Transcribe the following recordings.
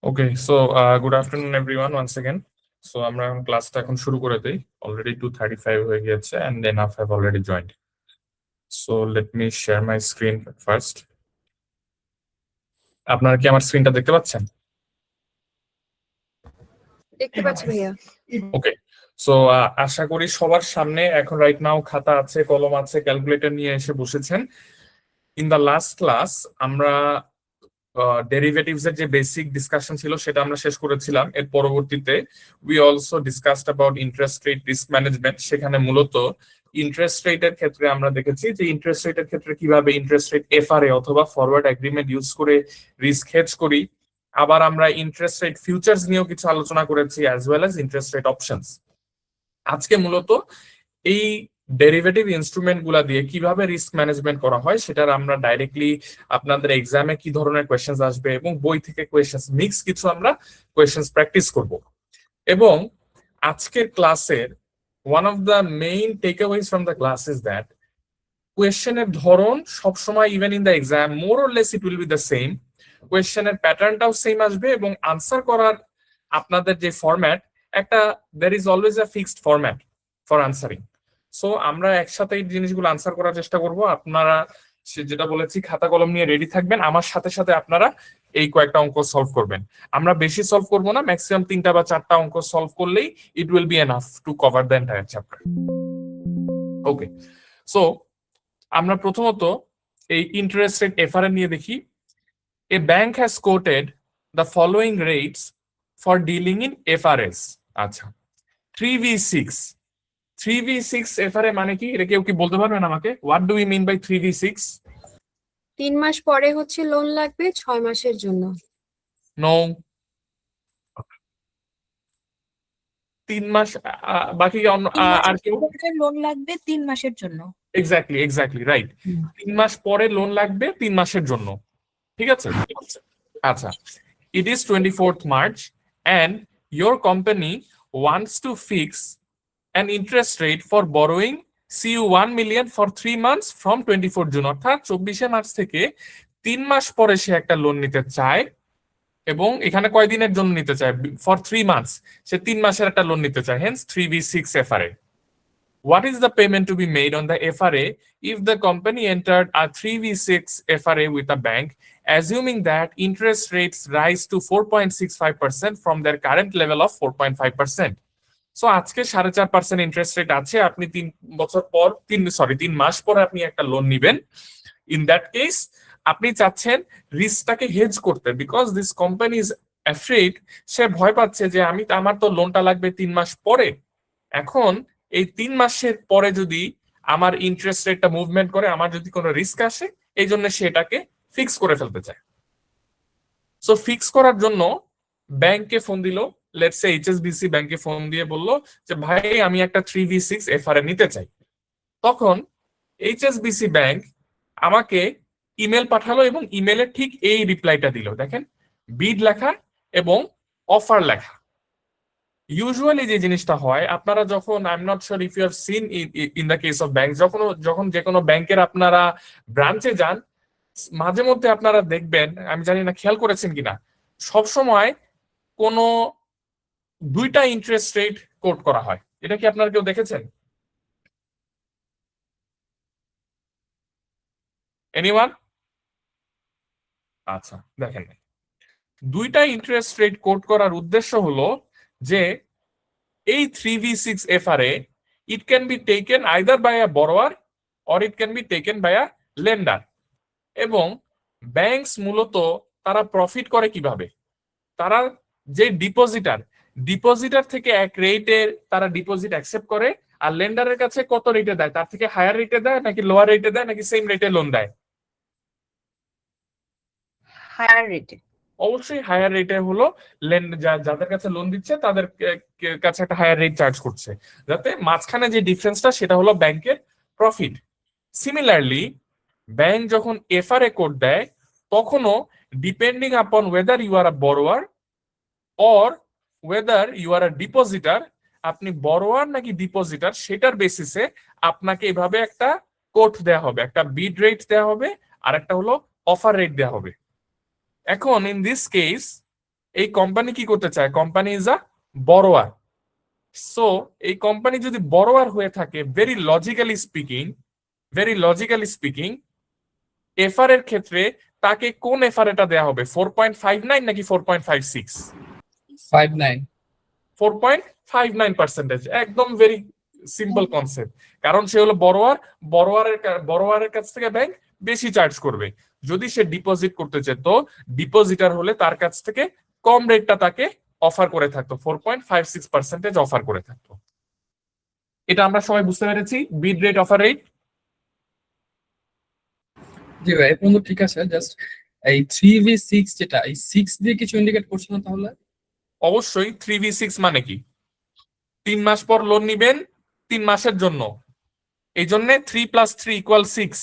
ওকে, so good afternoon everyone once again. So আমরা এখন ক্লাসটা এখন শুরু করে দেই। অলরেডি 2:35 হয়ে গিয়েছে and then half have already joined. So let me share my screen first. আপনারা কি আমার স্ক্রিনটা দেখতে পাচ্ছেন? দেখতে পাচ্ছি ভাইয়া। ওকে, সো আশা করি সবার সামনে এখন রাইট নাও খাতা আছে, কলম আছে, ক্যালকুলেটর নিয়ে এসে বসেছেন। ইন দ্য লাস্ট ক্লাস আমরা ডেরিভেটিভস এর যে বেসিক ডিসকাশন ছিল সেটা আমরা শেষ করেছিলাম। এর পরবর্তীতে we also discussed about interest rate risk management. সেখানে মূলত ইন্টারেস্ট রেটের ক্ষেত্রে আমরা দেখেছি যে ইন্টারেস্ট রেটের ক্ষেত্রে কিভাবে ইন্টারেস্ট রেট এফআরএ অথবা ফরওয়ার্ড এগ্রিমেন্ট ইউজ করে রিস্ক হেজ করি। আবার আমরা ইন্টারেস্ট রেট ফিউচার্স নিয়েও কিছু আলোচনা করেছি, as well as interest rate options. আজকে মূলত এই ডেরিভেটিভ ইনস্ট্রুমেন্ট গুলা দিয়ে কিভাবে রিস্ক ম্যানেজমেন্ট করা হয় সেটার আমরা ডাইরেক্টলি আপনাদের এক্সামে কি ধরনের কোয়েশ্চেন্স আসবে এবং বই থেকে কোয়েশ্চেন্স মিক্স কিছু আমরা কোয়েশ্চেন্স প্র্যাকটিস করব। এবং আজকের ক্লাসের one of the main takeaways from the class is that কোয়েশ্চেনের ধরন সবসময় even in the exam more or less it will be the same. কোয়েশ্চেনের প্যাটার্নটাও সেম আসবে এবং আনসার করার আপনাদের যে ফরম্যাট, একটা there is always a fixed format for answering. So আমরা একসাথে এই জিনিসগুলো আনসার করার চেষ্টা করব। আপনারা যেটা বলেছি খাতা কলম নিয়ে রেডি থাকবেন, আমার সাথে সাথে আপনারা এই কয়েকটা অঙ্ক সলভ করবেন। আমরা বেশি সলভ করব না, ম্যাক্সিমাম 3টা বা 4টা অঙ্ক সলভ করলেই ইট will B enough to cover the entire chapter. Okay, so আমরা প্রথমত এই ইন্টারেস্ট রেট এফআরএ নিয়ে দেখি। A bank has quoted the following rates for dealing in FRS. আচ্ছা, 3v6 3v6 FRA মানে কি? এটা কেউ কি বলতে পারবেন আমাকে? What do we mean by 3v6? 3 মাস পরে হচ্ছে লোন লাগবে 6 মাসের জন্য। No, 3 মাস বাকি আর কেউ? লোন লাগবে 3 মাসের জন্য। Exactly right. 3 মাস পরে লোন লাগবে 3 মাসের জন্য, ঠিক আছে? আচ্ছা, it is 24th March and your company wants to fix an interest rate for borrowing CU 1 million for 3 months from 24 June। অর্থাৎ 24শে মার্চ থেকে 3 মাস পরে সে একটা লোন নিতে চায় এবং এখানে কয়দিনের জন্য নিতে চায়? For 3 months. সে 3 মাসের একটা লোন নিতে চায়, Haynes 3v6 FRA। What is the payment to be made on the FRA if the company entered a 3v6 FRA with a bank, assuming that interest rates rise to 4.65% from their current level of 4.5%? So আজকে 4.5% interest rate আছে, আপনি 3 মাস পর আপনি একটা loan নিবেন। In that case আপনি চাচ্ছেন রিস্কটাকে হেজ করতে, because this company is afraid. সে ভয় পাচ্ছে যে আমার তো লোনটা লাগবে 3 মাস পরে, এখন এই 3 মাসের পরে যদি আমার ইন্টারেস্ট রেটটা মুভমেন্ট করে, আমার যদি কোনো রিস্ক আসে, এই জন্য সে এটাকে ফিক্স করে ফেলতে চায়। সো ফিক্স করার জন্য ব্যাংকে ফোন দিল, লেটস সে এইচএসবিসি ব্যাংকে ফোন দিয়ে বলল যে ভাই আমি একটা 3v6 FRA নিতে চাই। তখন এইচএসবিসি ব্যাংক আমাকে ইমেল পাঠালো এবং ইমেলে ঠিক এই রিপ্লাইটা দিল, দেখেন, বিড লেখা এবং অফার লেখা। ইউজুয়ালি যে জিনিসটা হয়, আপনারা যখন, I am not sure if you have seen in the case of bank, যখন যে কোনো ব্যাংকের আপনারা ব্রাঞ্চে যান, মাঝে মধ্যে আপনারা দেখবেন, আমি জানি না খেয়াল করেছেন কিনা, সবসময় কোনো 2টা ইন্টারেস্ট রেট কোট করা হয়। এটা কি আপনারা কেউ দেখেছেন? এনিওয়ান? আচ্ছা, দেখেন, 2টা ইন্টারেস্ট রেট কোট করার উদ্দেশ্য হলো যে এই 3v6 FRA it can be taken either by a borrower or it can be taken by a lender। এবং ব্যাংকস মূলত তারা প্রফিট করে কিভাবে? তারা যে ডিপোজিটার থেকে এক রেটে তারা ডিপোজিট অ্যাকসেপ্ট করে, আর লেন্ডারের কাছে কত রেটে দেয়? তার থেকে হায়ার রেটে দেয় নাকি লোয়ার রেটে দেয় নাকি সেম রেটে লোন দেয়? হায়ার রেটে। অবশ্যই হায়ার রেটে হলো যাদের কাছে লোন দিচ্ছে তাদের কাছে একটা হায়ার রেট চার্জ করছে, যাতে মাঝখানে যে ডিফারেন্সটা সেটা হলো ব্যাংকের প্রফিট। সিমিলারলি ব্যাংক যখন এফআরএ কোড দেয়, তখনও depending upon whether you are a borrower or whether you are a depositor, আপনি বরোয়ার নাকি ডিপোজিটার সেটার বেসিসে আপনাকে এভাবে একটা কোড দেওয়া হবে, একটা বিড রেট দেওয়া হবে আর একটা হলো অফার রেট দেওয়া হবে। এখন ইন দিস কেস এই কোম্পানি কি করতে চায়? Company is a বড়োয়ার। সো এই কোম্পানি যদি বড়োয়ার হয়ে থাকে, ভেরি লজিক্যালি স্পিকিং এফআর এর ক্ষেত্রে তাকে কোন এফআর এটা দেওয়া হবে? 4.59 নাকি 4.56? 59 4.59%। একদম ভেরি সিম্পল কনসেপ্ট। কারণ সে হলো বড়োয়ার, বড়োয়ারের কাছ থেকে ব্যাংক বেশি চার্জ করবে। যদি সে ডিপোজিট করতে চেত, ডিপোজিটার হলে তার কাছ থেকে কম রেটটা তাকে অফার করে থাকতো, 4.56% অফার করে থাকতো। এটা আমরা সবাই বুঝতে পেরেছি, বিড রেট, অফার রেট। জি ভাই, এখন তো ঠিক আছে। জাস্ট এই 3v6 যেটা, এই 6 দিয়ে কিছু ইন্ডিকেট করছে না তাহলে? অবশ্যই 3v6 মানে কি? 3 মাস পর লোন নিবেন 3 মাসের জন্য, এই জন্য 3 + 3 = 6।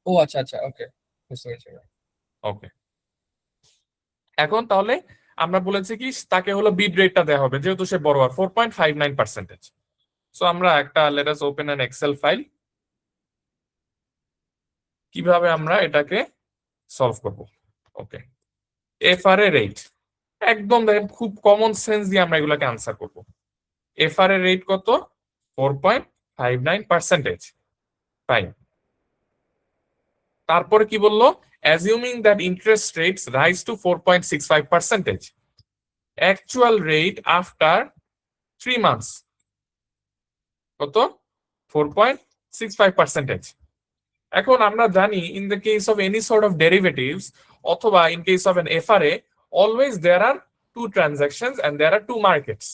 ও আচ্ছা আচ্ছা, ওকে, বুঝতে পেরেছি ভাই। ওকে, এখন তাহলে আমরা বলেছি কি তাকে হলো বিড রেটটা দেওয়া হবে, যেহেতু সে বড়োয়ার, 4.59%। সো আমরা একটা let us open an Excel file, কিভাবে আমরা এটাকে সলভ করব। ওকে, এফআর এ রেট, একদম দেখেন খুব কমন সেন্স দিয়ে আমরা এগুলোকে আনসার করব। এফআর এর রেট কত? 4.59%। ফাইন। তারপরে কি বললো? Assuming that interest rates rise to 4.65%, actual rate after 3 months কত? 4.65%। এখন আমরা জানি in the case of any sort of derivatives অথবা in case of an FRA, always there are two transactions and there are two markets.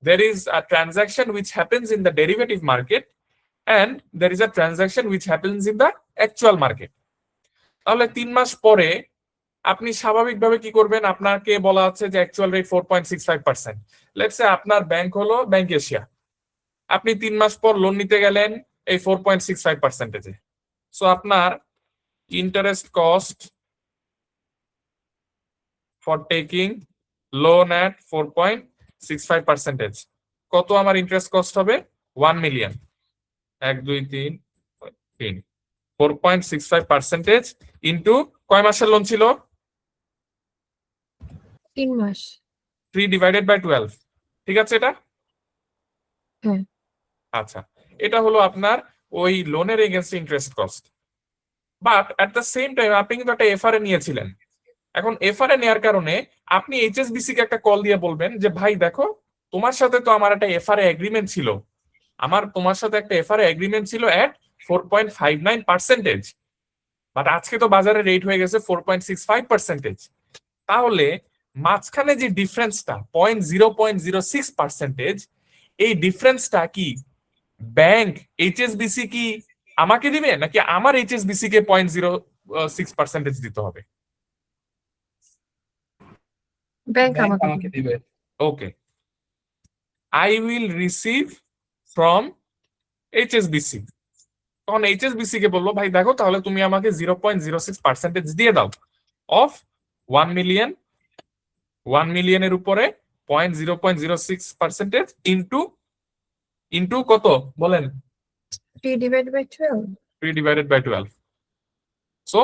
There is a transaction which happens in the derivative market and there is a transaction which happens in the actual market. তাহলে 3 মাস পরে আপনি স্বাভাবিকভাবে কি করবেন? আপনাকে বলা আছে যে অ্যাকচুয়াল রেট 4.65%। লেটস সে আপনার ব্যাংক হলো ব্যাংক এশিয়া, আপনি 3 মাস পর লোন নিতে গেলেন এই 4.65%-এ। সো আপনার interest cost for taking loan at 4.65%, কত আমার ইন্টারেস্ট কস্ট হবে? 1 মিলিয়ন। 1 2 3 3 4.65% ইন্টু কয় মাসের লোন ছিল? 3 মাস। 3/12। ঠিক আছে এটা? হ্যাঁ। আচ্ছা, এটা হলো আপনার ওই লোনের against interest cost. But at the same time আপনি কিন্তু একটা এফআরএ নিয়েছিলেন। এখন এফআরএ নেওয়ার কারণে আপনি এইচএসবিসি কে একটা কল দিয়ে বলবেন যে ভাই দেখো, তোমার সাথে তো আমার একটা এফআরএ এগ্রিমেন্ট ছিল, তোমার সাথে একটা এফআরএ এগ্রিমেন্ট ছিল এট 4.59%, বাট আজকে তো বাজারে রেট হয়ে গেছে 4.65%। তাহলে মাঝখানে যে ডিফারেন্সটা 0.06%, এই ডিফারেন্সটা কি ব্যাংক এইচএসবিসি কি আমাকে দিবে নাকি আমার এইচএসবিসি কে 0.06% দিতে হবে? ব্যাংক ব্যাংক আমাকে আমাকে দিবে। Okay, I will receive from HSBC. তখন এইচএসবিসি কে বললো ভাই দেখো, তাহলে তুমি আমাকে 0.06% দিয়ে দাও অফ 1 মিলিয়ন। 1 মিলিয়নের উপরে 0.06% ইন্টু কত বলেন? 3/12। 3/12। সো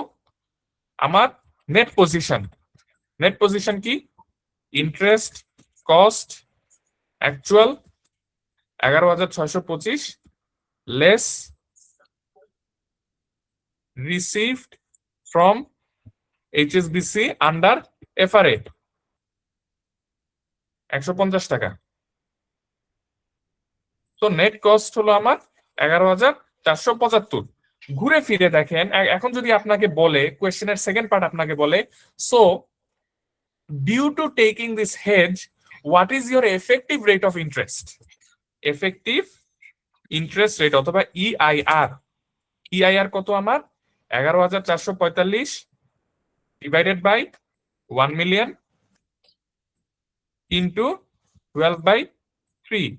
আমার নেট পজিশন কি? Interest cost actual 11,625 less received from HSBC under এফআরএ 150 টাকা। তো নেট কস্ট হলো আমার 11,475। ঘুরে ফিরে দেখেন, এখন যদি আপনাকে বলে, কোয়েশ্চেনের সেকেন্ড পার্ট আপনাকে বলে, so due to taking this hedge what is your effective rate of interest? Effective interest rate অথবা ইআইআর কত আমার? 11,445 ডিভাইডেড বাই 1 মিলিয়ন ইন্টু 12/3,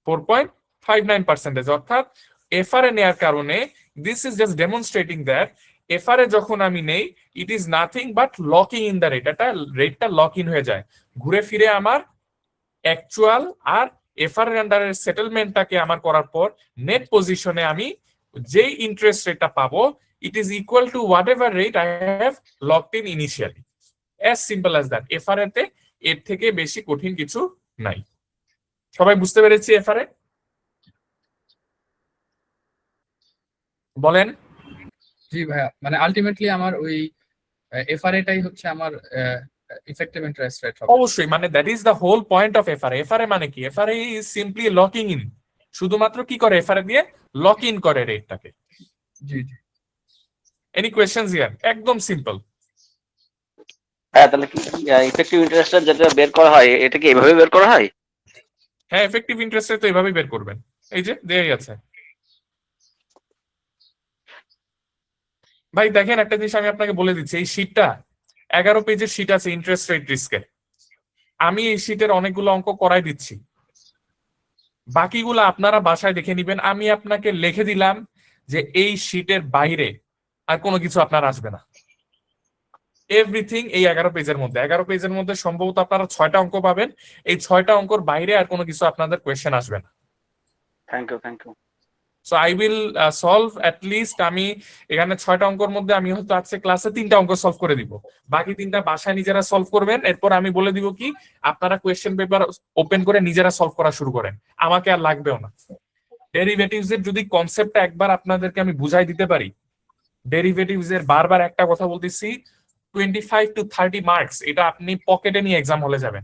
4.59%। অর্থাৎ এফআরএ নেয়ার কারণে this is just demonstrating that এফআরএ যখন আমি নেই, it is nothing but locking in the rate. এটা রেটটা লক ইন হয়ে যায়। ঘুরে ফিরে আমার অ্যাকচুয়াল আর এফআরএ আন্ডারের সেটেলমেন্টটাকে আমার করার পর নেট পজিশনে আমি যেই ইন্টারেস্ট রেটটা পাবো, it is equal to whatever rate I have locked in initially. As simple as that. FRA তে এর থেকে বেশি কঠিন কিছু নাই। সবাই বুঝতে পেরেছি FRA? বলেন। জি ভাইয়া, মানে আলটিমেটলি আমার ওই এফআরএটাই হচ্ছে আমার ইফেক্টিভ ইন্টারেস্ট রেট হবে। অবশ্যই, মানে that is the whole point of FRA. FRA মানে কি? FRA is simply locking in. শুধুমাত্র কি করে? FRA দিয়ে লক ইন করে রেটটাকে। জি জি। Any questions here? একদম সিম্পল। হ্যাঁ, তাহলে কি ইফেক্টিভ ইন্টারেস্ট যেটা বের করা হয় এটা কি এভাবে বের করা হয়? হ্যাঁ, এফেক্টিভ ইন্টারেস্ট রেট তো এভাবেই বের করবেন। এই যে দেয়াই আছে। ভাই দেখেন, একটা জিনিস আমি আপনাকে বলে দিচ্ছি, এই শীটটা 11 পেজের শীট আছে ইন্টারেস্ট রেট রিস্কের। আমি এই শীটের অনেকগুলো অঙ্ক করাই দিচ্ছি, বাকিগুলো আপনারা বাসায় দেখে নিবেন। আমি আপনাকে লিখে দিলাম যে এই শীটের বাইরে আর কোনো কিছু আপনার আসবে না। এভরিথিং এই 11 পেজের মধ্যে। 11 পেজের মধ্যে সম্ভবত আপনারা 6টা অঙ্ক পাবেন। এই 6টা অঙ্কর বাইরে আর কোনো কিছু আপনাদের কোয়েশ্চেন আসবে না। Thank you. So I will solve at least, আমি এখানে 6টা অঙ্কের মধ্যে আমি হয়তো আজকে ক্লাসে 3টা অঙ্ক সলভ করে দিব, বাকি 3টা বাসায় নিজেরা সলভ করবেন। এরপর আমি বলে দিব কি আপনারা কোয়েশ্চেন পেপার ওপেন করে নিজেরা সলভ করা শুরু করেন, আমাকে আর লাগবেও না। ডেরিভেটিভস এর যদি কনসেপ্টটা একবার আপনাদেরকে আমি বুঝাই দিতে পারি, ডেরিভেটিভস এর বারবার একটা কথা বলতেছি, 25 to 30 মার্কস এটা আপনি পকেটে নিয়ে এক্সাম হলে যাবেন।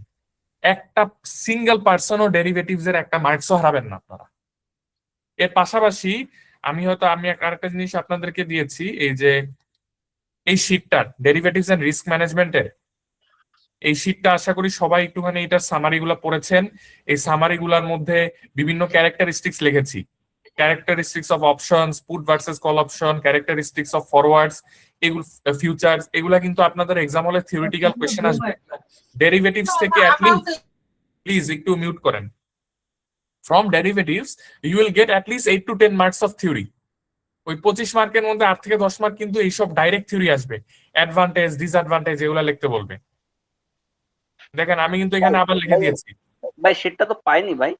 একটা সিঙ্গেল পার্সনও ডেরিভেটিভস এর একটা মার্কসও হারাবেন না আপনারা। এর পাশাপাশি আমি আরেকটা জিনিস আপনাদেরকে দিয়েছি, এই যে এই শীটটা ডেরিভেটিভস এন্ড রিস্ক ম্যানেজমেন্টের এই শীটটা আশা করি সবাই একটুখানি এটার সামারি গুলা পড়েছেন। এই সামারি গুলার মধ্যে বিভিন্ন ক্যারেক্টারিস্টিক্স লিখেছি, characteristics of options, put versus call option, characteristics of forwards, এগুলো ফিউচার্স, এগুলা কিন্তু আপনাদের এক্সাম হলে থিওরিটিক্যাল কোয়েশ্চেন আসবে। ডেরিভেটিভস থেকে অ্যাটলিস্ট, প্লিজ একটু মিউট করেন, from derivatives you will get at least 8 to 10 marks of theory. ওই 25 মার্কের মধ্যে 8 থেকে 10 মার্ক কিন্তু এইসব ডাইরেক্ট থিওরি আসবে, অ্যাডভান্টেজ ডিসঅ্যাডভান্টেজ এগুলা লিখতে বলবে। দেখেন আমি কিন্তু এখানে আবার লিখে দিয়েছি। ভাই শীটটা তো পাইনি ভাই।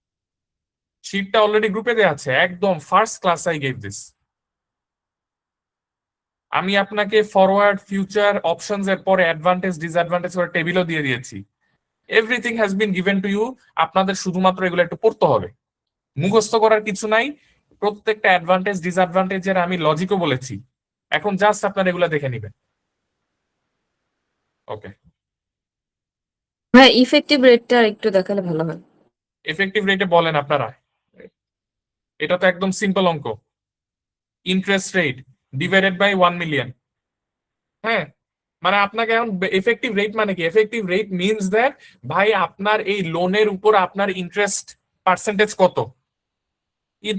শীটটা অলরেডি গ্রুপে দেয়া আছে, একদম first class I gave this. আমি আপনাকে ফরওয়ার্ড ফিউচার অপশনস এর পরে অ্যাডভান্টেজ ডিসঅ্যাডভান্টেজ করে টেবিলও দিয়ে দিয়েছি। Everything has been given to you. আপনাদের শুধুমাত্র এগুলো একটু পড়তে হবে, মুখস্থ করার কিছু নাই। প্রত্যেকটা অ্যাডভান্টেজ ডিসঅ্যাডভান্টেজের আমি লজিকও বলেছি, এখন জাস্ট আপনারা এগুলো দেখে নেবেন। ওকে, হ্যাঁ, ইফেক্টিভ রেটটা একটু দেখালে ভালো হয়। এফেক্টিভ রেটে বলেন আপনারা, এটা তো একদম সিম্পল অঙ্ক, interest rate divided by 1 million. হ্যাঁ, মানে আপনাকে এখন এফেক্টিভ রেট মানে কি? এফেক্টিভ রেট মিনস দ্যাট ভাই আপনার এই লোনের উপর আপনার ইন্টারেস্ট পার্সেন্টেজ কত,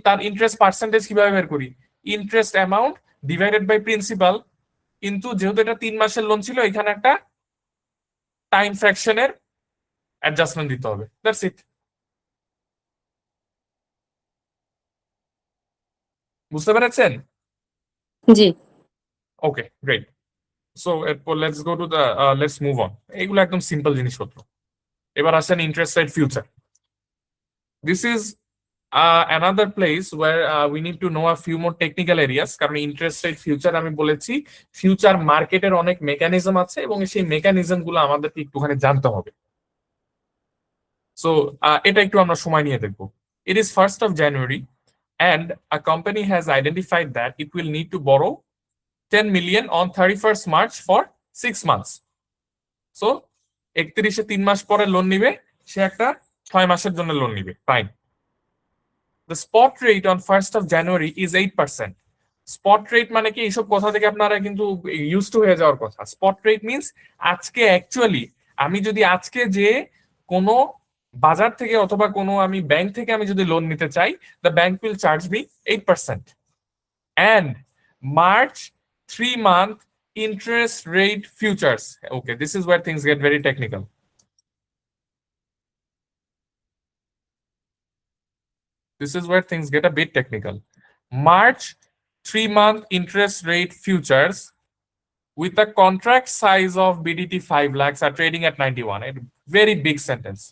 তার ইন্টারেস্ট পার্সেন্টেজ কিভাবে বের করি? Interest amount divided by principal, কিন্তু যেহেতু এটা 3 মাসের লোন ছিল এখানে একটা টাইম ফ্র্যাকশনের অ্যাডজাস্টমেন্ট দিতে হবে, দ্যাটস ইট। বুঝতে পেরেছেন? জি। ওকে, গ্রেট। সো এরপর let's go to the let's move on. এগুলো একদম সিম্পল জিনিসপত্র। এবার আসেন interest rate future. This is another place where we need to know a few more technical areas, কারণ ইন্টারেস্ট রেট ফিউচার আমি বলেছি ফিউচার মার্কেটের অনেক মেকানিজম আছে এবং সেই মেকানিজম গুলো আমাদেরকে একটুখানি জানতে হবে। সো এটা একটু আমরা সময় নিয়ে দেখবো। It is 1st of January and a company has identified that it will need to borrow 10 million on 31st March for 6 months. So 31-এ 3 মাস পরে লোন নিবে, সে একটা 6 মাসের জন্য লোন নিবে, fine. The spot rate on 1st of January is 8%. Spot rate মানে কি? এইসব কথা থেকে আপনারা কিন্তু ইউজড টু হয়ে যাওয়ার কথা। Spot rate means আজকে অ্যাকচুয়ালি আমি যদি আজকে যে কোনো বাজার থেকে অথবা কোনো আমি ব্যাংক থেকে আমি যদি লোন নিতে চাই, the bank will charge me 8%. And March 3-month interest rate futures. Okay, this is where things get very technical. This is where things get a bit technical. March 3-month interest rate futures with a contract size of BDT 5 lakhs are trading at 91. A very big sentence.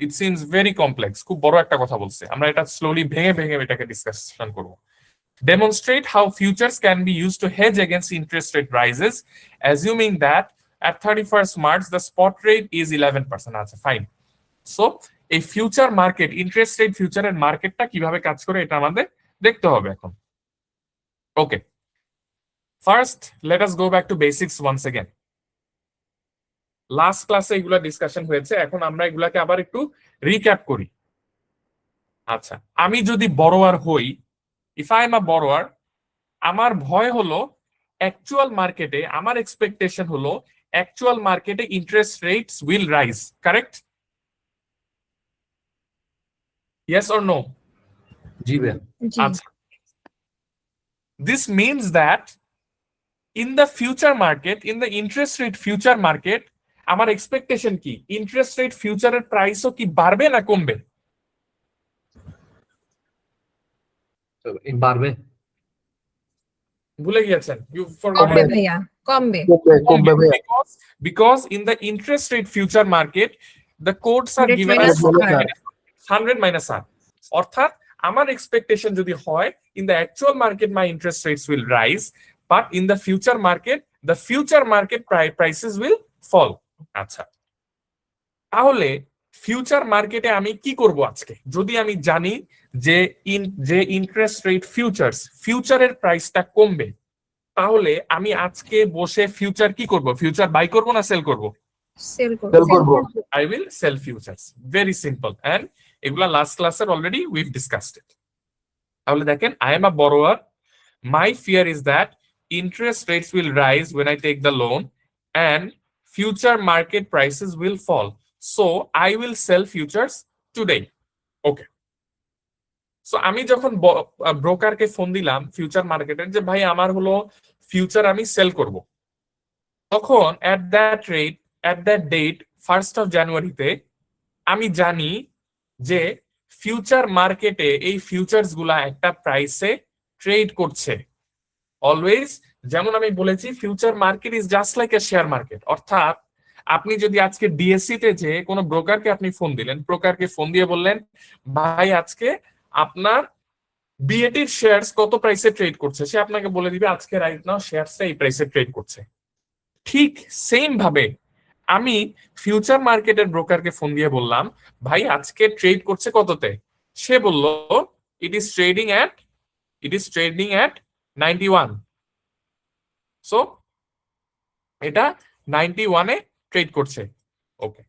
It seems very complex. খুব বড় একটা কথা বলছে। আমরা এটা slowly ভেঙে ভেঙে এটাকে ডিসকাশন করব। Demonstrate how futures can be used to hedge against interest rate rises, assuming that at 31st March the spot rate is 11%. আচ্ছা ফাইন। সো এই ফিউচার মার্কেট, ইন্টারেস্ট রেট ফিউচারের মার্কেটটা কিভাবে কাজ করে এটা আমাদের দেখতে হবে এখন। Okay, first let us go back to basics once again. Last ক্লাসে এগুলা ডিসকাশন হয়েছে, এখন আমরা এগুলাকে আবার একটু রিক্যাপ করি। আচ্ছা, আমি যদি বড়োয়ার হই, ইফ আই এম আ বড়োয়ার, আমার ভয় হলো অ্যাকচুয়াল মার্কেটে, আমার এক্সপেকটেশন হলো অ্যাকচুয়াল মার্কেটে interest rates will rise, correct? Yes or no? জি ভাইয়া। জি। আচ্ছা, this means that in the future market, in the interest rate future market, আমার এক্সপেকটেশন কি ইন্টারেস্ট রেট ফিউচারের প্রাইসও কি বাড়বে না কমবে? বাড়বে। ভুলে গিয়েছেন? ইউ কমবে ভাইয়া, কমবে। কমবে ভাইয়া। because in the interest rate future market the codes are 100 given minus as R. 100 minus R. অর্থাৎ আমার এক্সপেকটেশন যদি হয় in the actual market my interest rates will rise, but in the future market prices will fall. আচ্ছা, তাহলে future মার্কেটে আমি কি করব আজকে? যদি আমি জানি যে ইন্টারেস্ট রেট ফিউচারের প্রাইসটা কমবে, তাহলে আমি আজকে বসে ফিউচার কি করব? ফিউচার বাই করব না সেল করব? সেল করব। সেল করব। I will sell futures. Very simple. And এগুলা লাস্ট ক্লাসের অলরেডি we've discussed it. তাহলে দেখেন, I am a borrower. My fear is that interest rates will rise when I take the loan and future market prices will fall. So I will sell futures today. Okay. So আমি যখন ব্রোকারকে phone দিলাম future মার্কেটের যে ভাই আমার হলো future আমি sell করব, তখন at that date 1st of জানুয়ারিতে আমি জানি যে ফিউচার মার্কেটে এই ফিউচারস গুলা একটা প্রাইসে ট্রেড করছে অলওয়েজ। যেমন আমি বলেছি future market is just like a share market. অর্থাৎ আপনি যদি আজকে ডিএসসি তে যে কোনো ব্রোকারকে আপনি ফোন দিলেন, ব্রোকারকে ফোন দিয়ে বললেন ভাই আজকে আপনার বিএটির শেয়ারস কত প্রাইসে ট্রেড করছে, সে আপনাকে বলে দিবে আজকে রাইট নাও শেয়ারসটা এই প্রাইসে ট্রেড করছে। ঠিক সেম ভাবে আমি ফিউচার মার্কেটের ব্রোকারকে ফোন দিয়ে বললাম ভাই আজকে ট্রেড করছে কততে, সে বলল it is trading at 91। So এটা 91 এ ট্রেড করছে। ওকে,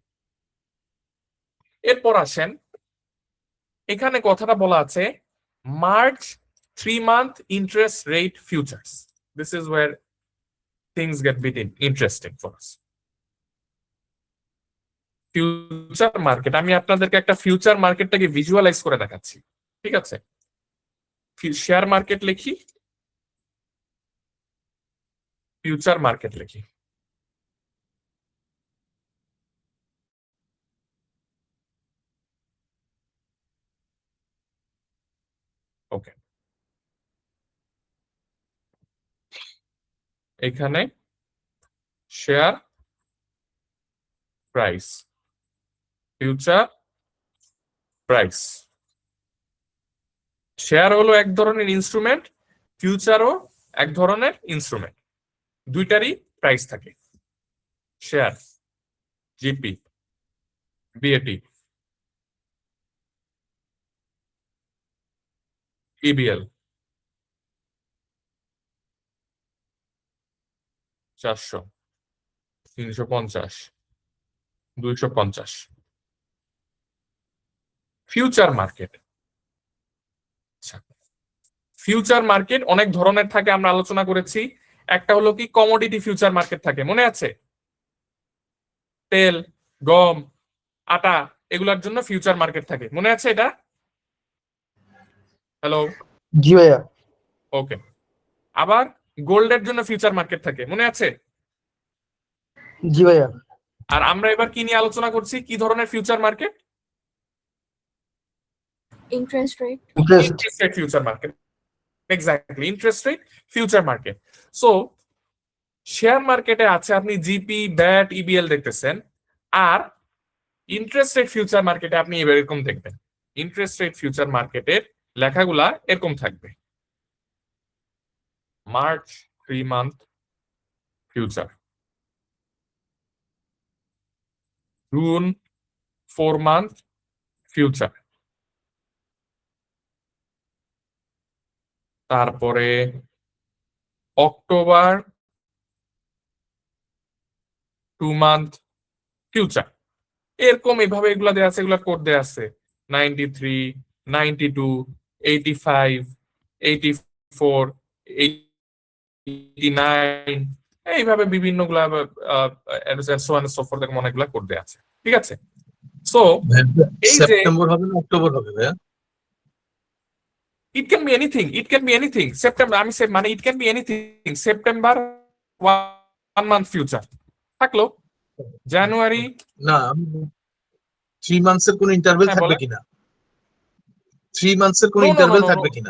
এরপর আসেন, এখানে কথাটা বলা আছে March 3-month interest rate futures. This is where things get bit interesting for us. Future market, আমি আপনাদেরকে একটা ফিউচার মার্কেটটাকে ভিজুয়ালাইজ করে দেখাচ্ছি, ঠিক আছে? শেয়ার মার্কেট লিখি, ফিউচার মার্কেট লিখি। ওকে, এখানে share price, future price. Share হলো এক ধরনের ইনস্ট্রুমেন্ট, ফিউচারও এক ধরনের ইনস্ট্রুমেন্ট, দুইটারই প্রাইস থাকে। Share, GP, BAT, EBL, 400, 350, 250। Future market, future market অনেক ধরনের থাকে, আমরা আলোচনা করেছি। একটা হলো কি কমোডিটি ফিউচার মার্কেট থাকে, মনে আছে? তেল, গম, আটা এগুলোর জন্য ফিউচার মার্কেট থাকে, মনে আছে এটা? হ্যালো, জি ভাইয়া। ওকে। আবার গোল্ডের জন্য ফিউচার মার্কেট থাকে, মনে আছে? জি ভাইয়া। আর আমরা এবার কি নিয়ে আলোচনা করছি, কি ধরনের future market? Interest rate. Interest rate future market. Exactly, interest rate future market. So share মার্কেটে আছে আপনি জিপি, ব্যাট, ইবিএল দেখতেছেন, আর ইন্টারেস্ট রেট ফিউচার মার্কেটে আপনি এরকম দেখবেন। ইন্টারেস্ট রেট ফিউচার মার্কেটের লেখাগুলা এরকম থাকবে। March 3-month future, June 4-month future, তারপরে অক্টোবর 2-month ফিউচার। এরকম এভাবে এগুলা দেওয়া আছে, এগুলা কোড দেওয়া আছে 93, 92, 85, 84, 89, এইভাবে বিভিন্ন গুলা অনেকগুলা কোড দেওয়া আছে। ঠিক আছে, সো এই যে সেপ্টেম্বর হবে না অক্টোবর হবে ভাইয়া? It can be anything, it can be anything. September আমি মানে it can be anything. September 1 month future থাকলো, জানুয়ারি না, 3 মান্থস এর কোনো ইন্টারভেল হ্যাঁ, থাকবে বলেন। কিনা? 3 মান্থস এর কোনো No, no, no, interval no, থাকবে no, কিনা?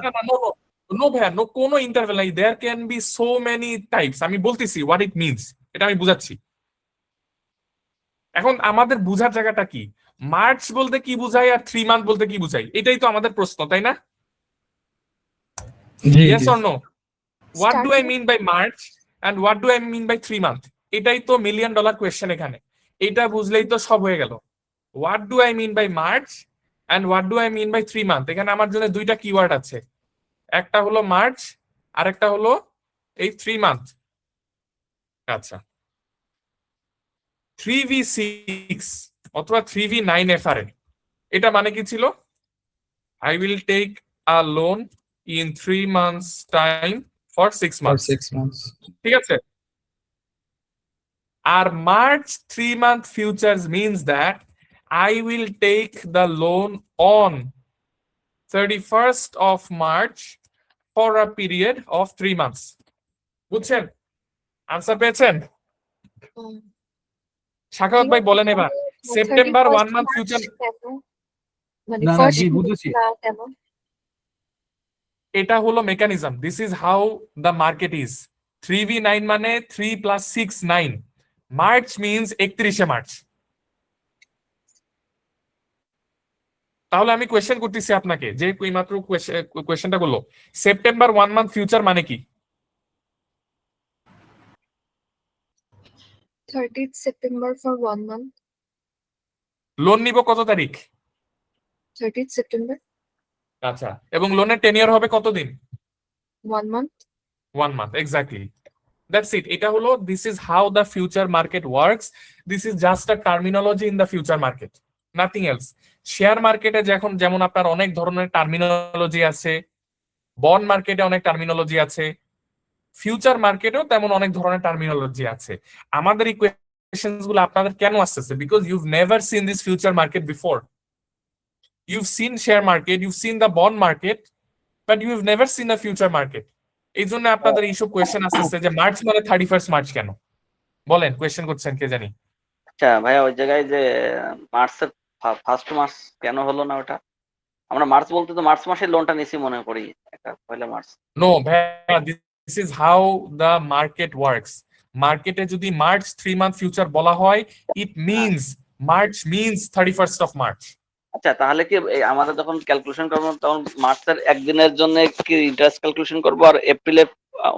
no, ভাইয়া, no, কোনো ইন্টারভেল নাই। There can be so many types. আমি বলতেছি হোয়াট ইট মিনস, এটা আমি বুঝাচ্ছি। এখন আমাদের বুঝার জায়গাটা কি, মার্চ বলতে কি বুঝাই আর 3 month বলতে কি বুঝাই, এটাই তো আমাদের প্রশ্ন, তাই না? জি Yes G or no? What do I Starting- mean by March and what do I mean by 3 month? এটাই তো $1 million কোয়েশ্চেন এখানে। এটা বুঝলেই তো সব হয়ে গেল। What do I mean by March and what do I mean by 3 month? এখানে আমার জন্য দুইটা কিওয়ার্ড আছে, একটা হলো মার্চ আর একটা হলো এই 3 month। আচ্ছা, 3v6 অথবা 3v9 FRA, এটা মানে কি ছিল? I will take a loan in 3 months time for 6 for months। 6 months. ঠিক আছে, আর March 3 month futures means that I will take the loan on 31st of March for a period of 3 months। বুঝছেন? Answer পেয়েছেন? শাখাওয়াত ভাই বলেন এবার, September 1 month future, মানে না, না, first জি, বুঝেছি। না কেন? এটা হলো mechanism. This is how the market is. 3v9 মানে 3 + 6 9, মার্চ মিনস 31শে মার্চ। তাহলে আমি কোয়েশ্চেন করতেছি আপনাকে, যে মাত্র কোয়েশ্চেনটা করলো, সেপ্টেম্বর 1 month ফিউচার মানে কি? 30th September for 1 month. Loan নিব কত তারিখ? 30th September, আচ্ছা, এবং লোনের টেনিয়র হবে কতদিন? 1 month. 1 month, exactly. That's it. এটা হলো, this is how the future market works. This is just a terminology in the future market, nothing else. Share মার্কেটে যেমন আপনার অনেক ধরনের টার্মিনোলজি আছে, বন্ড মার্কেটে অনেক টার্মিনোলজি আছে, ফিউচার মার্কেটেও তেমন অনেক ধরনের টার্মিনোলজি আছে। আমাদের এই কোয়েশ্চেনস গুলো আপনাদের কেন আসতেছে? Because you've never seen this future market before. You've seen share market, you've seen the bond market, but you've never seen a future market. এই জন্য আপনাদের এইসব কোয়েশ্চেন আসতেছে যে মার্চ মানে 31st মার্চ কেন? বলেন, কোয়েশ্চেন করছেন কে জানি। আচ্ছা ভাইয়া, ওই জায়গায় যে মার্চের ফার্স্ট মাস কেন হলো না ওটা? আমরা মার্চ বলতে তো মার্চ মাসে লোনটা নিছি মনে করি, একটা পয়লা মার্চ। নো ভাইয়া, this is how the market works. মার্কেটে যদি মার্চ 3 month ফিউচার বলা হয়, it means March means 31st of March। আচ্ছা, তাহলে কি আমাদের যখন ক্যালকুলেশন করবো তখন মার্চের একদিনের জন্য কি ইন্টারেস্ট ক্যালকুলেশন করবো, আর এপ্রিলে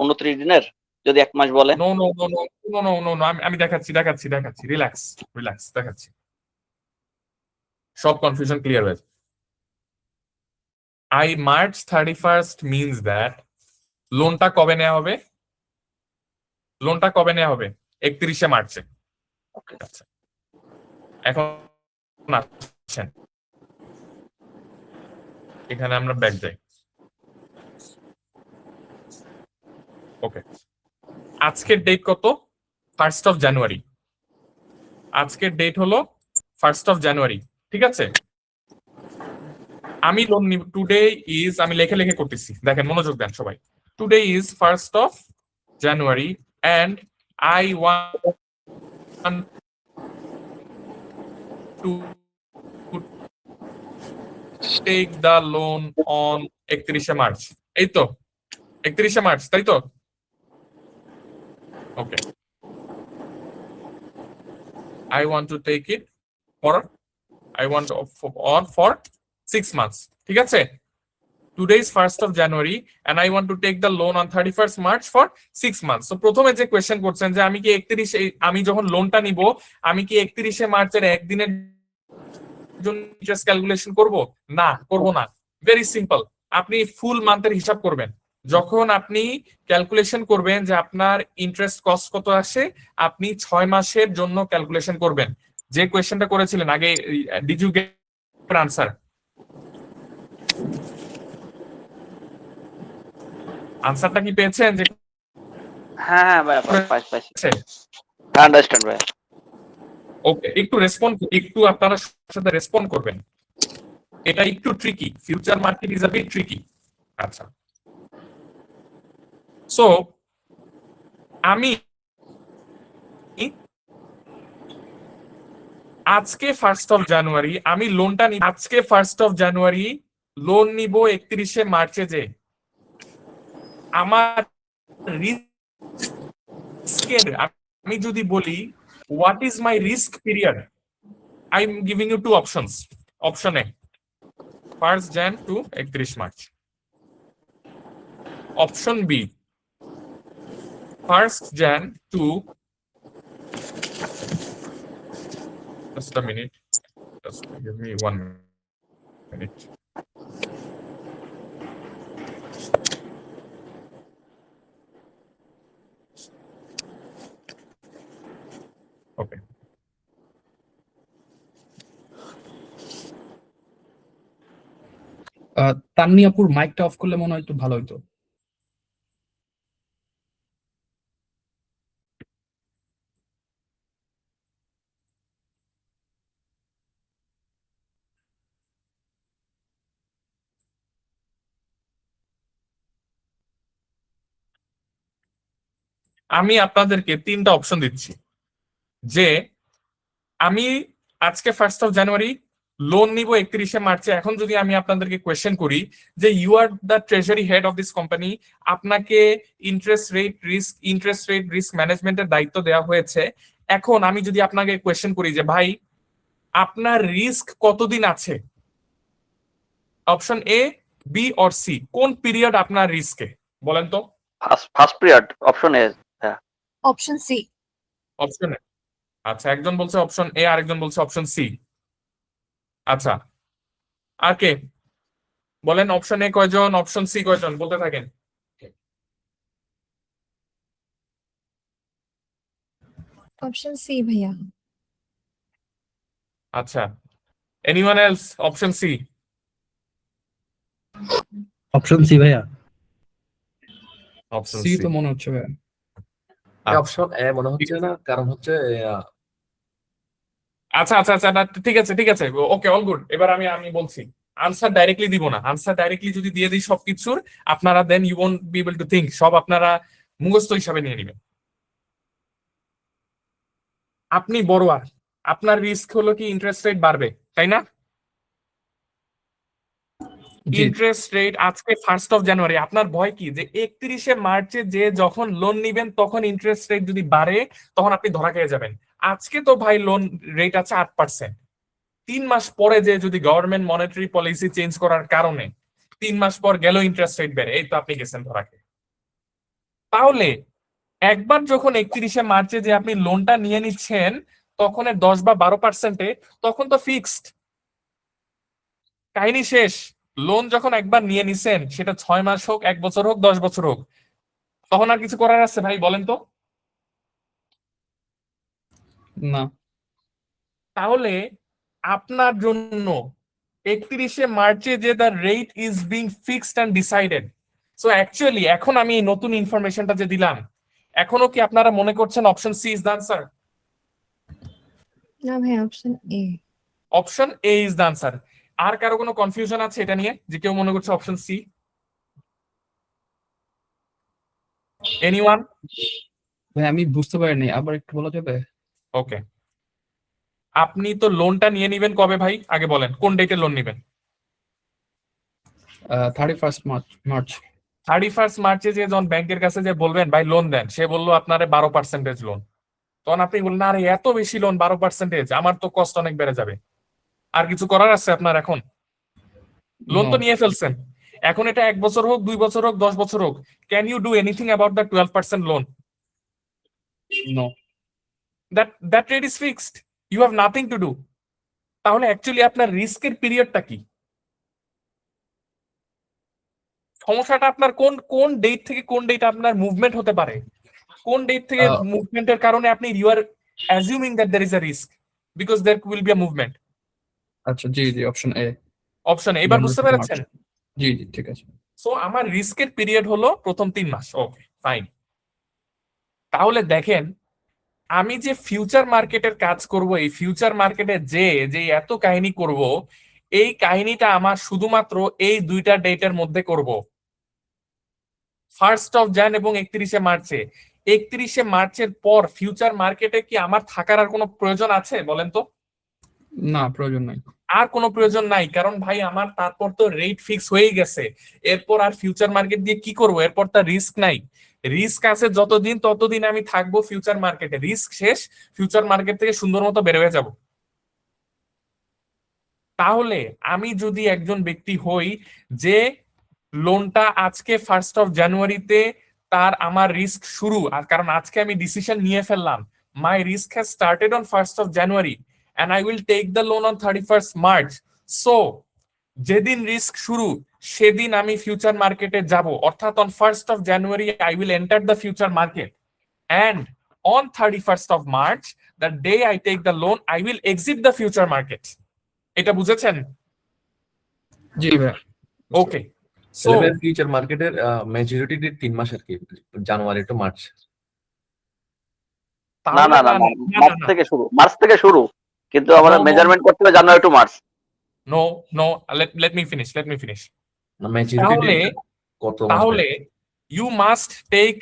29 দিনের, যদি 1 মাস বলে? No no no no no no no no, আমি দেখাচ্ছি, রিল্যাক্স রিল্যাক্স, দেখাচ্ছি, সব কনফিউশন ক্লিয়ার হয়েছে। March 31st means that লোনটা কবে নেওয়া হবে? লোনটা কবে নেওয়া হবে? 31শে মার্চে। আচ্ছা, এখন আসেন, এখানে আমরা ব্যাক যাই। ওকে, আজকের ডেট কত? 1st of January। আজকের ডেট হলো 1st of January, ঠিক আছে? আমি লোন নিব, টুডে ইজ, আমি লেখে লেখে করতেছি, দেখেন, মনোযোগ দেন সবাই। Today is 1st of January and I want to take the loan on 31শে মার্চ। এই তো 31শে মার্চ, তাই তো? ওকে, I want to take it for 6 months, ঠিক আছে? today is 1st of January and I want to take the loan on 31st March for 6 months. So প্রথমে যে question করছেন যে আমি কি 31 আমি যখন লোনটা নিব আমি কি 31শে মার্চের একদিনের জন্য ইন্টারেস্ট ক্যালকুলেশন করব? না, করব না। ভেরি সিম্পল, আপনি ফুল মান্থের হিসাব করবেন। যখন আপনি ক্যালকুলেশন করবেন যে আপনার ইন্টারেস্ট কস্ট কত আসে, আপনি 6 মাসের জন্য ক্যালকুলেশন করবেন। যে কোয়েশ্চেনটা করেছিলেন আগে, ডিড ইউ গেট আনসার? আনসারটা কি পেয়েছেন? যে হ্যাঁ ভাইয়া, পাইছি। আন্ডারস্ট্যান্ড ভাইয়া। ওকে, একটু রেসপন্ড, একটু আপনারা সাথে রেসপন্ড করবেন। এটা একটু tricky, future market is a bit tricky. আচ্ছা, সো আমি আজকে 1st of January আমি লোনটা নিব, আজকে 1st of January লোন নিব 31শে মার্চে, যে আমার রিস্কের, আমি যদি বলি what is my risk period, I'm giving you two options. Option A, 1st Jan to 31 March. Option B, 1st Jan to, just a minute, just give me 1 minute. Okay. Tanni আপুর মাইকটা of করলে মনে হয় একটু ভালো হতো। আমি আপনাদেরকে 3টা অপশন দিচ্ছি, যে আমি আজকে 1st of January লোন নিব 31শে মার্চে। এখন যদি আমি আপনাদেরকে কোয়েশ্চেন করি যে you are the treasury head of this company, আপনাকে ইন্টারেস্ট রেট রিস্ক ম্যানেজমেন্টের দায়িত্ব দেওয়া হয়েছে। এখন আমি যদি আপনাকে কোয়েশ্চেন করি যে ভাই আপনার রিস্ক কতদিন আছে, option A, B or C, কোন পিরিয়ড আপনার রিস্কে বলেন তো? First period, option A. Option C. Option A. আচ্ছা, একজন বলছে অপশন এ, আরেকজন বলছে অপশন সি। আচ্ছা, আর কে বলেন অপশন এ কয়জন, অপশন সি কয়জন, বলতে থাকেন। অপশন সি ভাইয়া। আচ্ছা, anyone else? Option C. Option C ভাইয়া। অপশন সি সি তো মনে হচ্ছে ভাই। অপশন এ মনে হচ্ছে না, কারণ হচ্ছে আচ্ছা আচ্ছা আচ্ছা, না, ঠিক আছে ঠিক আছে, ওকে, অল গুড। এবার আমি বলছি, আনসার ডাইরেক্টলি দিব না। আনসার ডাইরেক্টলি যদি দিয়ে দিই সবকিছুর, আপনারা then you won't be able to think, সব আপনারা মুখস্থ হিসাবে নিয়ে নেবেন। আপনি বড়োয়ার, আপনার রিস্ক হলো কি ইন্টারেস্ট রেট বাড়বে, তাই না? জি। ইন্টারেস্ট রেট আজকে 1st of January, আপনার ভয় কি যে 31শে মার্চে যে যখন লোন নিবেন তখন ইন্টারেস্ট রেট যদি বাড়ে তখন আপনি ধরা খেয়ে যাবেন। আজকে তো ভাই লোন রেট আছে 8%, 3 মাস পরে যে যদি গভর্নমেন্ট মনিটারি পলিসি চেঞ্জ করার কারণে 3 মাস পর গেল ইন্টারেস্ট রেট বেড়ে, এই তো আপনি গেছেন ধরা খেয়ে। তাহলে একবার যখন 31শে মার্চে যে আপনি লোনটা নিয়ে নিচ্ছেন তখন 10 বা 12%-এ, তখন তো ফিক্সড, কাহিনী শেষ। লোন যখন একবার নিয়ে নিছেন, সেটা 6 মাস হোক, 1 বছর হোক, 10 বছর হোক, তখন আর কিছু করার আছে ভাই বলেন তো? না। তাহলে আপনার জন্য 31শে মার্চে যে the rate is being fixed and decided. So actually এখন আমি এই নতুন ইনফরমেশনটা যে দিলাম, এখনো কি আপনারা মনে করছেন option C is the answer? না ভাই, option A. Option A is the answer. আর কারো কোনো কনফিউশন আছে এটা নিয়ে, যে কেউ মনে করছে অপশন সি? এনিওয়ান? ভাই আমি বুঝতে পারিনি, আবার একটু বলা যাবে? ওকে, আপনি তো লোনটা নিয়ে নিবেন কবে ভাই, আগে বলেন কোন ডেটে লোন নিবেন? 31st March. 31st মার্চে যে যখন ব্যাংকের কাছে যে বলবেন ভাই লোন দেন, সে বললো আপনারে 12% লোন, তখন আপনি বললেন আরে এত বেশি লোন, 12%, আমার তো কষ্ট অনেক বেড়ে যাবে। আর কিছু করার আছে আপনার এখন? লোন তো No. নিয়ে ফেলছেন। এখন এটা 1 বছর হোক, 2 বছর হোক, 10 বছর হোক, can you do anything about the 12% loan? No. That rate is fixed. You have nothing to do. তাহলে অ্যাকচুয়ালি আপনার রিস্কের পিরিয়ডটা কি? সমস্যাটা আপনার কোন কোন ডেট থেকে কোন ডেট আপনার মুভমেন্ট হতে পারে? কোন ডেট থেকে মুভমেন্টের কারণে আপনি you are assuming that there is a risk because there will be a movement? আচ্ছা, জি জি, অপশন এ। অপশন এবার বুঝতে পেরেছেন? জি জি, ঠিক আছে। সো আমার রিস্কের পিরিয়ড হলো প্রথম 3 মাস। Okay fine. তাহলে দেখেন আমি যে ফিউচার মার্কেটের কাজ করব, এই ফিউচার মার্কেটে যে এত কাহিনী করব, এই কাহিনীটা আমার শুধুমাত্র এই দুইটা ডেটের মধ্যে করব, 1 jan এবং 31 মার্চে। 31 মার্চের পর ফিউচার মার্কেটে কি আমার থাকার আর কোনো প্রয়োজন আছে বলেন তো? না, প্রয়োজন নাই। আর কোনো প্রয়োজন নাই, কারণ ভাই আমার তারপর তো রেট ফিক্স হয়ে গেছে। এরপর আর ফিউচার মার্কেট দিয়ে কি করব? এরপর তার রিস্ক নাই। রিস্ক আছে যতদিন ততদিন আমি থাকবো ফিউচার মার্কেটে, রিস্ক শেষ, ফিউচার মার্কেট থেকে সুন্দর মতো বের হয়ে যাব। তাহলে আমি যদি একজন ব্যক্তি হই যে লোনটা আজকে 1 জানুয়ারিতে তার আমার রিস্ক শুরু, আর কারণ আজকে আমি ডিসিশন নিয়ে ফেললাম, my risk has started on 1 January and I will take the loan on 31st March. So যেদিন রিস্ক শুরু সেদিন আমি ফিউচার মার্কেটে যাব, অর্থাৎ on 1st January I will enter the future market and on 31st March the day I take the loan I will exit the future market. এটা বুঝেছেন? জি ভাইয়া। ওকে সো ফিউচার মার্কেটের ম্যাচুরিটি ডেট 3 মাস আর কি, জানুয়ারি to March. না না না না, March থেকে শুরু, কিন্তু আমরা মেজারমেন্ট করতে হবে January to March. No no, let me finish না, ম্যাচুরিটি তাহলে ডেট কত? তাহলে you must take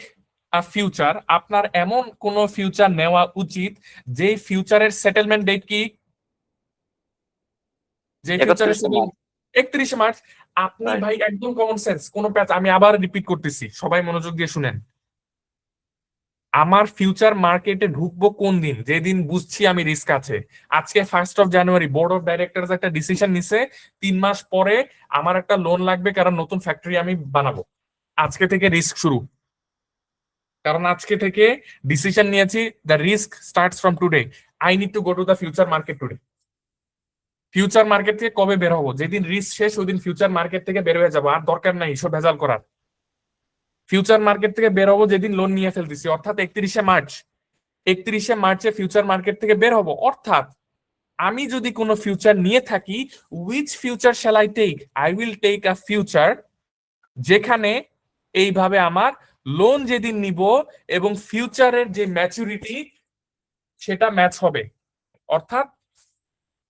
a future. আপনার এমন কোন ফিউচার নেওয়া উচিত যে ফিউচারের সেটেলমেন্ট ডেট কি? যে ফিউচারের 31 মার্চ। আপনি Right. ভাই একদম কমন সেন্স, কোন প্যাচ, আমি আবার রিপিট করতেছি, সবাই মনোযোগ দিয়ে শুনেন। আমার ফিউচার মার্কেটে ঢুকবো কোন দিন? যেদিন বুঝছি আমি রিস্ক আছে। আজকে 1 জানুয়ারি বোর্ড অফ ডাইরেক্টরস একটা ডিসিশন নিছে 3 মাস পরে আমার একটা লোন লাগবে, কারণ নতুন ফ্যাক্টরি আমি বানাবো। আজকে থেকে রিস্ক শুরু, কারণ আজকে থেকে ডিসিশন নিয়েছি, the risk starts from today. I need to go to the future market today. Future market থেকে কবে বের হবো? যেদিন রিস্ক শেষ ওই দিন ফিউচার মার্কেট থেকে বের হয়ে যাবো, আর দরকার নাই এসব ভেজাল করার। ফিউচার মার্কেট থেকে বের হবো যেদিন লোন নিয়ে ফেলতেছি, অর্থাৎ 31 মার্চ। 31 মার্চে ফিউচার মার্কেট থেকে বের হবো, অর্থাৎ আমি যদি কোনো ফিউচার নিয়ে থাকি, which future shall I take? I will take a future যেখানে এইভাবে আমার লোন যেদিন নিব এবং ফিউচারের যে ম্যাচুরিটি সেটা ম্যাচ হবে, অর্থাৎ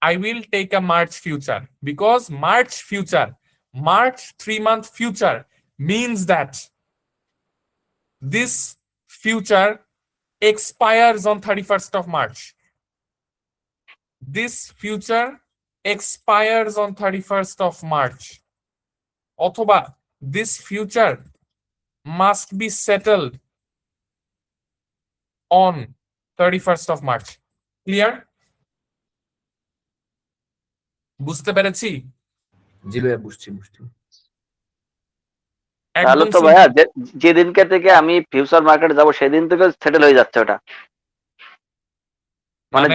I will take a March future because March 3-month future means that this future expires on 31st of March. This future expires on 31st of March. অথবা this future must be settled on 31st of March. Clear? বুঝতে পেরেছি? জি ভাইয়া, বুঝছি। তাহলে তো ভাইয়া যেদিনকে থেকে আমি ফিউচার মার্কেটে যাব সেদিন থেকে সেটেল হয়ে যাচ্ছে ওটা, মানে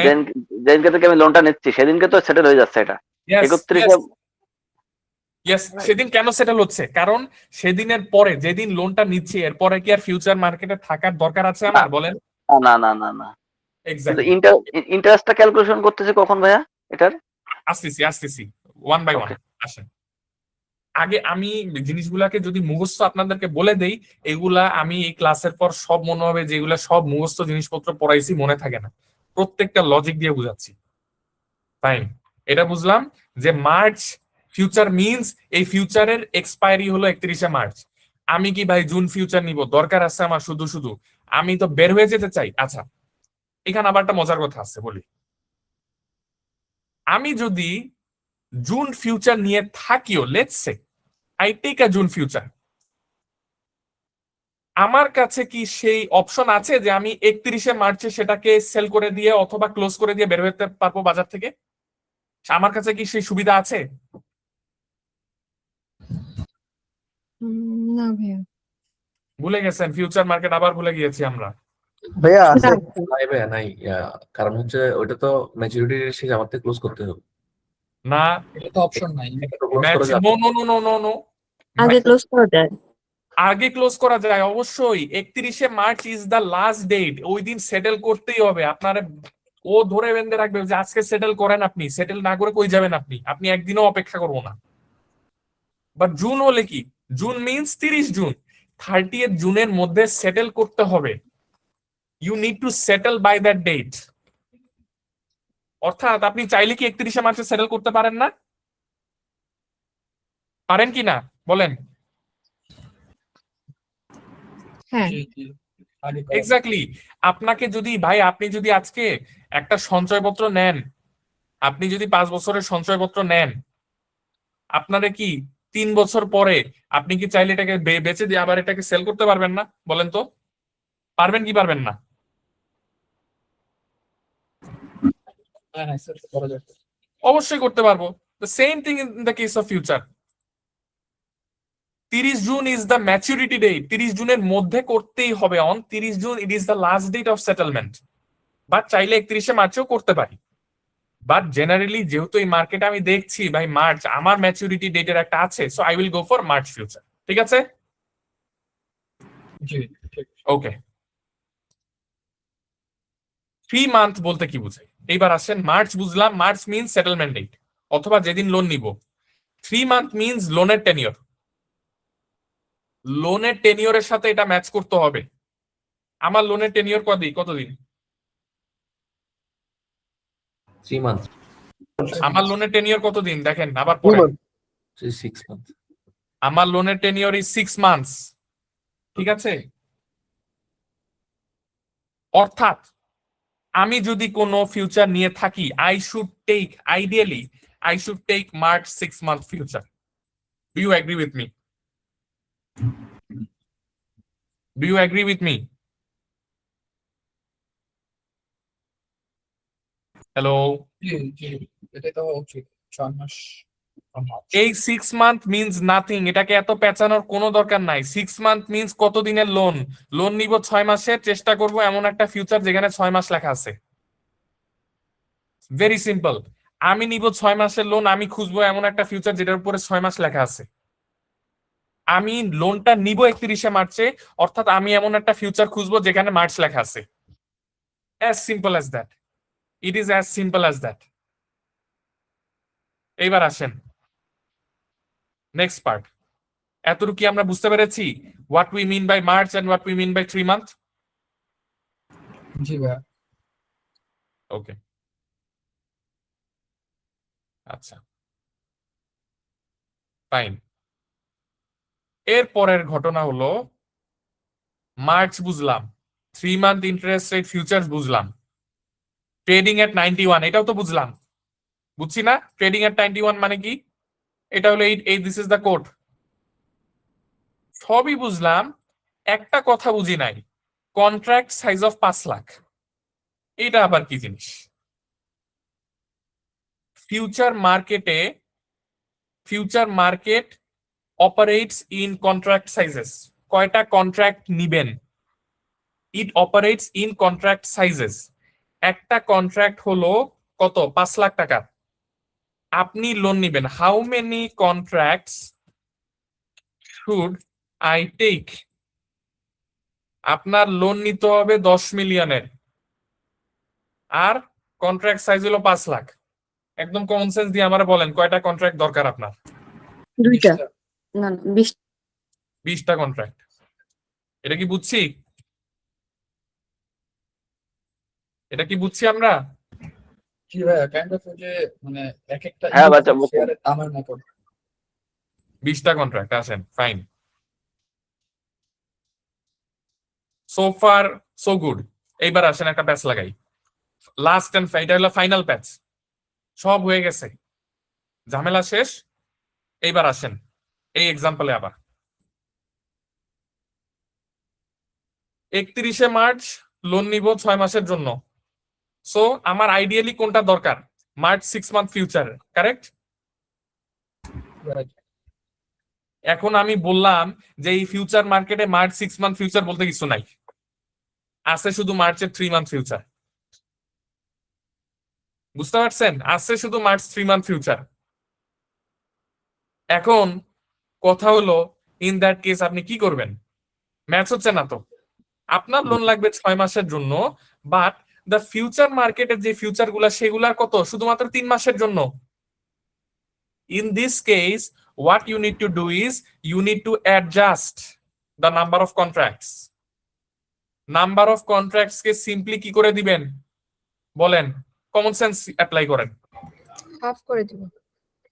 যেদিনকে থেকে আমি লোনটা নিচ্ছি সেদিনকে তো সেটেল হয়ে যাচ্ছে এটা। 31 ইয়েস, সেদিন কেন সেটেল হচ্ছে? কারণ সেদিনের পরে যেদিন লোনটা নিচ্ছি এরপরে কি আর ফিউচার মার্কেটে থাকার দরকার আছে আমার? বলেন। না না না না, এক্স্যাক্টলি। ইন্টারেস্টটা ক্যালকুলেশন করতেছে কখন ভাইয়া এটার? আসতেছি ওয়ান বাই ওয়ান। আসেন, আগে আমি জিনিসগুলাকে যদি মুখস্থ আপনাদেরকে বলে দেই, এগুলা আমি এই ক্লাসের পর সব মনে হবে যেগুলা সব মুখস্থ জিনিসপত্র পড়াইছি মনে থাকে না, প্রত্যেকটা লজিক দিয়ে বুঝাচ্ছি। ফাইন, এটা বুঝলাম যে মার্চ ফিউচার মিনস এই ফিউচারের এক্সপায়ারি হলো 31 মার্চ। আমি কি ভাই জুন ফিউচার নিব? দরকার আছে আমার শুধু? আমি তো বের হয়ে যেতে চাই। আচ্ছা, এখানে আবার একটা মজার কথা আছে, বলি। আমি যদি জুন ফিউচার নিয়ে থাকিও, let's say I take a June future, আমার কাছে কি সেই অপশন আছে যে আমি 31 মার্চে সেটাকে সেল করে দিয়ে অথবা ক্লোজ করে দিয়ে বের হতে পারবো বাজার থেকে? আমার কাছে কি সেই সুবিধা আছে? না ভাইয়া। ভুলে গেছেন? ফিউচার মার্কেট আবার ভুলে গিয়েছি আমরা। ভাইয়া আছে না। নাই ভাইয়া নাই কারণ হচ্ছে ওইটা তো ম্যাচুরিটি শেষ আমার থেকে ক্লোজ করতে হবে। না, এটা তো অপশন নাই। এটা তো ক্লোজ ম্যাচ করা যাবে no no no no no no আগে ক্লোজ করা যায়। আগে ক্লোজ করা যায় অবশ্যই। 31শে March is the last date, ওই দিন সেটেল করতেই হবে আপনার। ও ধরে বেঁধে রাখবে যে আজকে সেটেল করেন, আপনি সেটেল না করে কই যাবেন? আপনি একদিনও অপেক্ষা করবো না। বাট জুন হলে কি? জুন মিনস 30 জুন, 30th জুনের মধ্যে সেটেল করতে হবে। You need to settle by that date. অর্থাৎ আপনি চাইলে কি 31শে মার্চে সেটেল করতে পারেন না? পারেন কি না বলেন? হ্যাঁ, জি জি আগে করা। এক্স্যাক্টলি। আপনাকে যদি ভাই, আপনি যদি আজকে একটা সঞ্চয়পত্র নেন, আপনি যদি 5 বছরের সঞ্চয়পত্র নেন, আপনারা কি 3 বছর পরে আপনি কি চাইলে এটাকে বেচে দিয়ে আবার এটাকে সেল করতে পারবেন না? বলেন তো, পারবেন কি পারবেন না? হ্যাঁ হ্যাঁ স্যার করা যাবে। অবশ্যই করতে পারবো। The same thing in the case of future. 30 June is the maturity date, 30 জুনের মধ্যে করতেই হবে। On 30 June it is the last date of settlement. But চাইলে 31শে মার্চেও করতে পারি। বাট জেনারেলি যেহেতু এই মার্কেটে আমি দেখছি ভাই মার্চ আমার ম্যাচুরিটি ডেটের একটা আছে, so I will go for March future. ঠিক আছে, জি ঠিক। ওকে। 3 মান্থ বলতে কি বুঝায়? এইবার আসেন, মার্চ বুঝলাম, মার্চ মিনস সেটেলমেন্ট ডেট অথবা যেদিন লোন নিব। 3 মান্থ মিনস লোনের টেনিয়র। লোনের টেনিয়রের সাথে এটা ম্যাচ করতে হবে। আমার লোনের টেনিয়র কতদিন? 3 মান্থ আমার লোনের টেনিয়র কতদিন দেখেন আবার পরে। 6 মান্থ। আমার লোনের টেনিয়র ইজ 6 মান্থস। ঠিক আছে, অর্থাৎ আমি যদি কোনো ফিউচার নিয়ে থাকি, ideally I should take March 6 month future. Do you agree with me? Do you agree with me? Hello. জি জি এটাই তো হওয়া উচিত 6 মাস। এই 6 মান্থ মিনস নাথিং, এটাকে এত পেঁচানোর কোনো দরকার নাই। 6 মান্থ মিনস কতদিনের লোন? লোন নিব 6 মাসের, চেষ্টা করব এমন একটা ফিউচার যেখানে 6 মাস লেখা আছে। Very simple. আমি নিব 6 মাসের লোন, আমি খুঁজবো এমন একটা ফিউচার যেটার উপরে 6 মাস লেখা আছে। আমি লোনটা নিব 31শে মার্চে, অর্থাৎ আমি এমন একটা ফিউচার খুঁজবো যেখানে মার্চ লেখা আছে। As simple as that. It is as simple as that. এইবার আসেন নেক্সট পার্ট। এতটুকু কি আমরা বুঝতে পেরেছি what we mean by March and what we mean by 3 month? জি ভাইয়া। ওকে, আচ্ছা, ফাইন। এর পরের ঘটনা হলো, মার্চ বুঝলাম, 3 মান্থ ইন্টারেস্ট রেট ফিউচার্স বুঝলাম, ট্রেডিং এট 91 এটাও তো বুঝলাম। বুঝছি না ট্রেডিং এট 91 মানে কি? এটা হলো এই দিস ইজ দ্য কোড। সবই বুঝলাম, একটা কথা বুঝি নাই, কন্ট্রাক্ট সাইজ অফ 5 লাখ। এটা আবার কি জিনিস? Future market operates in contract sizes. কয়টা কন্ট্রাক্ট নিবেন? It operates in contract sizes. একটা কন্ট্রাক্ট হলো কত? 5 লাখ টাকা। আপনি লোন নিবেন, how many contracts should I take? আপনার লোন নিতে হবে 10 মিলিয়নের, আর কন্ট্রাক্ট সাইজ হলো 5 লাখ। একদম কমন সেন্স দিয়ে আমার বলেন কয়টা কন্ট্রাক্ট দরকার আপনার? 2টা, না 20। 20টা কন্ট্রাক্ট। এটা কি বুঝছি? এটা কি বুঝছি আমরা? জি ভাইয়া কাইন্ড অফ যে মানে এক একটা হ্যাঁ বাচ্চা শেয়ারের দামের মতো। 20টা কন্ট্রাক্ট আসেন, fine. So far so good. এইবার আসেন একটা প্যাচ লাগাই, লাস্ট এন্ড এটা হলো ফাইনাল প্যাচ। সব হয়ে গেছে, ঝামেলা শেষ। এইবার আসেন এই এক্সাম্পলে আবার। 31শে মার্চ লোন নিব 6 মাসের জন্য। সো আমার আইডিয়ালি কোনটা দরকার? March 6 month future, correct? এখন আমি বললাম যে এই ফিউচার মার্কেটে মার্চ 6 মান্থ ফিউচার বলতে কিছু নাই, আছে শুধু মার্চের 3 মান্থ ফিউচার। বুঝতে পারছেন? আছে শুধু মার্চ 3 মান্থ ফিউচার। এখন কথা হলো, ইন দ্যাট কেস আপনি কি করবেন? ম্যাচ হচ্ছে না তো। আপনার লোন লাগবে 6 মাসের জন্য, বাট দ্য ফিউচার মার্কেটের যে ফিউচার গুলা সেগুলার কত? শুধুমাত্র 3 মাসের জন্য। In this case what you need to do is you need to adjust the number of contracts. Number of contracts K simply কি করে দিবেন বলেন? কমন সেন্স অ্যাপ্লাই করেন। হাফ করে দিব।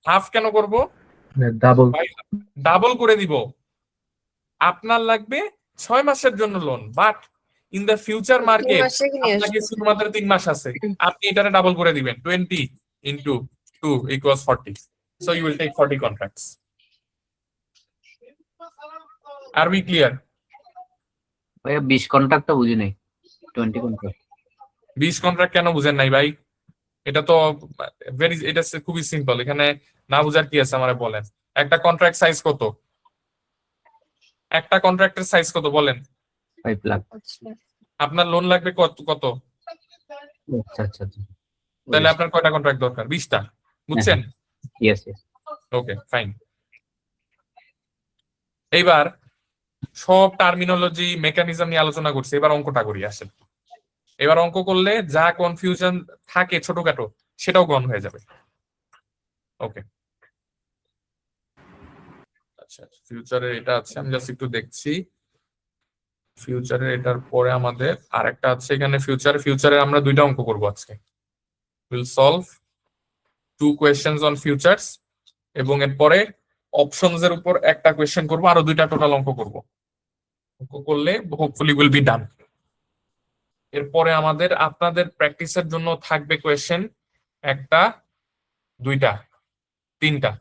হাফ কেন করব? ডাবল। ডাবল করে দিব। আপনার লাগবে 6 মাসের জন্য loan, but in the future 3 market মাসে কি নিয়ে আপনাকে আসবো? শুধুমাত্র 3 মাস আছে, আপনি এটারে ডাবল করে দিবেন। 20 into 2 equals 40. So you will take 40 contracts. Are we clear? ভাইয়া 20 কন্ট্রাক্টটা বুঝি নাই, 20 কন্ট্রাক্ট। 20 কন্ট্রাক্ট কেন বুঝেন নাই ভাই? এটা তো এটা খুবই সিম্পল, এখানে না বুঝার কি আছে আমারে বলেন। একটা কন্ট্রাক্ট সাইজ কত? একটা কন্ট্রাক্টের সাইজ কত বলেন? 5 লাখ। আচ্ছা আপনার লোন লাগবে কত কত? আচ্ছা আচ্ছা আচ্ছা, তাহলে আপনার কয়টা কন্ট্রাক্ট দরকার? 20টা। বুঝছেন? Yes yes. Okay fine. এইবার সব টার্মিনোলজি মেকানিজম নিয়ে আলোচনা করছি, এবার অঙ্কটা করি আসেন। এবার অঙ্ক করলে যা কনফিউশন থাকে ছোটখাটো সেটাও গন হয়ে যাবে। ওকে আচ্ছা, ফিউচারে এটা আছে, আমি জাস্ট একটু দেখছি। ফিউচারে এটার পরে আমাদের আরেকটা আছে এখানে ফিউচারে আমরা 2টা অঙ্ক করব আজকে। Will solve 2 questions on futures, এবং এরপরে অপশনস এর উপর একটা কোয়েশ্চেন করব, আরো 2টা টোটাল অঙ্ক করব। অঙ্ক করলে হোপফুলি উইল বি ডান। এরপরে আমাদের আপনাদের প্র্যাকটিসের জন্য থাকবে কোয়েশ্চেন 1টা 2টা 3টা,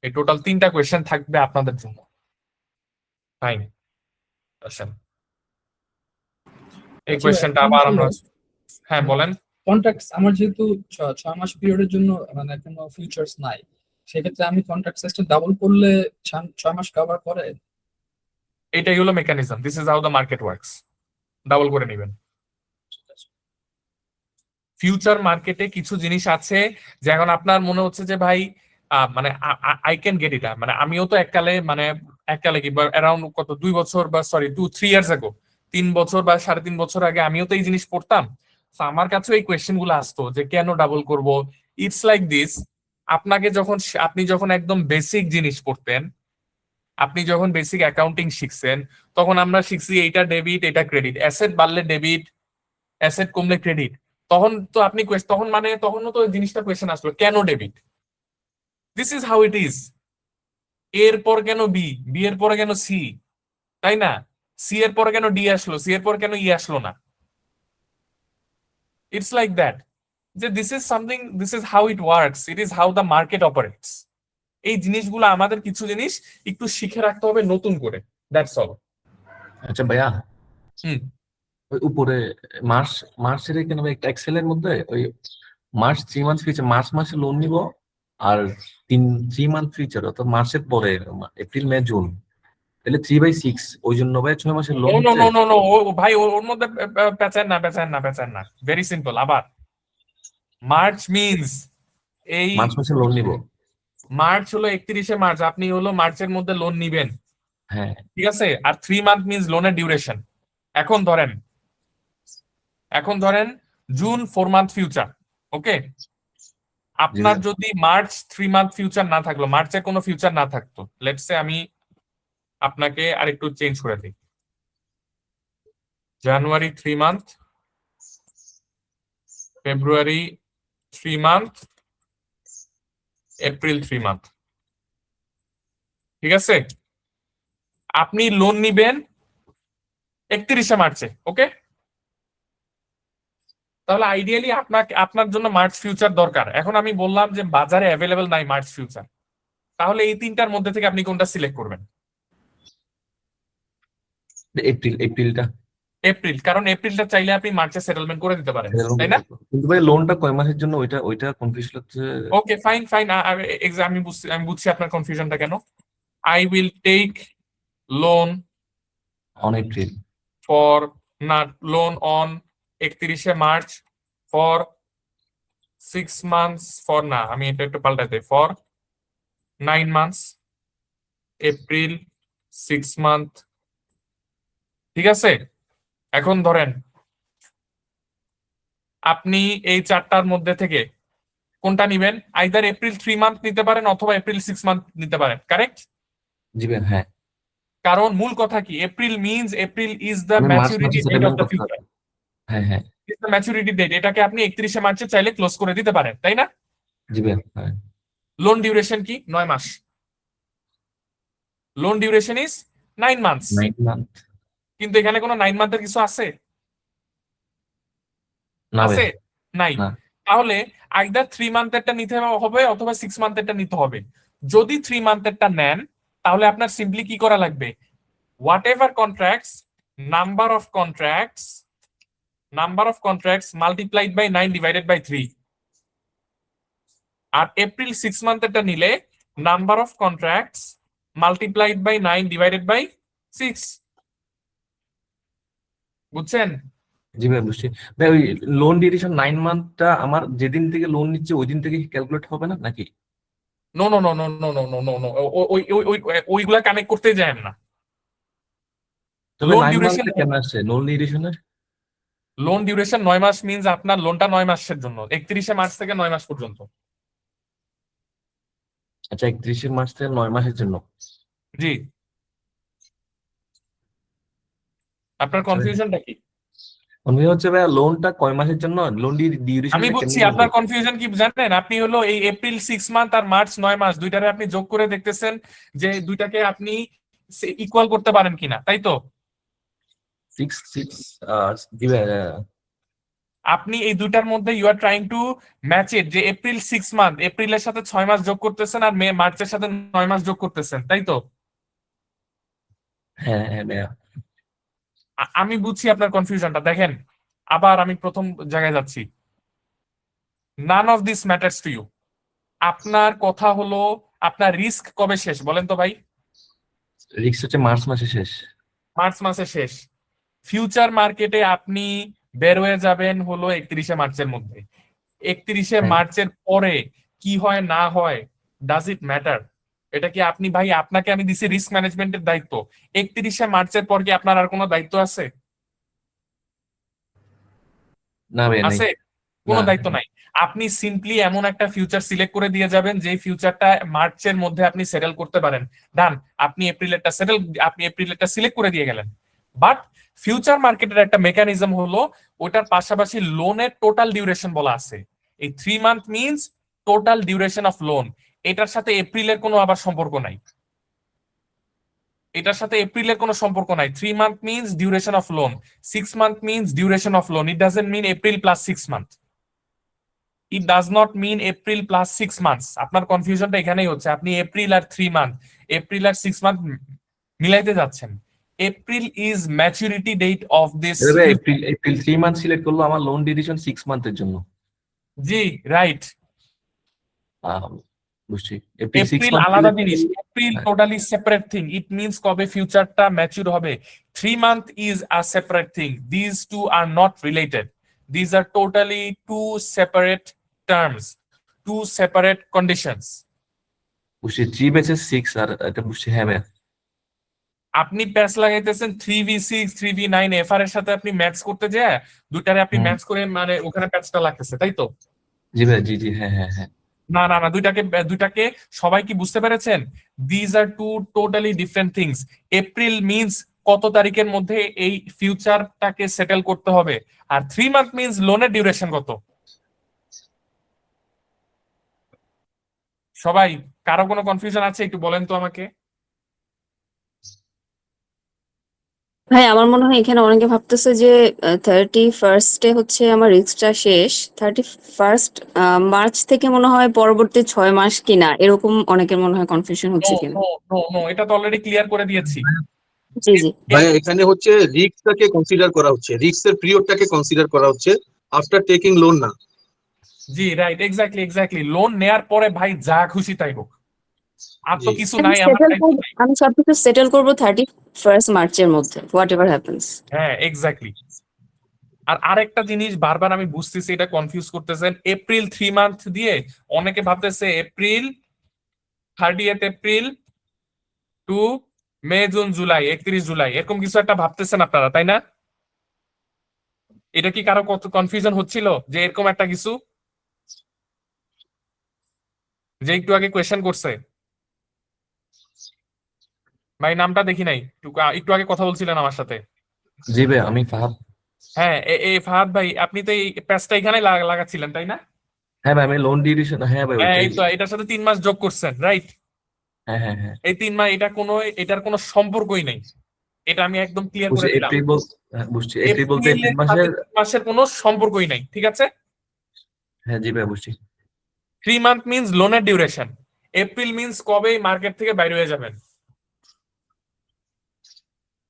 এই টোটাল 3টা কোয়েশ্চেন থাকবে আপনাদের জন্য। ফাইন আসেন এই কোয়েশ্চেনটা আবার আমরা, হ্যাঁ বলেন। কন্ট্রাক্টস আমার যেহেতু 6 মাস পিরিয়ডের জন্য মানে কোনো ফিউচার্স নাই, সেক্ষেত্রে আমি কন্ট্রাক্ট সাইজটা ডাবল করলে 6 মাস কভার করে। এটাই হলো mechanism, this is how the market works. Double করে নেবেন। ফিউচার মার্কেটে কিছু জিনিস আছে যে এখন আপনার মনে হচ্ছে যে ভাই মানে আই ক্যান গেট ইট, মানে আমিও তো এককালে কি অ্যারাউন্ড কত 2 বছর বা সরি 2-3 ইয়ার্স আগো, 3 বছর বা 3.5 বছর আগে আমিও তো এই জিনিস পড়তাম। আমার কাছেও এই কোয়েশ্চেন গুলো আসতো যে কেন ডাবল করব। ইটস লাইক দিস, আপনি যখন একদম বেসিক জিনিস পড়তেন, আপনি যখন বেসিক অ্যাকাউন্টিং শিখছেন, তখন আমরা শিখছি এইটা ডেবিট এটা ক্রেডিট, অ্যাসেট বাড়লে ডেবিট অ্যাসেট কমলে ক্রেডিট। তখন তো আপনি তখনও তো জিনিসটা কোয়েশ্চেন আসলো কেন debit. This is how it is. এরপর কেন বি এর পরে কেন সি, তাই না? সি এর পরে কেন ডি আসলো, সি এর পর কেন ই আসলো না? ইটস লাইক দ্যাট, যে this is how it works, it is how the market operates. এই জিনিসগুলো আমাদের কিছু জিনিস একটু শিখে রাখতে হবে নতুন করে, দ্যাটস অল। আচ্ছা ভাইয়া, হুম ওই উপরে মার্চের এখানে একটা এক্সেলের মধ্যে ওই মার্চ 3 মান্থ ফিউচার, মার্চ মাসে লোন নিব, আর 3 মান্থ ফিউচার অর্থাৎ মার্চের পরে এপ্রিল মে জুন, তাহলে 3/6, ওই জন্য ভাই 6 মাসের loan no no no no ভাই, ওর মধ্যে পেঁচান না। Very simple. আবার মার্চ মিনস এই মার্চ মাসে লোন নিব। মার্চ হলো 31শে মার্চ, আপনি হলো মার্চের মধ্যে লোন নিবেন, হ্যাঁ ঠিক আছে? আর 3 মান্থ মিনস লোনের ডিউরেশন। এখন ধরেন জুন 4 মান্থ ফিউচার, ওকে? আপনার যদি মার্চ 3 মান্থ ফিউচার না থাকলো, মার্চে কোনো ফিউচার না থাকতো, লেটস সে আমি আপনাকে আরেকটু চেঞ্জ করে দিই, জানুয়ারি 3 মান্থ, ফেব্রুয়ারি 3 মান্থ, এপ্রিল 3 মান্থ, ঠিক আছে? আপনি লোন নিবেন 31শে মার্চে, ওকে? তাহলে আইডিয়ালি আপনার জন্য মার্চ ফিউচার দরকার। এখন আমি বললাম যে বাজারে অ্যাভেলেবেল নাই মার্চ ফিউচার, তাহলে এই 3টার মধ্যে থেকে আপনি কোনটা সিলেক্ট করবেন? এপ্রিলটা। এপ্রিল, কারণ এপ্রিলটা চাইলে আপনি মার্চে সেটেলমেন্ট করে দিতে পারেন, তাই না? কিন্তু ভাই লোনটা কয় মাসের জন্য, ওইটা কনফিউজ হচ্ছে। ওকে ফাইন, আমি বুঝছি আপনার কনফিউশনটা কেন। I will take loan on April for not loan on 31 March for 6 months for না আমি এটা একটু পাল্টাতে for 9 months এপ্রিল 6 month ঠিক আছে। এখন ধরেন আপনি এই চারটার মধ্যে থেকে কোনটা নিবেন, আইদার এপ্রিল 3 মান্থ নিতে পারেন অথবা এপ্রিল 6 মান্থ নিতে পারেন, কারেক্ট? জি ভাই, হ্যাঁ কারণ মূল কথা কি, April means April is the আমি মার্চ ম্যাচুরিটি মাসে ডেট অফ সেটেলমেন্ট দ্য করতে ফিউচার, পারবো। হ্যাঁ হ্যাঁ ইজ দ্য ম্যাচুরিটি ডেট। এটাকে আপনি 31 মার্চে চাইলে ক্লোজ করে দিতে পারেন, তাই না? জি ভাই, হ্যাঁ লোন ডিউরেশন কি? 9 মাস। Loan duration is 9 months. 9 month. কিন্তু এখানে কোনো 9 মান্থের কিছু আছে? না আছে? ভাই, নাই। না। তাহলে আইদার 3 মান্থেরটা নিতে হবে অথবা 6 মান্থেরটা নিতে হবে। যদি 3 মান্থেরটা নেন তাহলে আপনার সিম্পলি কি করা লাগবে, whatever contracts, number of contracts multiplied by 9 divided by 3। আর এপ্রিল 6 মান্থেরটা নিলে number of contracts multiplied by 9 divided by 6। বুঝছেন? জি ভাই বুঝছি ভাই। ওই লোন ডিউরেশন 9 মান্থটা আমার যেদিন থেকে লোন নিচ্ছে ওই দিন থেকে ক্যালকুলেট হবে না নাকি? No no no no no no no no no, ওইগুলা কানেক্ট করতে যায় না। তবে লোন 9 ডিউরেশন, মান্থে কেন আসছে লোন ডিউরেশনের? লোন ডিউরেশন 9 মাস মিন্স আপনার লোনটা 9 মাসের জন্য, 31 মার্চ থেকে 9 মাস পর্যন্ত। আচ্ছা, 31 মার্চ থেকে 9 মাসের জন্য। জি, আপনার কনফিউশনটা কি? আমি হচ্ছে ভাই লোনটা কয় মাসের জন্য, লোন ডিউরেশন আমি বুঝছি আপনার কনফিউশন কি জানেন, আপনি হলো এই এপ্রিল 6 মান্থ আর মার্চ 9 মাস দুইটারে আপনি যোগ করে দেখতেছেন যে দুইটাকে আপনি ইকুয়াল করতে পারেন কিনা, তাই তো? 6 জি ভাই, আপনি এই দুইটার মধ্যে you are trying to match it, যে এপ্রিল 6 মান্থ, এপ্রিলের সাথে 6 মাস যোগ করতেছেন আর মার্চের সাথে 9 মাস যোগ করতেছেন, তাই তো? হ্যাঁ হ্যাঁ ভাইয়া। আমি বুঝছি আপনার কনফিউশনটা। দেখেন, আবার আমি প্রথম জায়গায় যাচ্ছি। None of this matters to you. আপনার কথা হলো আপনার রিস্ক কবে শেষ বলেন তো ভাই? রিস্ক হচ্ছে মার্চ মাসে শেষ। মার্চ মাসে শেষ। ফিউচার মার্কেটে আপনি বের হয়ে যাবেন হলো 31 মার্চের মধ্যে। 31 হ্যাঁ। মার্চের পরে কি হয় না হয়, ডাজ ইট ম্যাটার? এটা কি আপনি ভাই, আপনাকে আমি দিছি রিস্ক ম্যানেজমেন্টের দায়িত্ব, 31 মার্চের পর কি আপনার আর কোনো দায়িত্ব আছে? না ভাই, নাই। আছে? কোনো না। দায়িত্ব নাই। আপনি সিম্পলি এমন একটা ফিউচার সিলেক্ট করে দিয়ে যাবেন যে ফিউচারটা মার্চের মধ্যে আপনি সেটেল করতে পারেন। ডান, আপনি এপ্রিলেরটা সিলেক্ট করে দিয়ে গেলেন। বাট ফিউচার মার্কেটের একটা মেকানিজম হলো ওটার পাশাপাশি লোনের টোটাল ডিউরেশন বলা আছে। এই 3 month means total duration of loan. এটার সাথে এপ্রিলের কোনো আবার সম্পর্ক নাই। 3 month means duration of loan, 6 month means duration of loan. It doesn't mean April plus 6 month. It does not mean April plus 6 months. আপনার কনফিউশনটা এখানেই হচ্ছে, আপনি এপ্রিল আর 3 মান্থ, এপ্রিল আর 6 মান্থ মিলাইতে যাচ্ছেন। April is maturity date of this. April 3 month select করলো, আমার লোন ডিউরেশন 6 মান্থের জন্য। জি রাইট। বুঝছি। এপ্রিল 6 এপ্রিল মান্থ আলাদা জিনিস, এপ্রিল হ্যাঁ। Totally separate thing. It means কবে ফিউচারটা ম্যাচুর হবে। 3 month is a separate thing. This two are not related. This are totally two separate terms, two separate conditions. বুঝছি 3 বেসে 6 আর এটা বুঝছি। হ্যাঁ ভাই, আপনি প্যাচ লাগাইতেছেন 3v6 3v9 এফআর এর সাথে আপনি ম্যাচ করতে যায় দুটারে আপনি হুম। ম্যাচ করে মানে ওখানে প্যাচটা লাগতেছে, তাই তো? জি ভাই, জি জি, হ্যাঁ হ্যাঁ হ্যাঁ। না না না, দুইটাকে সবাই কি বুঝতে পেরেছেন? These are two totally different things. April means কত তারিখের মধ্যে এই ফিউচারটাকে সেটেল করতে হবে, আর 3 মান্থ মিন্স লোনের ডিউরেশন কত। সবাই কারো কোনো কনফিউশন আছে একটু বলেন তো আমাকে। ভাই আমার মনে হয় এখানে অনেকে ভাবতেছে যে 31st হচ্ছে আমার রিস্কটা শেষ, 31st মার্চ থেকে মনে হয় পরবর্তী 6 মাস কিনা, এরকম অনেকের মনে হয় কনফিউশন হচ্ছে কিনা। নো, এটা তো অলরেডি ক্লিয়ার করে দিয়েছি। জি জি। ভাই এখানে হচ্ছে রিস্কটাকে কনসিডার করা হচ্ছে, রিস্কের পিরিয়ডটাকে কনসিডার করা হচ্ছে আফটার টেকিং লোন না। জি রাইট, এক্স্যাক্টলি। লোন নেয়ার পরে ভাই যা খুশি তাই হোক, আর তো জি। কিছু নাই, আমার দায়িত্ব নাই। আমি সবকিছু সেটেল করবো 31st মার্চের মধ্যে, হোয়াট এভার হ্যাপেন্স। হ্যাঁ, এক্স্যাক্টলি। আর আরেকটা জিনিস বারবার আমি বুঝতেছি, এটা কনফিউজ করতেছেন, এপ্রিল 3 মান্থ দিয়ে অনেকে ভাবতেছে April 30th April to May June July 31 July এরকম কিছু একটা ভাবতেছেন আপনারা, তাই না? এটা কি কারো কত কনফিউশন হচ্ছিল যে এরকম একটা কিছু, যে একটু আগে কোয়েশ্চেন করছে? ভাই নামটা দেখি নাই, একটু আগে কথা বলছিলেন আমার সাথে। জি ভাই, আমি ফাহাদ। হ্যাঁ, ফাহাদ ভাই, আপনি তো এই প্যাচটা এখানে লাগাচ্ছিলেন, তাই না? হ্যাঁ ভাই, আমি লোন ডিউরেশন, হ্যাঁ ভাই হ্যাঁ, ওইটাই। এই তো এটার সাথে 3 মাস যোগ করছেন, রাইট? হ্যাঁ হ্যাঁ হ্যাঁ, এই 3 মাস, এটার কোনো সম্পর্কই নেই, এটা আমি একদম ক্লিয়ার বুঝছি। করে দিলাম। এপ্রিল হ্যাঁ, বুঝছি, এপ্রিল বলতে এপ্রিলের এপ্রিল সাথে মাসের। 3 মাসের কোনো সম্পর্কই নাই, ঠিক আছে? হ্যাঁ জি ভাই, বুঝছি। 3 মান্থ মিনস লোনের ডিউরেশন, এপ্রিল মিনস কবে মার্কেট থেকে বাইরে হয়ে যাবেন।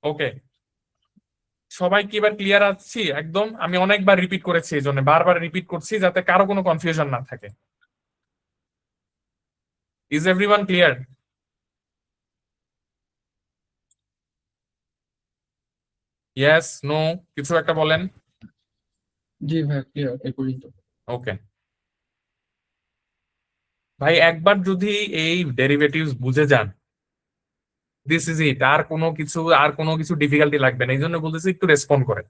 ওকে, সবাই কি এবার ক্লিয়ার আছি একদম? আমি অনেকবার রিপিট করেছি, এই জন্য বারবার রিপিট করছি যাতে কারো কোনো কনফিউশন না থাকে। Is everyone clear? Yes, no, কিছু একটা বলেন। জি ভাই, ক্লিয়ার এই পর্যন্ত। ওকে ভাই, একবার যদি এই ডেরিভেটিভস বুঝে যান, দিস ইজ ইট। আর কোনো কিছু ডিফিকাল্টি লাগবে না, এই জন্য বলতেছি একটু রেসপন্ড করেন।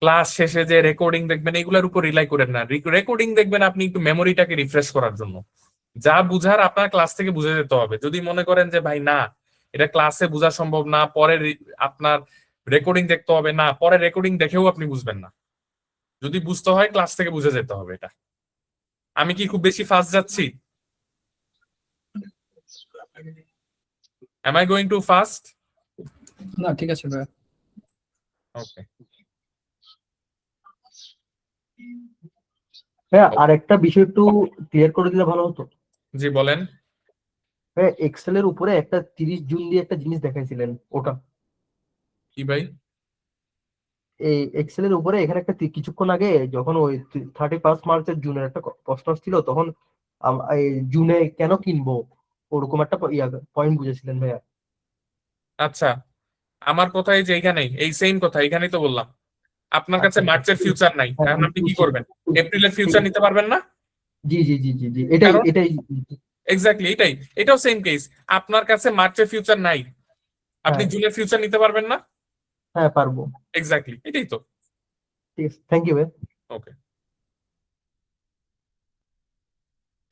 ক্লাস শেষে যে রেকর্ডিং দেখবেন এগুলোর উপর রিলাই করেন না। রেকর্ডিং দেখবেন আপনি একটু মেমোরিটাকে রিফ্রেশ করার জন্য। যা বুঝার আপনার ক্লাস থেকে বুঝে যেতে হবে। যদি মনে করেন যে ভাই না, এটা ক্লাসে বোঝা সম্ভব না, পরে আপনার রেকর্ডিং দেখতে হবে, না পরে রেকর্ডিং দেখেও আপনি বুঝবেন না। যদি বুঝতে হয় ক্লাস থেকে বুঝে যেতে হবে। এটা আমি কি খুব বেশি ফাস্ট যাচ্ছি? Am I going too fast? না, ঠিক আছে ভাই। Okay. হ্যাঁ, আর একটা বিষয় একটু ক্লিয়ার করে দিলে ভালো হতো। জি বলেন। হ্যাঁ, এক্সেল এর উপরে একটা 30 জুন দিয়ে একটা জিনিস দেখাইছিলেন, ওটা কি ভাই? এই এক্সেল এর উপরে এখানে একটা কিছুক্ষণ আগে যখন ওই 31 মার্চের জুনের একটা প্রশ্ন ছিল, তখন এই জুনে কেন কিনবো ওরকম একটা পয়েন্ট বুঝেছিলেন ভাইয়া। আচ্ছা, আমার কথা এই যে এইখানেই, এই সেম কথা এখানেই তো বললাম। আপনার কাছে আচ্ছা, মার্চের ফিউচার নাই, হ্যাঁ, এখন আপনি কি বুঝছি। করবেন? এপ্রিলের ফিউচার নিতে পারবেন না? জি জি জি জি জি, এটাই কারণ এটাই। এক্স্যাক্টলি এটাই, এটাও সেম কেস। আপনার কাছে মার্চের ফিউচার নাই, আপনি হ্যাঁ জুনের ফিউচার নিতে পারবেন না? হ্যাঁ, পারবো। এক্স্যাক্টলি এটাই তো। ঠিক আছে, থ্যাংক ইউ ভাই। ওকে,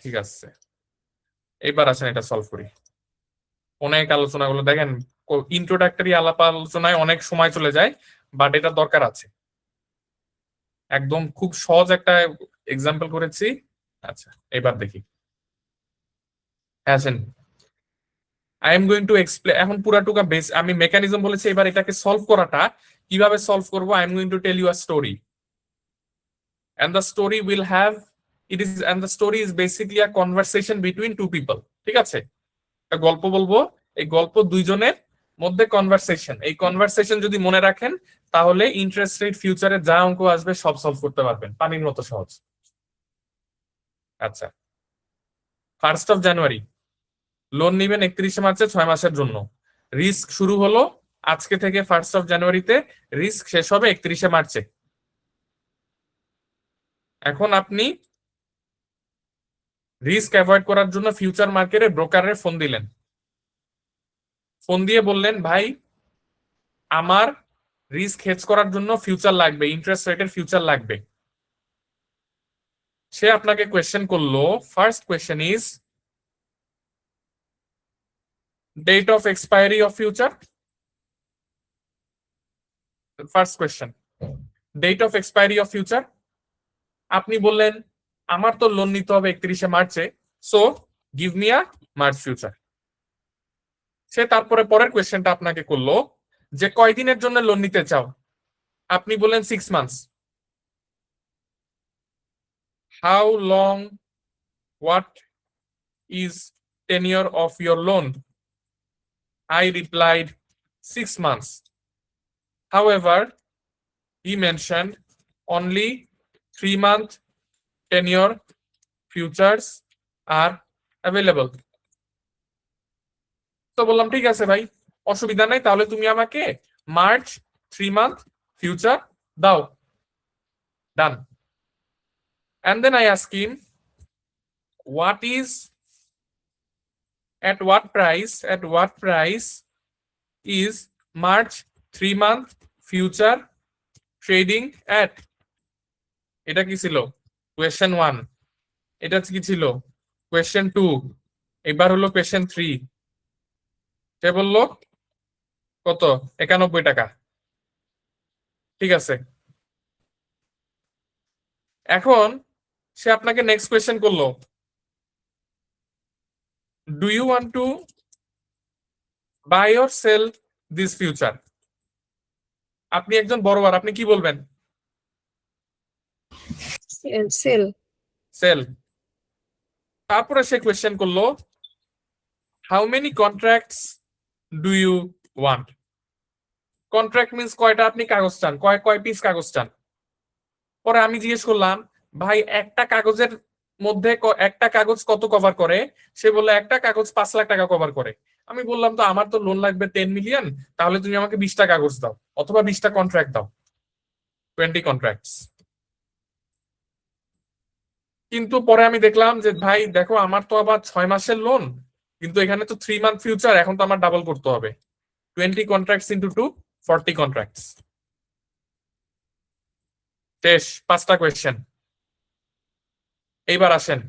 ঠিক আছে, এবার আসেন এটা সলভ করি। অনেক আলোচনা গুলো দেখেন, ইন্ট্রোডাক্টরি আলাপ আলোচনায় অনেক সময় চলে যায়, বাট এটা দরকার আছে। একদম খুব সহজ একটা এক্সাম্পল করেছি। আচ্ছা, এবার দেখি। আসেন, I am going to explain. এখন পুরাটুকা বেস আমি মেকানিজম বলেছি, এবার এটাকে সলভ করাটা কিভাবে সলভ করবো, I am going to tell you a story, and the story will have and the story is basically a conversation between two people. ঠিক আছে, একটা গল্প বলবো, এই গল্প দুইজনের মধ্যে কনভারসেশন। এই কনভারসেশন যদি মনে রাখেন তাহলে ইন্টারেস্ট রেট ফিউচারে যা অঙ্ক আসবে সব সলভ করতে পারবেন, পানির মতো সহজ। আচ্ছা, 1 জানুয়ারি লোন নিবেন 31 মার্চে 6 মাসের জন্য। রিস্ক শুরু হলো আজকে থেকে 1 জানুয়ারিতে, রিস্ক শেষ হবে 31 মার্চে। এখন আপনি রিস্ক অ্যাভয়েড করার জন্য ফিউচার মার্কেটে ব্রোকারের ফোন দিলেন। ফোন দিয়ে বললেন ভাই আমার রিস্ক হেজ করার জন্য ফিউচার লাগবে, ইন্টারেস্ট রেটের ফিউচার লাগবে। সে আপনাকে কোয়েশ্চেন করলো, first question is date of expiry of future. First question, date of expiry of future. আপনি বললেন আমার তো লোন নিতে হবে 31 মার্চে, so give me a March future. সে তারপরে পরের কোয়েশ্চেনটা আপনাকে করলো যে কয়দিনের জন্য লোন নিতে চাও। আপনি বললেন 6 months. How long, what is tenure of your loan? I replied 6 months. However, he mentioned only 3-month tenure futures are available. তো বললাম ঠিক আছে ভাই, অসুবিধা নাই, তাহলে তুমি আমাকে মার্চ 3 মান্থ ফিউচার দাও। ডান। And then I ask him, what is, at what price is March 3 month future trading at? এটা কি ছিল কোয়েশ্চেন 1, এটা কি ছিল কোয়েশ্চেন 2, এবার হলো কোয়েশ্চেন 3। সে বললো কত? 91 টাকা। ঠিক আছে, এখন সে আপনাকে নেক্সট কোয়েশ্চেন করলো, do you want to buy or sell this future? আপনি একজন বড়বার, আপনি কি বলবেন? সেল। সেল। তারপরে সে কোয়েশ্চেন করলো, how many contracts do you want? Contract means কয়টা আপনি কাগজ চান, কয় পিস কাগজ চান? পরে আমি জিজ্ঞেস করলাম, ভাই একটা কাগজের মধ্যে একটা কাগজ কত কভার করে? সে বললো একটা কাগজ 5 লাখ টাকা কভার করে। আমি বললাম তো আমার তো লোন লাগবে 10 মিলিয়ন, তাহলে তুমি আমাকে 20টা কাগজ দাও অথবা 20টা কন্ট্রাক্ট দাও, 20 কন্ট্রাক্টস। কিন্তু পরে আমি দেখলাম যে ভাই দেখো আমার তো আবার 6 মাসের লোন, কিন্তু এখানে তো 3 মান্থ ফিউচার, এখন তো আমার ডাবল করতে হবে, 20 কন্ট্রাক্টস ইন্টু 2, 40 কন্ট্রাক্টস। শেষ 5টা কোয়েশ্চেন। এইবার আসেন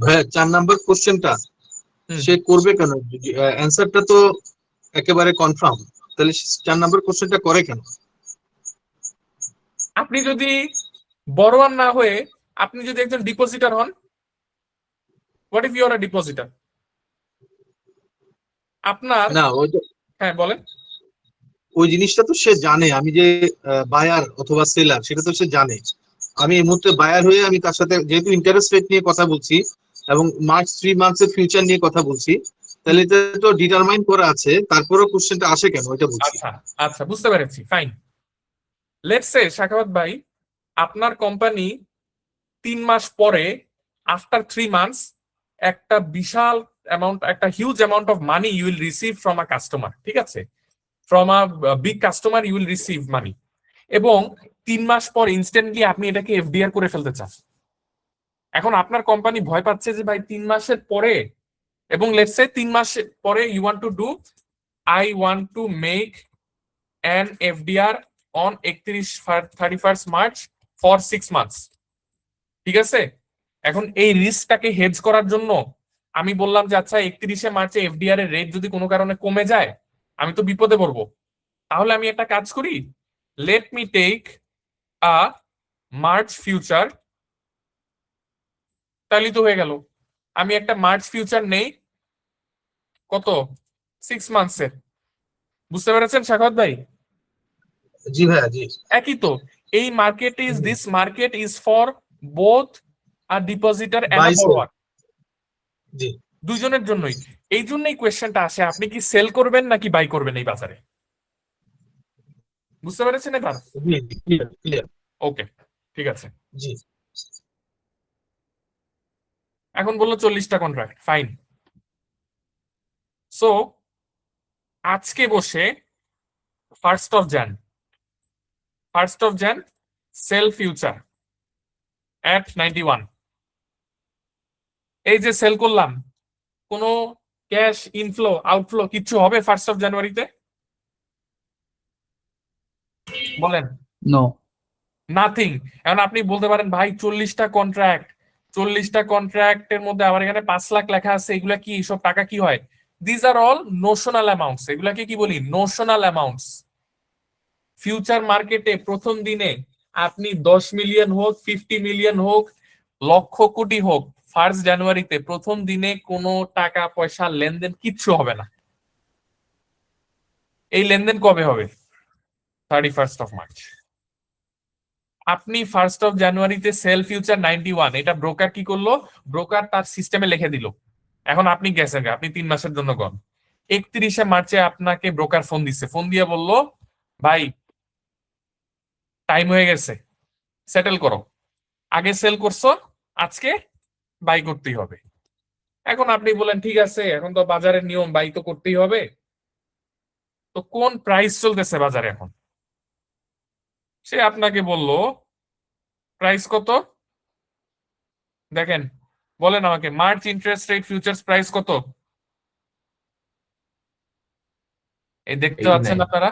ভাইয়া 4 নাম্বার কোশ্চেনটা হুম। সে করবে কেন? অ্যান্সারটা তো একেবারে কনফার্ম, তাহলে 4 নাম্বার কোশ্চেনটা করে কেন? আপনি যদি বড়োয়ার না হয়ে আপনি যদি একজন ডিপোজিটার হন, what if you are a depositor? আপনার, না ওইটা, হ্যাঁ বলেন। ওই জিনিসটা তো সে জানে আমি যে বায়ার অথবা সেলার, সেটা তো সে জানে। আমি এই মুহূর্তে বায়ার হয়ে আমি তার সাথে যেহেতু ইন্টারেস্ট রেট নিয়ে কথা বলছি এবং মার্চ 3 মান্থসের ফিউচার নিয়ে কথা বলছি, তাহলে এটা তো ডিটারমাইন করা আছে, তারপরেও কোশ্চেনটা আসে কেন এটা বলছি। আচ্ছা আচ্ছা, বুঝতে পেরেছি, ফাইন। লেটস সে সাখাওয়াত ভাই, আপনার কোম্পানি 3 মাস পরে, আফটার 3 মান্থস, একটা বিশাল অ্যামাউন্ট, একটা huge amount of money you will receive from a customer. ঠিক আছে, from a big customer you will receive money, এবং 3 মাস পর ইনস্ট্যান্টলি আপনি এটাকে এফডিআর করে ফেলতে চান। এখন আপনার কোম্পানি ভয় পাচ্ছে যে ভাই 3 মাসের পরে, এবং লেটস সে 3 মাস পরে you want to do, I want to make an FDR on 31 March for 6 months. ঠিক আছে, এখন এই রিস্কটাকে হেজ করার জন্য আমি বললাম যে আচ্ছা 31 মার্চে এফডিআর এর রেট যদি কোনো কারণে কমে যায়, আমি তো বিপদে পড়বো, তাহলে আমি একটা কাজ করি, let me take a March future. তাহলে তো হয়ে গেল, আমি একটা মার্চ ফিউচার নেই কত 6 মান্থসের। বুঝতে পেরেছেন সাখাওয়াত ভাই? জি ভাইয়া, জি। একই তো, এই market is, this market is for both a depositor and a Buy, sell. Borrower, জি দুইজনের জন্যই। এই জন্যই কোয়েশ্চেনটা আসে, আপনি কি সেল করবেন নাকি বাই করবেন এই বাজারে? বুঝতে পেরেছেন এবার? জি, ক্লিয়ার ক্লিয়ার। ওকে, ঠিক আছে। জি এখন বললো 40টা কন্ট্রাক্ট, ফাইন। সো আজকে বসে 1st of jan sell future at 91। এই যে সেল করলাম, কোনো ক্যাশ ইনফ্লো আউটফ্লো কিচ্ছু হবে 1st অফ জানুয়ারিতে? বলেন। নো। নাথিং। এখন আপনি বলতে পারেন ভাই 40টা কন্ট্রাক্টের মধ্যে আমার এখানে 5 লাখ লেখা আছে, এগুলা কি, সব টাকা কি হয়? These are all notional amounts, এগুলাকে কি বলি? Notional amounts. ফিউচার মার্কেটে প্রথম দিনে আপনি 10 মিলিয়ন হোক, 50 মিলিয়ন হোক, লক্ষ কোটি হোক, 1st জানুয়ারিতে প্রথম দিনে কোনো টাকা পয়সা লেনদেন কিচ্ছু হবে না। এই লেনদেন কবে হবে? 31st of March. আপনি 1st অফ জানুয়ারিতে সেল ফিউচার 91, এটা ব্রোকার কি করলো? ব্রোকার তার সিস্টেমে লিখে দিল। এখন আপনি গেছেন, আপনি 3 মাসের জন্য গন। 31 মার্চে আপনাকে ব্রোকার ফোন দিচ্ছে, ফোন দিয়ে বলল ভাই টাইম হয়ে গেছে, সেটেল করো, আগে সেল করছো, আজকে বাই করতেই হবে। এখন আপনি বলেন ঠিক আছে, এখন তো বাজারের নিয়ম, বাই তো করতেই হবে। তো কোন প্রাইস চলতেছে বাজারে এখন? সে আপনাকে বলল প্রাইস কত, দেখেন, বলেন আমাকে, March interest rate futures price কত? এই দেখতে পাচ্ছেন 89 আপনারা,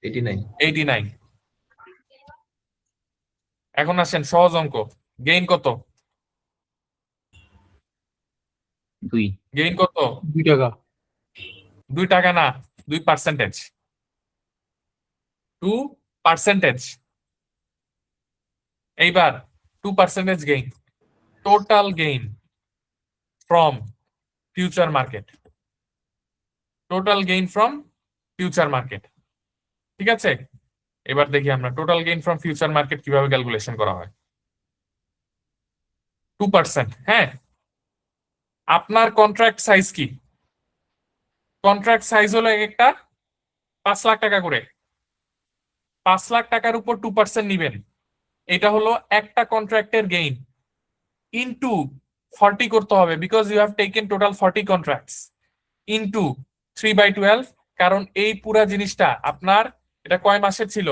89 89। এখন আসেন সহজ অঙ্ক, গেইন কত? 2। গেইন কত? 2 টাকা। 2 টাকা না, 2%। 2%। এইবার 2% gain, total gain from future market, total gain from future market. ঠিক আছে, এবার দেখি আমরা total gain from future market কিভাবে ক্যালকুলেশন করা হয়। 2%, হ্যাঁ। আপনার কন্ট্রাক্ট সাইজ কি? কন্ট্রাক্ট সাইজ হলো এক একটা 5 লাখ টাকা করে। 5 লাখ টাকার উপর 2% নিবেন, এটা হলো একটা কন্ট্রাক্টের গেইন ইনটু 40 করতে হবে, because you have taken total 40 contracts, into 3/12। কারণ এই পুরা জিনিসটা আপনার, এটা কয় মাসের ছিল?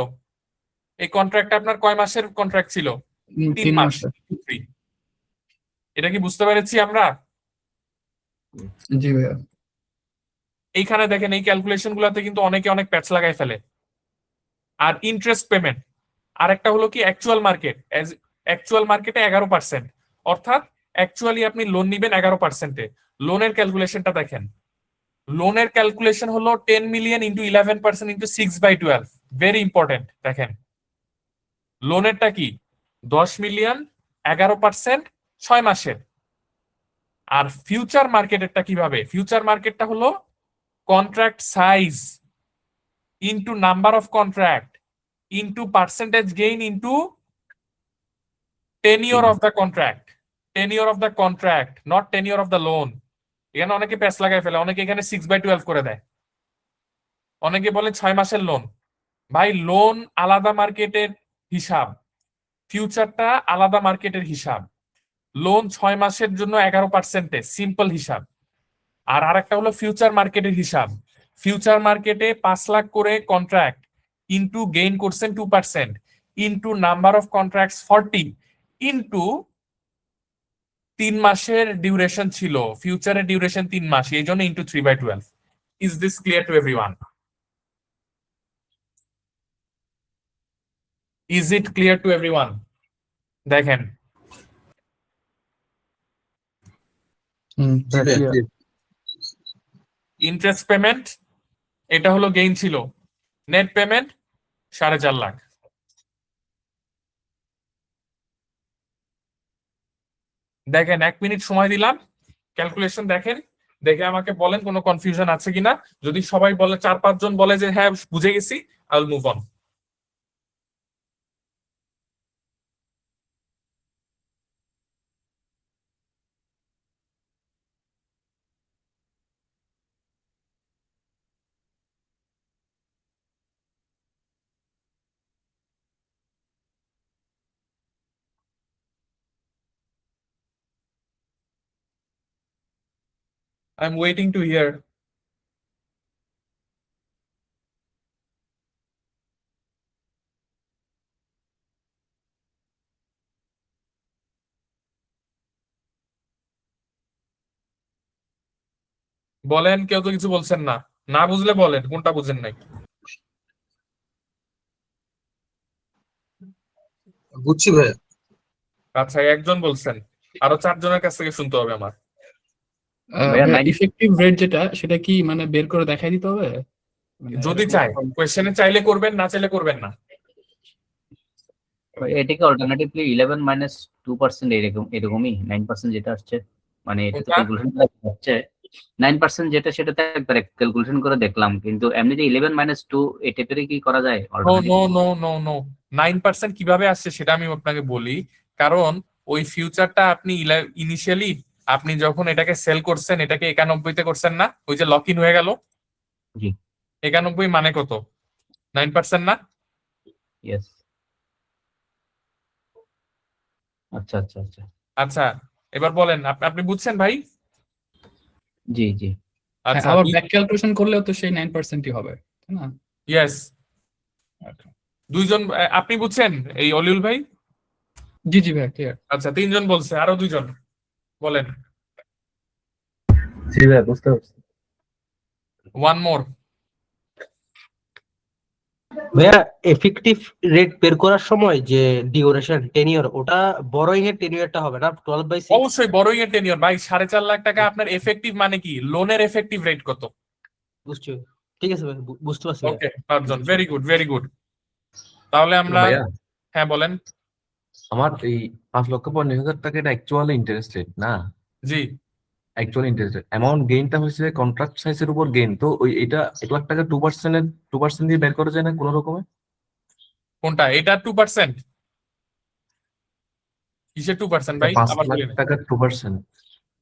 এই কন্ট্রাক্টটা আপনার কয় মাসের কন্ট্রাক্ট ছিল? 3 মাস। এটা কি বুঝতে পেরেছি আমরা? জি ভাইয়া। এইখানে দেখেন এই ক্যালকুলেশন গুলাতে কিন্তু অনেকে অনেক প্যাচ লাগাই ফেলে। আর ইন্টারেস্ট পেমেন্ট, আর একটা হলো কি অ্যাকচুয়াল মার্কেট, অ্যাকচুয়াল মার্কেটে 11%, অর্থাৎ অ্যাকচুয়ালি আপনি লোন নিবেন 11%-এ। লোনের ক্যালকুলেশনটা দেখেন, লোনের ক্যালকুলেশন হলো 10 million into 11% into 6/12। Very important, দেখেন লোনেরটা কি 10 মিলিয়ন, 11%, 6 মাসের। আর ফিউচার মার্কেটেরটা কিভাবে? ফিউচার মার্কেটটা হলো contract size into number of contract into percentage gain into tenure of the contract. Tenure of the contract, not tenure of the loan. এখানে অনেকে প্যাচ লাগাই ফেলে, অনেকে এখানে 6/12 করে দেয়, অনেকে বলে 6 মাসের লোন। ভাই লোন আলাদা মার্কেটের হিসাব, ফিউচারটা আলাদা মার্কেটের হিসাব। লোন 6 মাসের জন্য 11%-এ সিম্পল হিসাব। আর আরেকটা হলো ফিউচার মার্কেটের হিসাব। ফিউচার মার্কেটে 5 লাখ করে কন্ট্রাক্ট ইনটু গেইন করছেন 2%, into number of contracts 40, into 3 মাসের ডিউরেশন ছিল, ফিউচারের ডিউরেশন 3 মাস, এই জন্য into 3/12। Is this clear to everyone? Is it clear to everyone? দেখেন ইন্টারেস্ট পেমেন্ট, এটা হলো গেইন ছিল, নেট পেমেন্ট 4.5 লাখ। দেখেন 1 মিনিট সময় দিলাম, ক্যালকুলেশন দেখেন, দেখে আমাকে বলেন কোনো কনফিউশন আছে কিনা। যদি সবাই বলে, 4-5 জন বলে যে হ্যাঁ বুঝে গেছি, I will move on. I am waiting to here. বলেন, কেউ তো কিছু বলছেন না, না বুঝলে বলেন কোনটা বুঝেন নাই। বুঝছি ভাইয়া। আচ্ছা, একজন বলছেন, আরো 4 জনের কাছ থেকে শুনতে হবে আমার। ভাইয়া, nine- ইফেক্টিভ রেট যেটা, সেটা কি মানে বের করে দেখাই দিতে হবে? যদি চাই কোয়েশ্চেনে চাইলে করবেন, না চাইলে করবেন না। এটাকে অল্টারনেটিভলি 11 মাইনাস 2% এরকমই 9% যেটা আসছে, মানে এটা তো কোনটা? ক্যালকুলেশন করা যাচ্ছে 9% যেটা, সেটা তো একবার ক্যালকুলেশন করে দেখলাম, কিন্তু এমনি যে 11 মাইনাস 2 এই টাইপের কি করা যায়? No no no no no, 9% কিভাবে আসছে সেটা আমি আপনাকে বলি। কারণ ওই ফিউচারটা আপনি ইনিশিয়ালি আপনি যখন এটাকে সেল করছেন, এটাকে 91-তে করছেন না, ওই যে লক ইন হয়ে গেল। জি। 91 মানে কত? 9% না? ইয়েস। আচ্ছা আচ্ছা আচ্ছা। আচ্ছা, এবার বলেন, আপনি বুঝছেন ভাই? জি জি। হ্যাঁ, আচ্ছা আবার ব্যাক ক্যালকুলেশন করলেও তো সেই 9%ই হবে, তাই না? ইয়েস দুইজন আপনি বুঝছেন এই অলিউল ভাই? জি জি ভাই, ক্লিয়ার। আচ্ছা তিনজন বলছে, আরো দুইজন বলেন। জি ভাই বুঝতে পারছি। One more. ভাইয়া এফেক্টিভ রেট বের করার সময় যে ডিউরেশন টেনিয়র, ওটা বড়োইং এর টেনিয়রটা হবে না 12/6? অবশ্যই বড়ই এর টেনিয়র ভাই, 4.5 লাখ টাকা আপনার এফেক্টিভ মানে কি, লোনের এফেক্টিভ রেট কত? বুঝছি, ঠিক আছে ভাই, বুঝতে পারছি ভাইয়া। ওকে পাঁচজন, ভেরি গুড ভেরি গুড। তাহলে আমরা ভাইয়া হ্যাঁ বলেন। আমার এই 5,50,000 টাকা এটা অ্যাকচুয়ালি ইন্টারেস্ট রেট না, জি অ্যাকচুয়ালি ইন্টারেস্ট রেট অ্যামাউন্ট গেইনটা হচ্ছে কন্ট্রাক্ট সাইজের উপর গেইন, তো ওই এটা 1 লাখ টাকা 2% দিয়ে বের করা যায় না কোনো রকমে? কোনটা এটা 2%? কিসের 2% ভাই 5 আবার লাখ বলেন। টাকার 2%?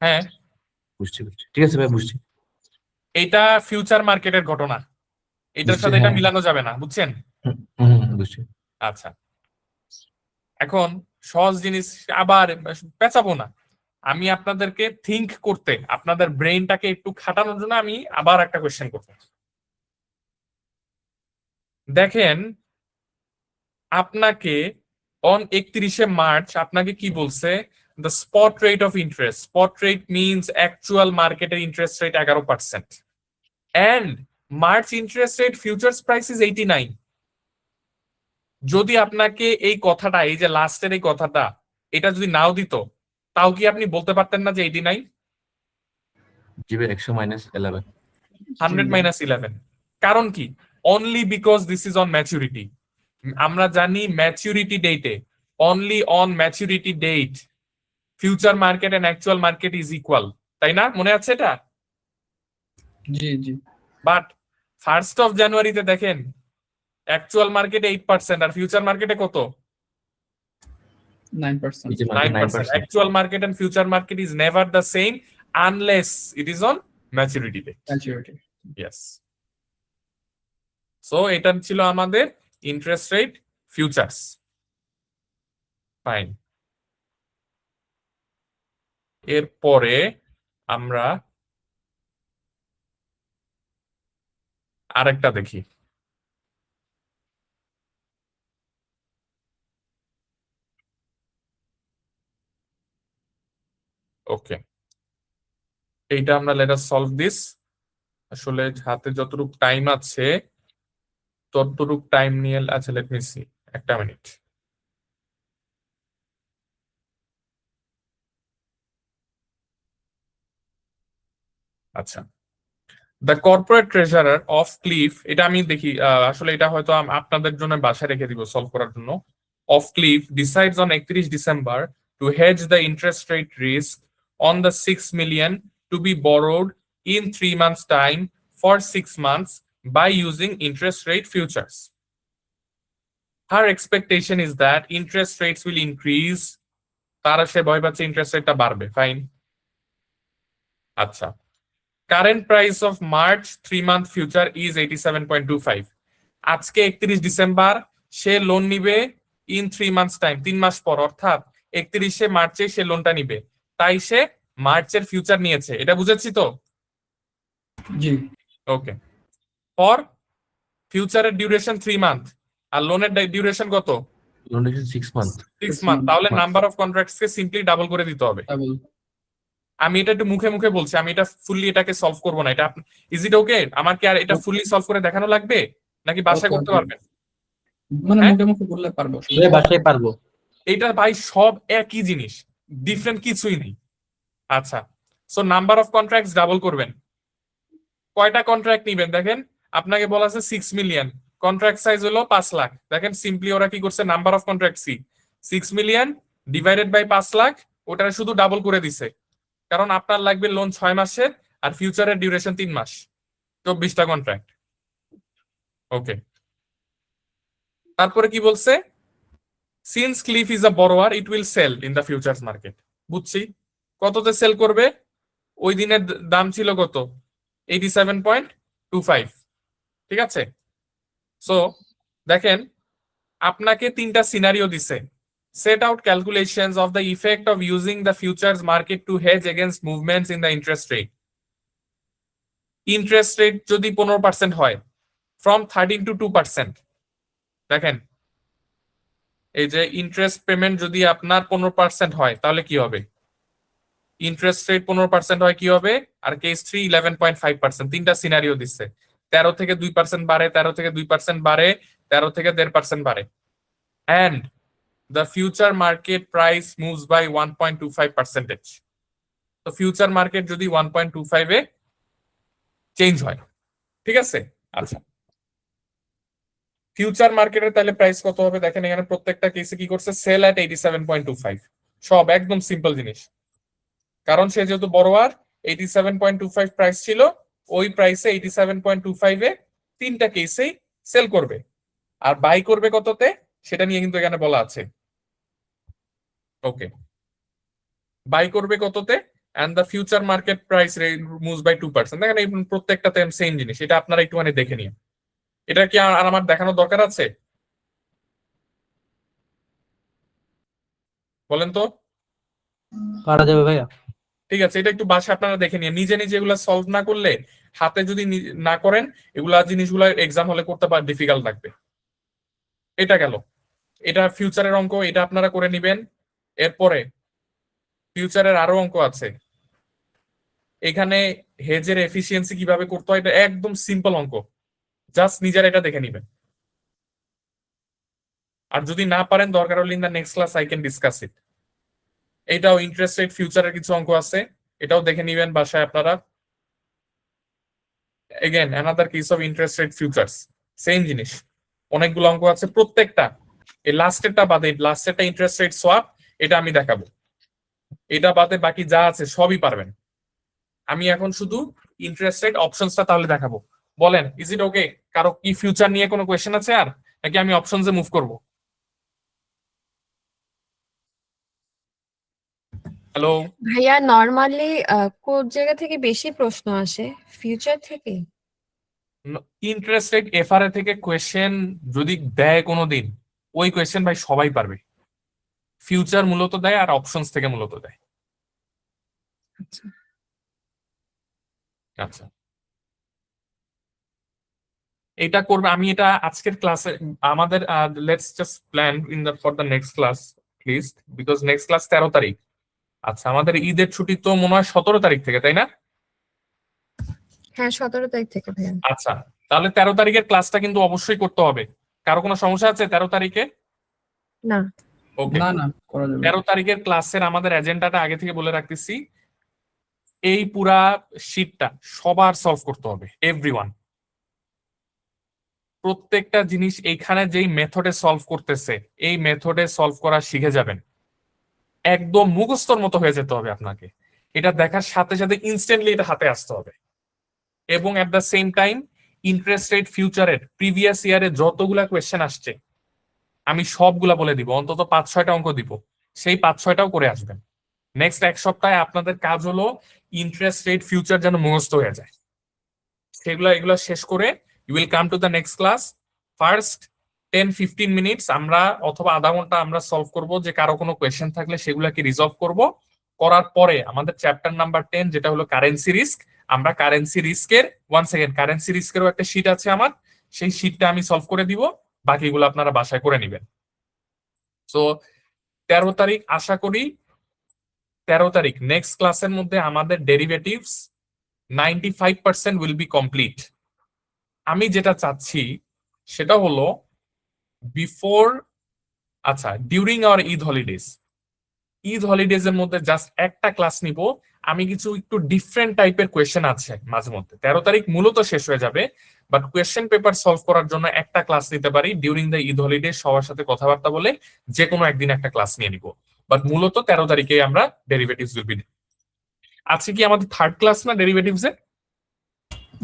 হ্যাঁ বুঝছি বুঝছি, ঠিক আছে ভাই বুঝছি। এটা ফিউচার মার্কেটের ঘটনা, এটার বুঝছি, সাথে এটা হ্যাঁ। মিলানো যাবে না, বুঝছেন? বুঝছি। আচ্ছা এখন সহজ জিনিস আবার পেঁচাবো না, আমি আপনাদেরকে থিংক করতে, আপনাদের ব্রেইনটাকে একটু খাটানোর জন্য আমি আবার একটা কোয়েশ্চেন করব। দেখেন আপনাকে অন 31শে মার্চ আপনাকে কি বলছে, the spot rate of interest, spot rate means actual মার্কেটের interest rate 11%, and March interest rate futures price is 89। যদি আপনাকে এই কথাটা, এই যে লাস্টের এই কথাটা, এটা যদি নাও দিত, তাও কি আপনি বলতে পারতেন না যে 89? জি ভাই 100 - 11। 100 - 11 কারণ কি? Only because this is on maturity. আমরা জানি ম্যাচুরিটি ডেটে, only on maturity date future market and actual market is equal, তাই না? মনে আছে এটা? জি জি। বাট 1st of জানুয়ারিতে দেখেন অ্যাকচুয়াল মার্কেটে 8% আর ফিউচার মার্কেটে কত? 9%। এই যে market 9%. 9%। Actual market and future market is never the same unless it is on maturity date. Maturity. Yes. So এটা ছিল আমাদের ইন্টারেস্ট রেট ফিউচার্স। ফাইন। এরপরে আমরা আরেকটা দেখি। ওকে এইটা আমরা লেট আস সলভ দিস। আসলে হাতে যতটুকু টাইম আছে ততটুকু টাইম নিয়ে, আচ্ছা লেট মি সি, একটা মিনিট। আচ্ছা the corporate treasurer of cliff, এটা আমি দেখি আসলে এটা হয়তো আপনাদের জন্য বাসায় রেখে দিব সলভ করার জন্য। Of Cliff decides on 31 December to hedge the interest rate risk on the 6 million to be borrowed in 3 months time for 6 months by using interest rate futures. Her expectation is that interest rates will increase. তারা সে ভয় পাচ্ছে interest রেটটা বাড়বে। Fine. আচ্ছা current price of March 3 month future is 87.25। আজকে 31 December, সে loan নিবে in 3 months time, 3 মাস পর, অর্থাৎ 31শে মার্চে সে লোনটা নিবে, তাই সে মার্চের ফিউচার নিয়েছে, এটা বুঝেছি তো? জি। ওকে ফর ফিউচারের ডিউরেশন 3 month আর লোনের ডিউরেশন কত? Loan duration 6 month. 6 month। তাহলে number of contracts K simply double করে দিতে হবে। ডাবল। আমি এটা একটু মুখে মুখে বলছি, আমি এটা ফুললি এটাকে সলভ করব না। এটা ইজ ইট ওকে? আমার কি আর এটা ফুললি সলভ করে দেখানো লাগবে নাকি বাসায় করতে পারবেন? মানে হ্যাঁ? মুখে মুখে বললে পারবো। বাসায় পারবো। এইটা ভাই সব একই জিনিস, ডিফারেন্ট কিছুই নেই। আচ্ছা so number of contracts double করবেন। কয়টা কন্ট্রাক্ট নিবেন দেখেন, আপনাকে বলা আছে 6 million, কন্ট্রাক্ট সাইজ হলো 5 লাখ। দেখেন সিম্পলি ওরা কি করছে, number of contract 6 million divided by 5 lakh, ওটা শুধু ডাবল করে দিছে, কারণ আপনার লাগবে লোন 6 মাসের আর ফিউচারের ডিউরেশন 3 মাস, 24টা কন্ট্রাক্ট। ওকে তারপরে কি বলছে, since Cliff is a borrower it will sell in the futures market. বুঝছি, কততে সেল করবে? ওই দিনের দাম ছিল কত? 87.25। ঠিক আছে, সো দেখেন আপনাকে 3টা সিনারিও দিছে। Set out calculations of the effect of using the futures market to hedge against movements in the interest rate. Interest rate যদি 15% হয়, ফ্রম 13 to 2%, দেখেন এই যে ইন্টারেস্ট পেমেন্ট যদি আপনার 15% হয় তাহলে কি হবে? ইন্টারেস্ট রেট 15% হয় কি হবে? আর কেস 3 11.5%, তিনটা সিনারিও দিচ্ছে। 13 থেকে 2% বাড়ে, 13 থেকে 2% বাড়ে, 13 থেকে 1.5% বাড়ে। And the future market price moves by 1.25%। তো ফিউচার মার্কেট যদি 1.25 এ চেঞ্জ হয়, ঠিক আছে? আচ্ছা, ফিউচার মার্কেটে তাহলে প্রাইস কত হবে? দেখেন এখানে প্রত্যেকটা কেসে কি করছে, সেল এট 87.25, সব একদম সিম্পল জিনিস। কারণ সে যেহেতু বড়োয়ার, 87.25 প্রাইস ছিল, ওই প্রাইসে 87.25 এ তিনটা কেসেই সেল করবে। আর বাই করবে কততে সেটা নিয়ে কিন্তু এখানে বলা আছে। ওকে, বাই করবে কততে, and the future market price moves by 2%। দেখেন এই প্রত্যেকটাতে সেম জিনিস, এটা আপনারা একটুখানি দেখে নিন। এটা কি আর আমার দেখানোর দরকার আছে? বলেন তো। পারা যাবে ভাইয়া। ঠিক আছে, এটা একটু বাসায় আপনারা দেখে নিন, নিজে নিজে এগুলা সলভ না করলে, হাতে যদি না করেন এগুলা জিনিসগুলো এক্সাম হলে করতে পার ডিফিকাল্ট লাগবে। এটা গেল, এটা ফিউচারের অঙ্ক, এটা আপনারা করে নিবেন। এরপরে ফিউচারের আরো অঙ্ক আছে, এখানে হেজের এফিসিয়েন্সি কিভাবে করতে হয়, এটা একদম সিম্পল অঙ্ক, জাস্ট নিজের এটা দেখে নিবেন। আর যদি না পারেন দরকার হলে in the next class I can discuss it. এটাও ইন্টারেস্ট রেট ফিউচারের কিছু অঙ্ক আছে, এটাও দেখে নিবেন বাসায় আপনারা। Again another case of interest rate futures, same জিনিস, অনেকগুলো অঙ্ক আছে প্রত্যেকটা। এই লাস্টেরটা বাদে, লাস্টেরটা ইন্টারেস্ট রেট সোয়াপ, এটা আমি দেখাবো। এটা বাদে বাকি যা আছে সবই পারবেন। আমি এখন শুধু ইন্টারেস্ট রেট অপশনসটা তাহলে দেখাবো। বলেন, ইজ ইট ওকে? কারো কি ফিউচার নিয়ে কোনো কোয়েশ্চেন আছে আর, নাকি আমি অপশনসে মুভ করব? হ্যালো ভাইয়া নর্মালি কোন জায়গা থেকে বেশি প্রশ্ন আসে, ফিউচার থেকে? ইন্টারেস্ট রেট এফআরএ থেকে কোয়েশ্চেন যদি দেয় কোনোদিন, ওই কোয়েশ্চেন ভাই সবাই পারবে। ফিউচার মূলত দেয় আর অপশনস থেকে মূলত দেয়। আচ্ছা, আচ্ছা, এটা করবে, আমি এটা আজকের ক্লাসে আমাদের let's just plan in the for the next class please, because next class 13 তারিখ। আচ্ছা, আমাদের ঈদের ছুটি তো মনে হয় 17 তারিখ থেকে, তাই না? হ্যাঁ 17 তারিখ থেকে ভাইয়া। আচ্ছা, তাহলে 13 তারিখের ক্লাসটা কিন্তু অবশ্যই করতে হবে। কারো কোনো সমস্যা আছে 13 তারিখে? না। ওকে, না না করা যাবে না। 13 তারিখের ক্লাসের আমাদের এজেন্ডাটা আগে থেকে বলে রাখতেছি। এই পুরা শীটটা সবার সলভ করতে হবে, এভরিওয়ান। প্রত্যেকটা জিনিস এইখানে যেই মেথডে সলভ করতেছে, এই মেথডে সলভ করা শিখে যাবেন। একদম মুখস্থর মতো হয়ে যেতে হবে আপনাকে। এটা দেখার সাথে সাথে ইনস্ট্যান্টলি এটা হাতে আসতে হবে। এবং at the same time interest rate ফিউচারের প্রিভিয়াস ইয়ারে যতগুলা কোয়েশ্চেন আসছে আমি সবগুলা বলে দিব, অন্তত 5-6টা অঙ্ক দিব, সেই 5-6টাও করে আসবেন। নেক্সট এক সপ্তাহে আপনাদের কাজ হলো ইন্টারেস্ট রেট ফিউচার যেন মুখস্থ হয়ে যায়। এগুলা শেষ করে you will come to the next class. First 10-15 minutes আমরা অথবা আধা ঘন্টা আমরা সলভ করব, যে কারো কোনো কোয়েশ্চেন থাকলে সেগুলাকে রিজলভ করব। করার পরে আমাদের চ্যাপ্টার নাম্বার 10 যেটা হলো কারেন্সি রিস্ক, আমরা কারেন্সি রিস্কের কারেন্সি রিস্কেরও একটা শীট আছে আমার, সেই শীটটা আমি সলভ করে দিব, বাকিগুলো আপনারা বাসায় করে নেবেন। তো 13 তারিখ আশা করি 13 তারিখ নেক্সট ক্লাসের মধ্যে আমাদের ডেরিভেটিভস 95% উইল বি কমপ্লিট। আমি যেটা চাচ্ছি সেটা হলো বিফোর, আচ্ছা during our Eid holidays, Eid holidays এর মধ্যে জাস্ট একটা ক্লাস নিব। আমি কিছু একটু ডিফারেন্ট টাইপের কোয়েশ্চেন আছে মাঝে মধ্যে, 13 তারিখ মূলত শেষ হয়ে যাবে, বাট কোয়েশ্চেন পেপার সলভ করার জন্য একটা ক্লাস নিতে পারি ডিউরিং দ্য ঈদ হলিডে, সবার সাথে কথাবার্তা বলে যে কোনো একদিন একটা ক্লাস নিয়ে নিব। বাট মূলত 13 তারিখে আমরা ডেরিভেটিভস উইল বি। আজকে কি আমাদের থার্ড ক্লাস না ডেরিভেটিভস এর?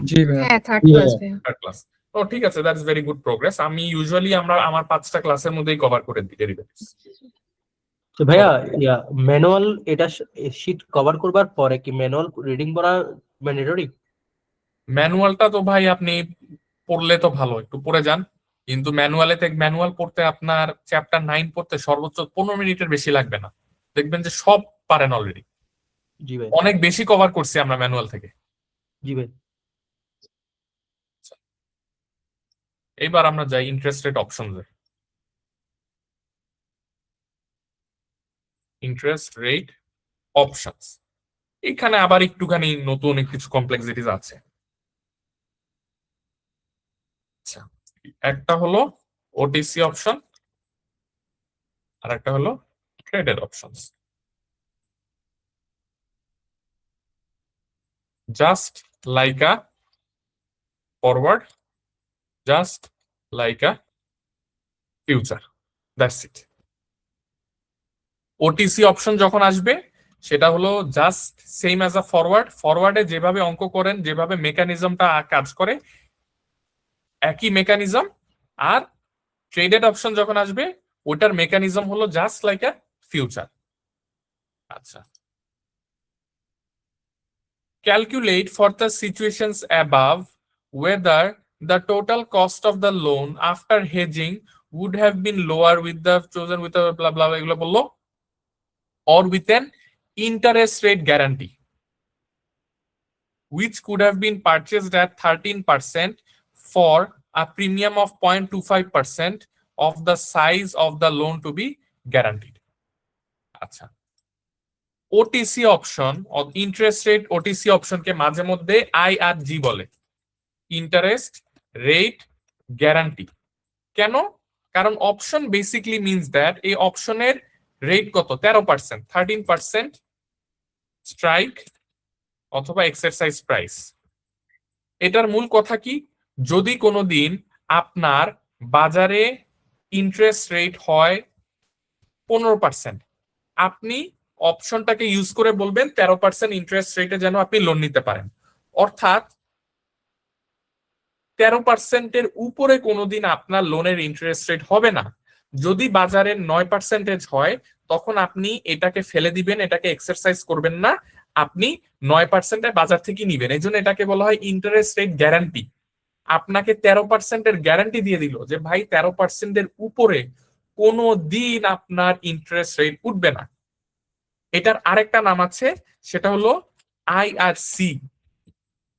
জি ভাইয়া। হ্যাঁ থার্ড ক্লাস ভাইয়া। Third class. ও ঠিক আছে, দ্যাটস ভেরি গুড প্রোগ্রেস। আমি ইউজুয়ালি আমার 5টা ক্লাসের মধ্যেই কভার করে দিই ডেরিভেটিভস। তো ভাইয়া ম্যানুয়াল এটা শীট কভার করবার পরে কি ম্যানুয়াল রিডিং পড়া ম্যান্ডেটরি? ম্যানুয়ালটা তো ভাই আপনি পড়লে তো ভালো, একটু পড়ে যান, কিন্তু ম্যানুয়াল পড়তে আপনার চ্যাপ্টার 9 পড়তে সর্বোচ্চ 15 মিনিটের বেশি লাগবে না, দেখবেন যে সব পারেন অলরেডি। জি ভাই। অনেক বেশি কভার করছি আমরা ম্যানুয়াল থেকে। জি ভাই। এবার আমরা যাই ইন্টারেস্ট রেট অপশনসে। ইন্টারেস্ট রেট অপশনস, এখানে আবার একটুখানি নতুন কিছু কমপ্লেক্সিটিস আছে। আচ্ছা, একটা হলো ওটিসি অপশন আর একটা হলো traded options. Just like a forward, just like a future, that's it. OTC option যখন আসবে সেটা হলো just same as a forward, ফরওয়ার্ডে যেভাবে অঙ্ক করেন, যেভাবে মেকানিজমটা কাজ করে একই মেকানিজম। আর ট্রেডেড অপশন যখন আসবে ওটার মেকানিজম হলো জাস্ট লাইক আ ফিউচার। আচ্ছা, calculate for the situations above whether the total cost of the loan after hedging would have been lower with the chosen with the blah blah এগুলো বললো, or with an interest rate guarantee which could have been purchased at 13% for a premium of 0.25% of the size of the loan to be guaranteed. আচ্ছা, OTC option interest rate OTC অপশনকে মাঝে মধ্যে IRG বলে, interest rate guarantee. কেন? কারণ option basically means that এই অপশনের rate কত, 13%, 13% স্ট্রাইক অথবা এক্সারসাইজ প্রাইস। এটার মূল কথা কি, যদি কোনোদিন আপনার বাজারে ইন্টারেস্ট রেট হয় 15%, আপনি অপশনটাকে ইউজ করে বলবেন 13% ইন্টারেস্ট রেটে যেন আপনি লোন নিতে পারেন। অর্থাৎ 13%-এর উপরে কোনোদিন আপনার লোনের ইন্টারেস্ট রেট হবে না। যদি বাজারে 9% হয় তখন আপনি এটাকে ফেলে দিবেন, এটাকে এক্সারসাইজ করবেন না, আপনি 9% বাজার থেকে নিবেন। এই জন্য এটাকে বলা হয় ইন্টারেস্ট রেট গ্যারান্টি। আপনাকে 13%-এর গ্যারান্টি দিয়ে দিল যে ভাই 13%-এর উপরে কোনো দিন আপনার ইন্টারেস্ট রেট উঠবে না। এটার আরেকটা নাম আছে, সেটা হলো IRC,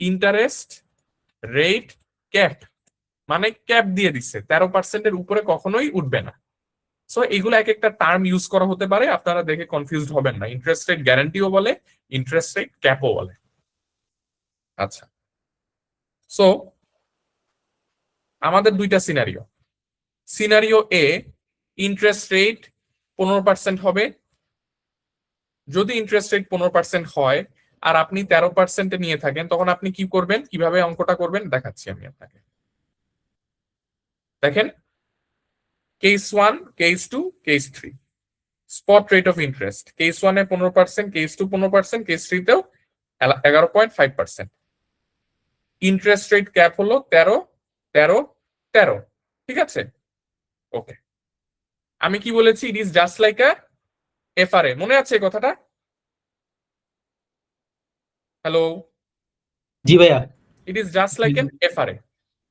ইন্টারেস্ট রেট ক্যাপ, মানে ক্যাপ দিয়ে দিচ্ছে 13%-এর উপরে কখনোই উঠবে না। সো এগুলো এক একটা টার্ম ইউজ করা হতে পারে, আপনারা দেখে কনফিউজড হবেন না। ইন্টারেস্ট রেট গ্যারান্টিও বলে, ইন্টারেস্ট রেট ক্যাপও বলে। আচ্ছা, সো আমাদের দুইটা সিনারিও। সিনারিও এ, ইন্টারেস্ট রেট 15% হবে। যদি ইন্টারেস্ট রেট 15% হয় আর আপনি 13%-এ নিয়ে থাকেন, তখন আপনি কি করবেন, কিভাবে অঙ্কটা করবেন দেখাচ্ছি আমি আপনাকে। দেখেন, case 1, case 2, case 3, spot rate of interest. Case 1-এ 15%, কেস 2 15%, কেস 3-তেও 11.5%। ইন্টারেস্ট রেট ক্যাপ হলো 13, 13, 13। ঠিক আছে, ওকে। আমি কি বলেছি, it is just like a FRA, মনে আছে এই কথাটা? হ্যালো, জি ভাইয়া। It is just like an FRA।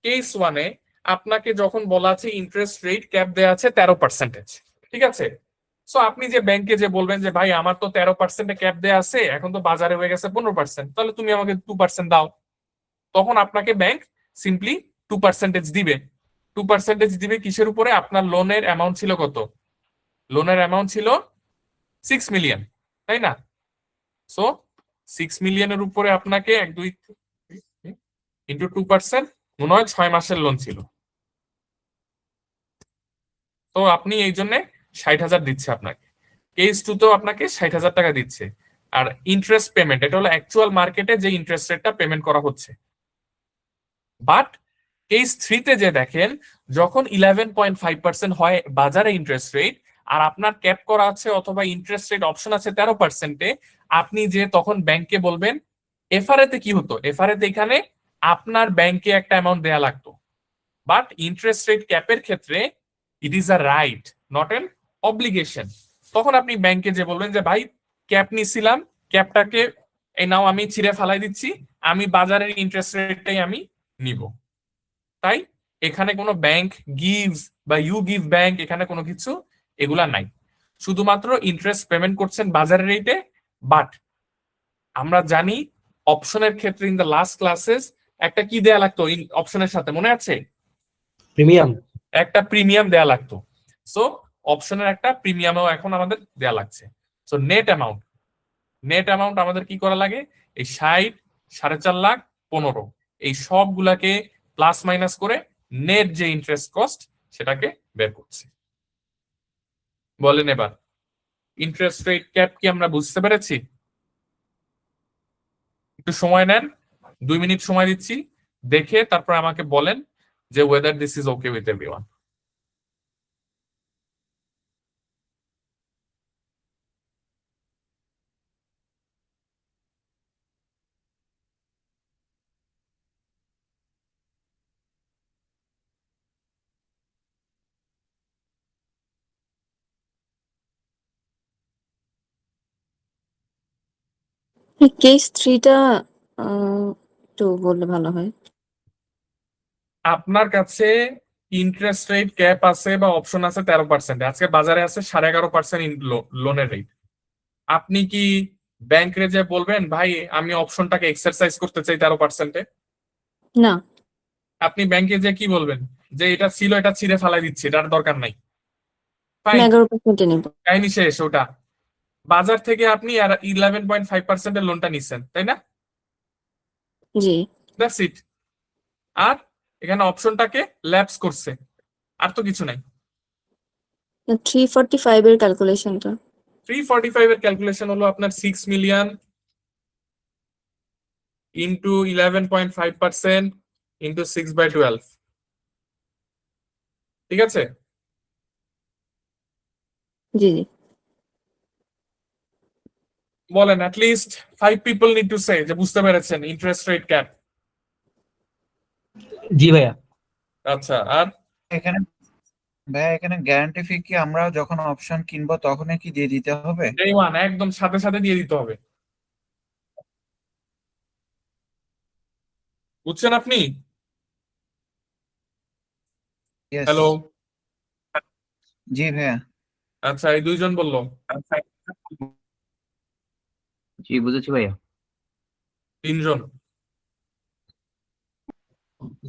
কেস 1-এ আপনাকে যখন বলা আছে ইন্টারেস্ট রেট ক্যাপ দেওয়া আছে 13%, ঠিক আছে। সো আপনি যে ব্যাংকে যে বলবেন যে ভাই আমার তো 13%-এ ক্যাপ দেওয়া আছে, এখন তো বাজারে হয়ে গেছে 15%, তাহলে তুমি আমাকে 2% দাও। তখন আপনাকে ব্যাংক সিম্পলি 2% দিবে। 2% দিবে কিসের উপরে? আপনার লোনের অ্যামাউন্ট ছিল কত? লোনের অ্যামাউন্ট ছিল 6 মিলিয়ন, তাই না? সো 6 মিলিয়নের উপরে আপনাকে 1 2 ইন্টু 2%, মনে হয় 6 মাসের লোন ছিল। তো আপনি এই জন্য 60,000 দিচ্ছে আপনাকে। কেস 2-তেও আপনাকে 60,000 টাকা দিচ্ছে। আর ইন্টারেস্ট পেমেন্ট, এটা হলো অ্যাকচুয়াল মার্কেটে যে ইন্টারেস্ট রেটটা পেমেন্ট করা হচ্ছে। বাট কেস 3-তে যে দেখেন, যখন 11.5% হয় বাজারে ইন্টারেস্ট রেট, আর আপনার ক্যাপ করা আছে অথবা ইন্টারেস্ট রেট অপশন আছে 13%-এ, আপনি যে তখন ব্যাংকে বলবেন, FRA-তে কি হতো? FRA-তে এখানে আপনার ব্যাংকে একটা অ্যামাউন্ট দেয়া লাগতো। বাট ইন্টারেস্ট রেট ক্যাপের ক্ষেত্রে it is a right, not an obligation. তখন আপনি ব্যাংকে যে বলবেন যে ভাই ক্যাপ নিছিলাম, ক্যাপটাকে এই নাও আমি ছিঁড়ে ফেলাই দিচ্ছি, আমি বাজারের ইন্টারেস্ট রেটটাই আমি নিব। তাই এখানে কোনো ব্যাংক গিভস বা ইউ গিভ ব্যাংক, এখানে কোনো কিছু এগুলা নাই। শুধুমাত্র ইন্টারেস্ট পেমেন্ট করছেন বাজারের রেটে। বাট আমরা জানি অপশনের ক্ষেত্রে ইন দ্য লাস্ট ক্লাসেস একটা কি দেয়া লাগতো অপশনের সাথে, মনে আছে? প্রিমিয়াম। একটা প্রিমিয়াম দেয়া লাগতো। সো অপশনের একটা প্রিমিয়ামও এখন আমাদের দেয়া লাগছে। সো নেট অ্যামাউন্ট আমাদের কি করা লাগে, এই 60, 4.5 লাখ, 15 এই সবগুলাকে প্লাস মাইনাস করে নেট যে ইন্টারেস্ট কস্ট সেটাকে বের করছি। বলেন এবার ইন্টারেস্ট রেট ক্যাপ কি আমরা বুঝতে পেরেছি? একটু সময় নেন, 2 মিনিট সময় দিচ্ছি, দেখে তারপর আমাকে বলেন যে weather this is okay with everyone. Case 3টা একটু বললে ভালো হয়। আপনার কাছে ইন্টারেস্ট রেট ক্যাপ আছে বা অপশন আছে 13%, আজকে বাজারে আছে 11.5% লোনের রেট। আপনি কি ব্যাংকে যে বলবেন ভাই আমি অপশনটাকে এক্সারসাইজ করতে চাই 13%-এ? না, আপনি ব্যাংকে যে কি বলবেন যে এটা ছিল, এটা ছিঁড়ে ফেলাই দিচ্ছি, এটার দরকার নাই। আমি ফাইন, 11% নেব। কাহিনী শেষ। ওটা বাজার থেকে আপনি আর 11.5%-এর লোনটা নিচ্ছেন, তাই না? জি, দ্যাটস ইট। আর এখানে অপশনটাকে ল্যাপস করছে, আর তো কিছু নাই। 345 এর ক্যালকুলেশনটা। 345 এর ক্যালকুলেশন হলো আপনার 6 মিলিয়ন ইন্টু 11.5% ইন্টু 6/12, ঠিক আছে? জি জি। বলেন at least 5 people need to say যে বুঝতে পেরেছেন ইন্টারেস্ট রেট ক্যাপ। জি ভাইয়া। আচ্ছা, আর এখানে ভাইয়া এখানে গ্যারান্টি ফি কি আমরা যখন অপশন কিনবো তখনই কি দিয়ে দিতে হবে? ডে ওয়ান একদম সাথে সাথে দিয়ে দিতে হবে, বুঝছেন আপনি? Yes. হ্যালো, জি ভাইয়া। আচ্ছা এই দুইজন বললো, জি বুঝেছি ভাইয়া। 3জন।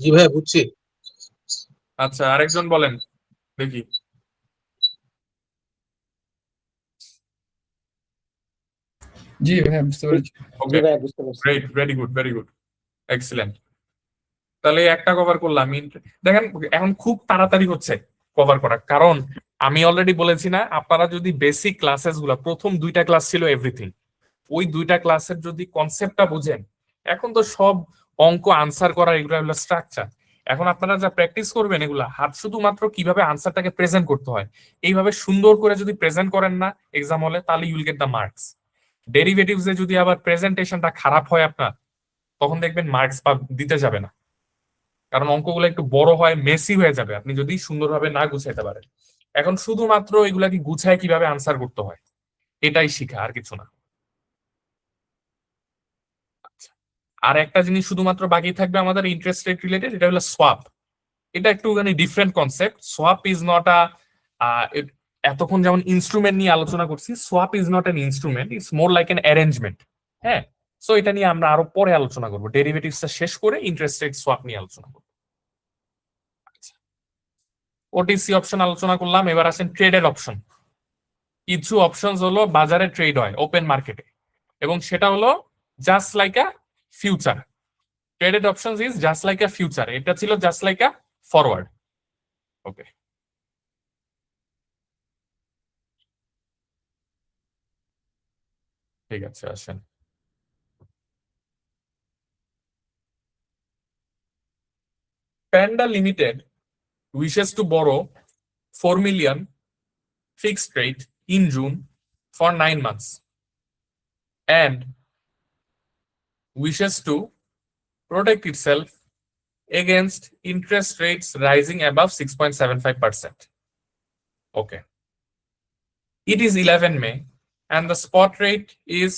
জি ভাইয়া বুঝছি। আচ্ছা আরেকজন বলেন দেখি। জি ভাইয়া বুঝতে পেরেছি। ওকে, ভাইয়া বুঝতে পারছি। Great, very good, excellent. তাহলে একটা কভার করলাম। দেখেন এখন খুব তাড়াতাড়ি হচ্ছে কভার করা, কারণ আমি অলরেডি বলেছি না, আপনারা যদি বেসিক ক্লাসেস গুলা, প্রথম 2টা ক্লাস ছিল এভরিথিং, ওই 2টা ক্লাসের যদি কনসেপ্টটা বুঝেন, এখন তো সব অঙ্ক আনসার করা এগুলো স্ট্রাকচার। এখন আপনারা যা প্র্যাকটিস করবেন এগুলা হাত শুধুমাত্র কিভাবে আনসারটাকে প্রেজেন্ট করতে হয়, এইভাবে সুন্দর করে যদি প্রেজেন্ট করেন না এক্সাম হলে, তাহলে you'll get the marks. Derivatives এ যদি আবার প্রেজেন্টেশনটা খারাপ হয় আপনার, তখন দেখবেন মার্কস দিতে যাবে না, কারণ অঙ্কগুলো একটু বড় হয়, মেসি হয়ে যাবে আপনি যদি সুন্দরভাবে না গুছাইতে পারেন। এখন শুধুমাত্র এগুলাকে গুছায় কিভাবে আনসার করতে হয় এটাই শিখা, আর কিছু না। আচ্ছা, আর একটা জিনিস শুধুমাত্র বাকি থাকবে আমাদের ইন্টারেস্ট রেট রিলেটেড, এটা হলো সোয়াপ। এটা একটুখানি different concept. Swap is not এতক্ষণ যেমন ইনস্ট্রুমেন্ট নিয়ে আলোচনা করছি, swap is not an instrument, it's more like an arrangement. হ্যাঁ, সো এটা নিয়ে আমরা আরো পরে আলোচনা করবো, ডেরিভেটিভসটা শেষ করে ইন্টারেস্ট রেট সোয়াপ নিয়ে আলোচনা করবো। ওটিসি অপশন আলোচনা করলাম, এবার আসেন ট্রেডেড অপশন। কিছু অপশন হলো বাজারে ট্রেড হয় ওপেন মার্কেটে, এবং সেটা হলো just like a future. Traded option is just like a future, এটা ছিল জাস্ট লাইক আ ফরওয়ার্ড। ওকে, ঠিক আছে আসেন। Panda Limited wishes to borrow 4 million fixed rate in June for 9 months and wishes to protect itself against interest rates rising above 6.75%. Okay. It is 11 May and the spot rate is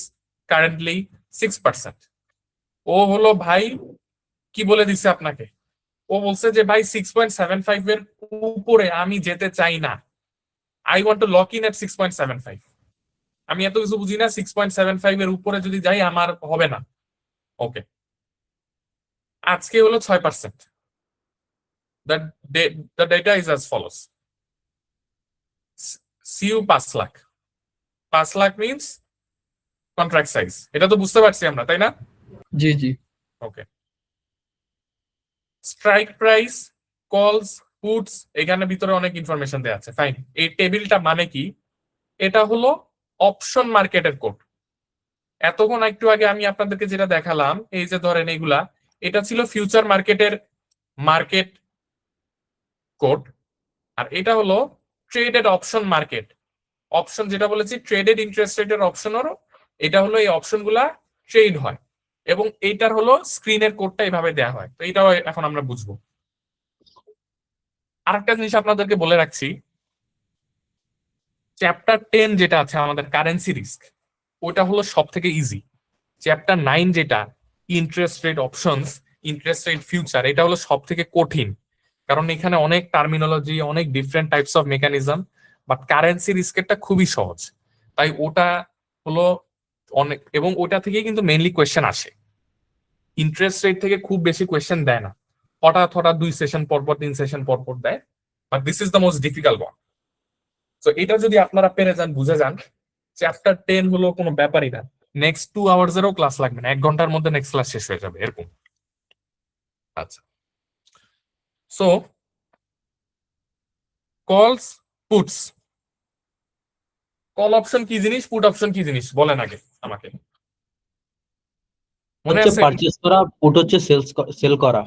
currently 6%. ও হলো ভাই কি বলে দিছে আপনাকে, ও বলছে যে ভাই 6.75 এর উপরে আমি যেতে চাই না, I want to lock in at 6.75। আমি এত কিছু বুঝি না, 6.75 এর উপরে যদি যাই আমার হবে না। ওকে, আজকে হলো 6%, the data is as follows. CU 5 lakh, 5 lakh means contract size, এটা তো বুঝতে পারছি আমরা, তাই না? জি জি। ওকে। স্ট্রাইক প্রাইস, কলস, পুটস, এখানে ভিতরে অনেক ইনফরমেশন দেওয়া আছে, ফাইন। এই টেবিলটা মানে কি? এটা হলো অপশন মার্কেটের কোড। এতক্ষণ একটু আগে আমি আপনাদেরকে যেটা দেখালাম, এই যে ধরেন এইগুলা, এটা ছিল ফিউচার মার্কেটের মার্কেট কোড, আর এটা হলো ট্রেডেড অপশন মার্কেট। অপশন যেটা বলেছি ট্রেডেড ইন্টারেস্ট রেটের অপশনেরও, এটা হলো এই অপশনগুলা ট্রেড হয়, এবং এইটার হলো স্ক্রিনের কোডটা এভাবে দেওয়া হয়। তো এটাও এখন আমরা বুঝবো। আরেকটা জিনিস আপনাদেরকে বলে রাখছি, চ্যাপ্টার 10 যেটা আছে আমাদের কারেন্সি রিস্ক, ওটা হলো সব থেকে ইজি। চ্যাপ্টার 9 যেটা interest rate options, interest rate future, এটা হলো সব থেকে কঠিন, কারণ এখানে অনেক টার্মিনোলজি, অনেক different types of mechanism. But currency রিস্কেরটা খুবই সহজ, তাই ওটা হলো অনেক, এবং ওটা থেকে কিন্তু মেইনলি কোয়েশ্চেন আসে। ইন্টারেস্ট রেট থেকে খুব বেশি কোয়েশ্চেন দেয় না, হঠাৎ 2 সেশন পরপর 3 সেশন পরপর দেয়, but this is the most difficult one. তো এটা যদি আপনারা পেরে যান, বুঝে যান, চ্যাপ্টার 10 হলো কোনো ব্যাপারই না, নেক্সট 2 আওয়ার্সেরও ক্লাস লাগবে না, 1 ঘন্টার মধ্যে নেক্সট ক্লাস শেষ হয়ে যাবে এরকম। আচ্ছা, সো কলস, পুটস। কল অপশন কি জিনিস, পুট অপশন কি জিনিস বলেন আগে আমাকে, মনে হচ্ছে আছে? পারচেজ করা, পুট হচ্ছে সেল করা,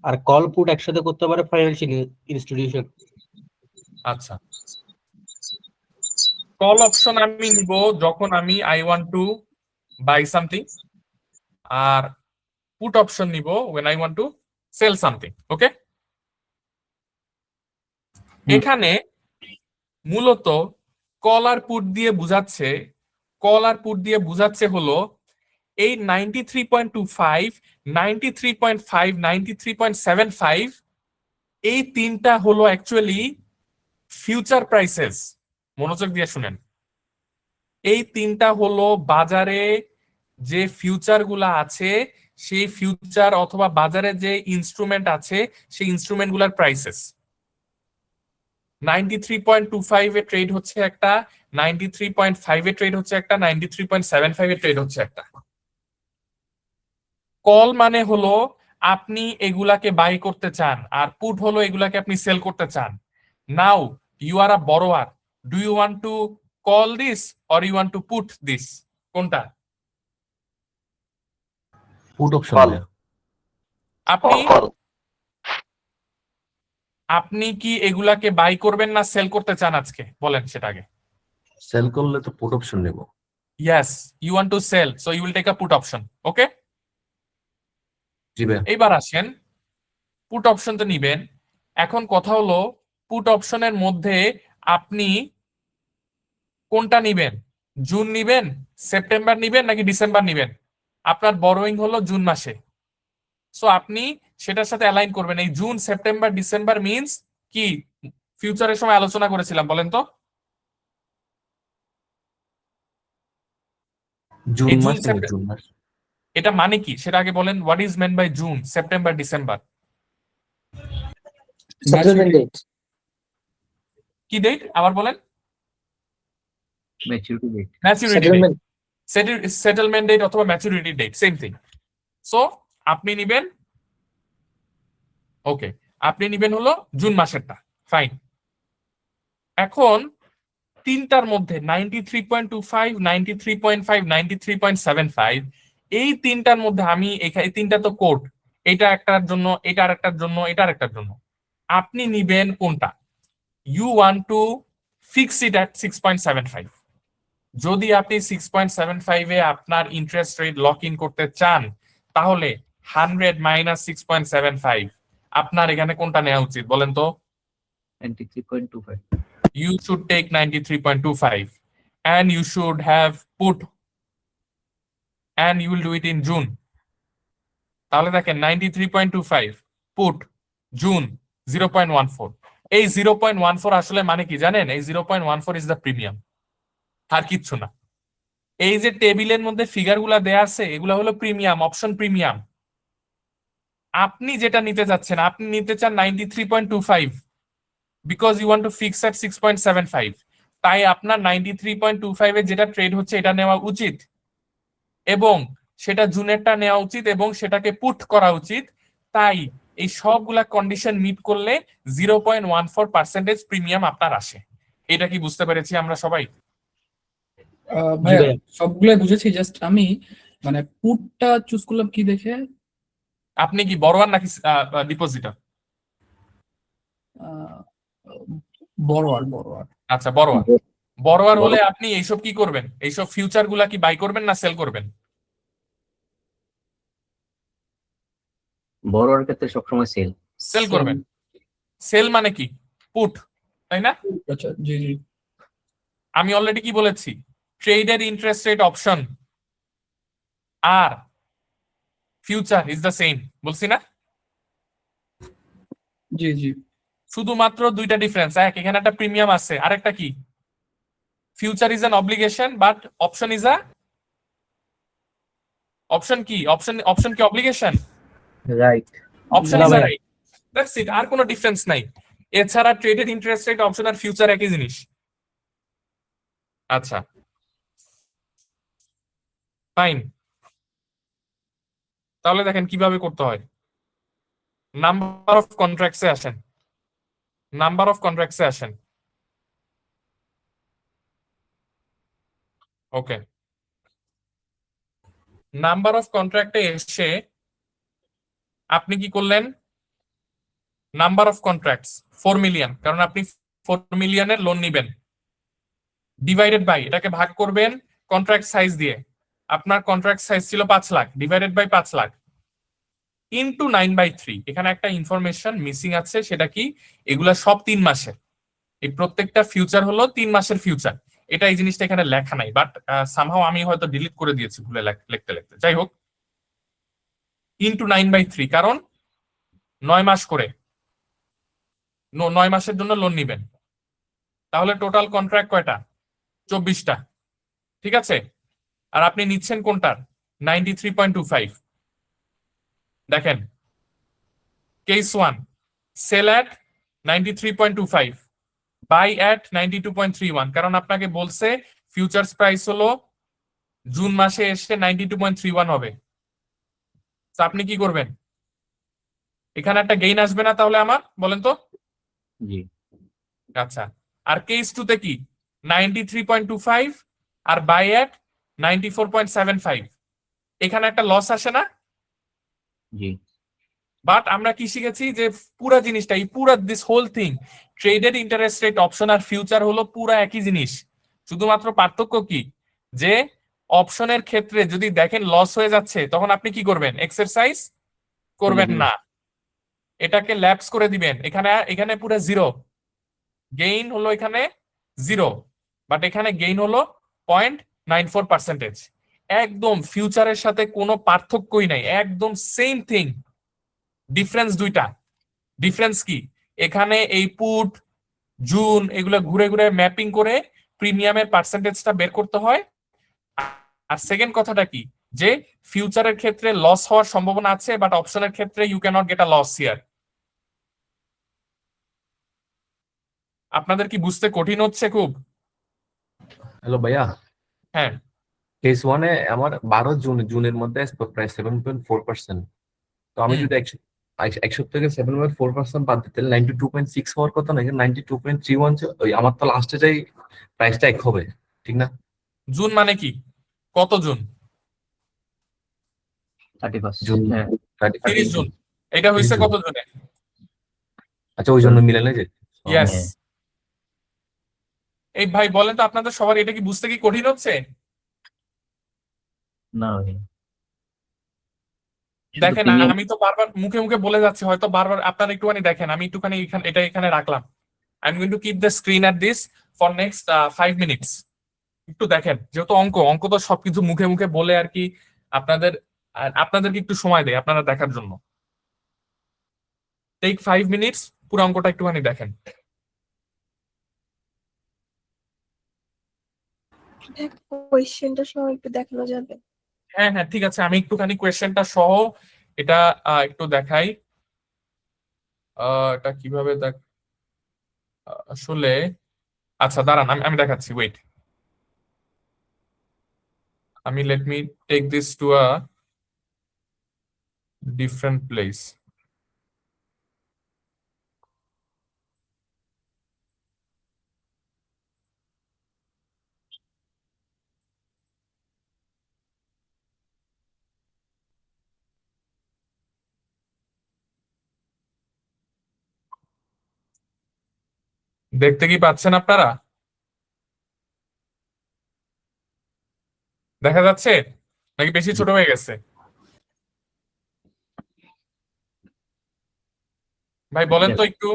আর কল পুট একসাথে করতে পারে ফাইন্যান্সিয়াল ইনস্টিটিউশন। আচ্ছা, কল অপশন আমি নিব যখন আমি I want to buy something, আর পুট অপশন নিব when I want to sell something. Okay, এখানে মূলত কল আর পুট দিয়ে বুঝাচ্ছে হলো এই 93.25, 93.5, 93.75, এই তিনটা হলো অ্যাকচুয়ালি ফিউচার প্রাইসেস। মনোযোগ দিয়ে শুনেন, এই তিনটা হলো বাজারে যে ফিউচার গুলা আছে, সেই ফিউচার অথবা বাজারে যে ইনস্ট্রুমেন্ট আছে, সেই ইনস্ট্রুমেন্ট গুলার প্রাইসেস। 93.25 এ ট্রেড হচ্ছে একটা, 93.5 এ ট্রেড হচ্ছে একটা, 93.75 এ ট্রেড হচ্ছে একটা। কল মানে হলো আপনি এগুলাকে বাই করতে চান, আর পুট হলো এগুলাকে আপনি সেল করতে চান। Now you are a borrower, do you want to call this or you want to put this? কোনটা? Put option. কল। আপনি কল। আপনি কি এগুলাকে বাই করবেন না সেল করতে চান আজকে, বলেন সেটা আগে। সেল করলে তো পুট অপশন নেব। Yes, you want to sell, so you will take a put option. Okay? জি ভাই। এইবার আসেন, পুট অপশন তো নিবেন। এখন কথা হলো পুট অপশনের মধ্যে আপনি কোনটা নিবেন? জুন নিবেন, সেপ্টেম্বর নিবেন, নাকি ডিসেম্বর নিবেন? আপনার বরোইং হলো জুন মাসে, সো আপনি সেটার সাথে অ্যালাইন করবেন। এই জুন, সেপ্টেম্বর, ডিসেম্বর মিন্স কি ফিউচারের সময় আলোচনা করেছিলাম, বলেন তো? জুন এই জুন, মাস থেকে সেপ্টেম্বর, জুন মাস। এটা মানে কি সেটা আগে বলেন। What is mean by June, September, December? Settlement date. কি ডেট আবার বলেন? Maturity date. Maturity date, settlement date অথবা maturity date, same thing. So আপনি নিবেন, ওকে, আপনি নিবেন হলো জুন মাসেরটা, ফাইন। এখন তিনটার মধ্যে 93.25, 93.5, 93.75, এই তিনটার মধ্যে আমি এখানে তিনটা তো কোড, এটা একটার জন্য, এটা আরেকটার জন্য, এটা আরেকটার জন্য। আপনি নিবেন কোনটা? You want to fix it at 6.75। যদি আপনি 6.75 এ আপনার ইন্টারেস্ট রেট লক ইন করতে চান, তাহলে 100 মাইনাস 6.75, আপনার এখানে কোনটা নেওয়া উচিত বলেন তো? 93.25. You should take 93.25 and you should have put, and you will do it in June. তাহলে দেখেন 93.25 পুট জুন 0.14। এই 0.14 আসলে মানে কি জানেন? এই 0.14 ইজ দ্য প্রিমিয়াম, আর কিচ্ছু না। এই যে টেবিলের মধ্যে ফিগার গুলা দেয়া আছে, এগুলা হলো প্রিমিয়াম, অপশন প্রিমিয়াম। আপনি যেটা নিতে যাচ্ছেন, আপনি নিতে চান 93.25 because you want to fix at 6.75, তাই আপনার 93.25 এ যেটা ট্রেড হচ্ছে এটা নেওয়া উচিত, এবং সেটা জুনেরটা নেওয়া উচিত, এবং সেটাকে পুট করা উচিত। তাই এই সবগুলা কন্ডিশন মিট করলে 0.14% প্রিমিয়াম আপনার আসে। এটা কি বুঝতে পেরেছি আমরা সবাই? ভাইয়া ভাইয়া। সবগুলাই বুঝেছি, জাস্ট আমি মানে পুটটা চুজ করলাম কি দেখে, আপনি কি বড়োয়ার নাকি ডিপোজিটর? বড়োয়ার বড়োয়ার। আচ্ছা, বড়োয়ার। বড়োয়ার হলে আপনি এইসব কি করবেন? এইসব ফিউচার গুলা কি বাই করবেন না সেল করবেন? বড়োর ক্ষেত্রে সবসময় সেল। সেল করবেন। সেল মানে কি? পুট, তাই না? আচ্ছা, জি জি। আমি অলরেডি কি বলেছি, ট্রেডের ইন্টারেস্ট রেট অপশন আর ফিউচার ইজ দ্য সেম, বলছি না? জি জি। শুধুমাত্র দুইটা ডিফারেন্স, এক এখানে একটা প্রিমিয়াম আছে, আরেকটা কি, future is an obligation but option is a, option কি, অপশন কি obligation? Right. Option is a right, that's it, আর কোনো ডিফারেন্স নাই। এছাড়া ট্রেডেড ইন্টারেস্ট রেট অপশন আর ফিউচার একই জিনিস। আচ্ছা, ফাইন। তাহলে দেখেন কিভাবে করতে হয়। নাম্বার অফ কন্ট্রাক্টসে আসেন, নাম্বার অফ কন্ট্রাক্টসে আসেন। ওকে, নাম্বার অফ কন্ট্রাক্টে এসে আপনি কি করলেন, নাম্বার অফ কন্ট্রাক্টস 4 মিলিয়ন, কারণ আপনি 4 মিলিয়নের লোন নিবেন, ডিভাইডেড বাই, এটাকে ভাগ করবেন কন্ট্রাক্ট সাইজ দিয়ে। আপনার কন্ট্রাক্ট সাইজ ছিল 5 lakh, divided by 5 lakh into 9/3। এখানে একটা ইনফরমেশন মিসিং আছে, সেটা কি, এগুলা সব 3 মাসের, এই প্রত্যেকটা ফিউচার হলো 3 মাসের ফিউচার। এটা এই জিনিসটা এখানে লেখা নাই, বাট সামহাও আমি হয়তো ডিলিট করে দিয়েছি ভুলে লিখতে লিখতে, যাই হোক। ইনটু 9/3, কারণ 9 মাস করে, 9 মাসের জন্য লোন নিবেন। তাহলে টোটাল কন্ট্রাক্ট কয়টা? 24টা, ঠিক আছে। আর আপনি নিচ্ছেন কোনটার? 93.25। দেখেন, case 1, sell at 93.25, buy at 92.31, কারণ আপনাকে বলছে ফিউচার্স প্রাইস হলো জুন মাসে এসে 92.31 হবে। তো আপনি কি করবেন? এখানে একটা গেইন আসবে না তাহলে আমার, বলেন তো? জি। আচ্ছা, আর কেস 2 তে কি, 93.25 আর বাই অ্যাট 94.75, এখানে একটা লস আসে না? জি। বাট আমরা কি শিখেছি, যে পুরা জিনিসটা, এই পুরা this whole thing, traded interest rate option আর ফিউচার হলো পুরা একই জিনিস, শুধুমাত্র পার্থক্য কি, যে অপশনের ক্ষেত্রে যদি দেখেন লস হয়ে যাচ্ছে, তখন আপনি কি করবেন? এক্সারসাইজ করবেন না, এটাকে ল্যাপস করে দিবেন। এখানে এখানে পুরো জিরো গেইন হলো, এখানে জিরো, বাট এখানে গেইন হলো 0.94%। একদম ফিউচারের সাথে কোনো পার্থক্যই নাই, একদম সেম থিং। ডিফারেন্স দুইটা। ডিফারেন্স কি, এখানে এই পুট, জুন, এগুলো ঘুরে ঘুরে ম্যাপিং করে প্রিমিয়ামের পার্সেন্টেজটা বের করতে হয়। আর সেকেন্ড কথাটা কি, যে ফিউচারের ক্ষেত্রে লস হওয়ার সম্ভাবনা আছে, বাট অপশনের ক্ষেত্রে you can't get a loss here. আপনাদের কি বুঝতে কঠিন হচ্ছে খুব? হ্যালো ভাইয়া, হ্যাঁ, কেস 1-এ আমার 12 জুনের মধ্যে প্রায় 7.4%। তো আমি হুম। যদি 1 থেকে 7.4% বাদ দিতে, 92.6 হওয়ার কথা না, 92.31, ওই আমার তো লাস্টে যাই প্রাইসটা 1 হবে, ঠিক না? জুন মানে কি, কত জুন? 31। জুন, হ্যাঁ। 30 জুন। এটা হয়েছে জুন। কত জুনে? আচ্ছা, ওই জন্য মিলে যে। ইয়েস। হ্যাঁ। এই ভাই বলেন তো, আপনাদের সবার এটা কি বুঝতে কি কঠিন হচ্ছে? না ভাই। শুধু দেখেন, প্রিমিয়াম। আমি তো বারবার মুখে মুখে বলে যাচ্ছি, হয়তো বারবার আপনারা একটুখানি দেখেন, আমি একটুখানি এটা এখানে রাখলাম। I am going to keep the screen at this for next 5 minutes. একটু দেখেন, যেহেতু অঙ্ক তো সবকিছু মুখে মুখে বলে আর কি, আপনাদেরকে একটু সময় দেয় আপনারা দেখার জন্য। টেক 5 মিনিটস, পুরো অঙ্কটা একটুখানি দেখেন। কোয়েশ্চেনটা সহ একটু দেখানো যাবে? হ্যাঁ হ্যাঁ, ঠিক আছে, আমি একটুখানি কোয়েশ্চেনটা সহ এটা একটু দেখাই, এটা কিভাবে আসলে, আচ্ছা দাঁড়ান, আমি দেখাচ্ছি, wait, let me take this to a different place. দেখতে কি পাচ্ছেন আপনারা? দেখা যাচ্ছে নাকি বেশি ছোট হয়ে গেছে? ভাই বলেন তো একটু।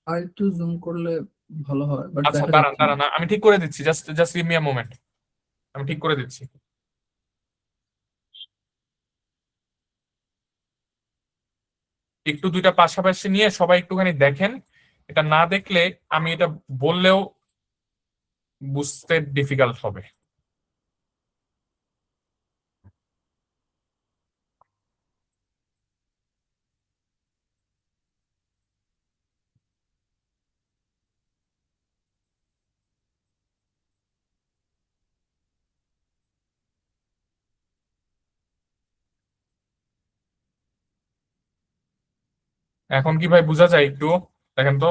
আর একটু জুম করলে ভালো হয়, বাট আচ্ছা দেখা দাঁড়ান যাচ্ছে না। দাঁড়ান, আমি ঠিক করে দিচ্ছি, just just give me a moment, আমি ঠিক করে দিচ্ছি। একটু দুইটা পাশাপাশি নিয়ে সবাই একটুখানি দেখেন, এটা না দেখলে আমি এটা বললেও বুঝতে ডিফিকাল্ট হবে। এখন কি ভাই বোঝা যায় একটু? দেখেন তো।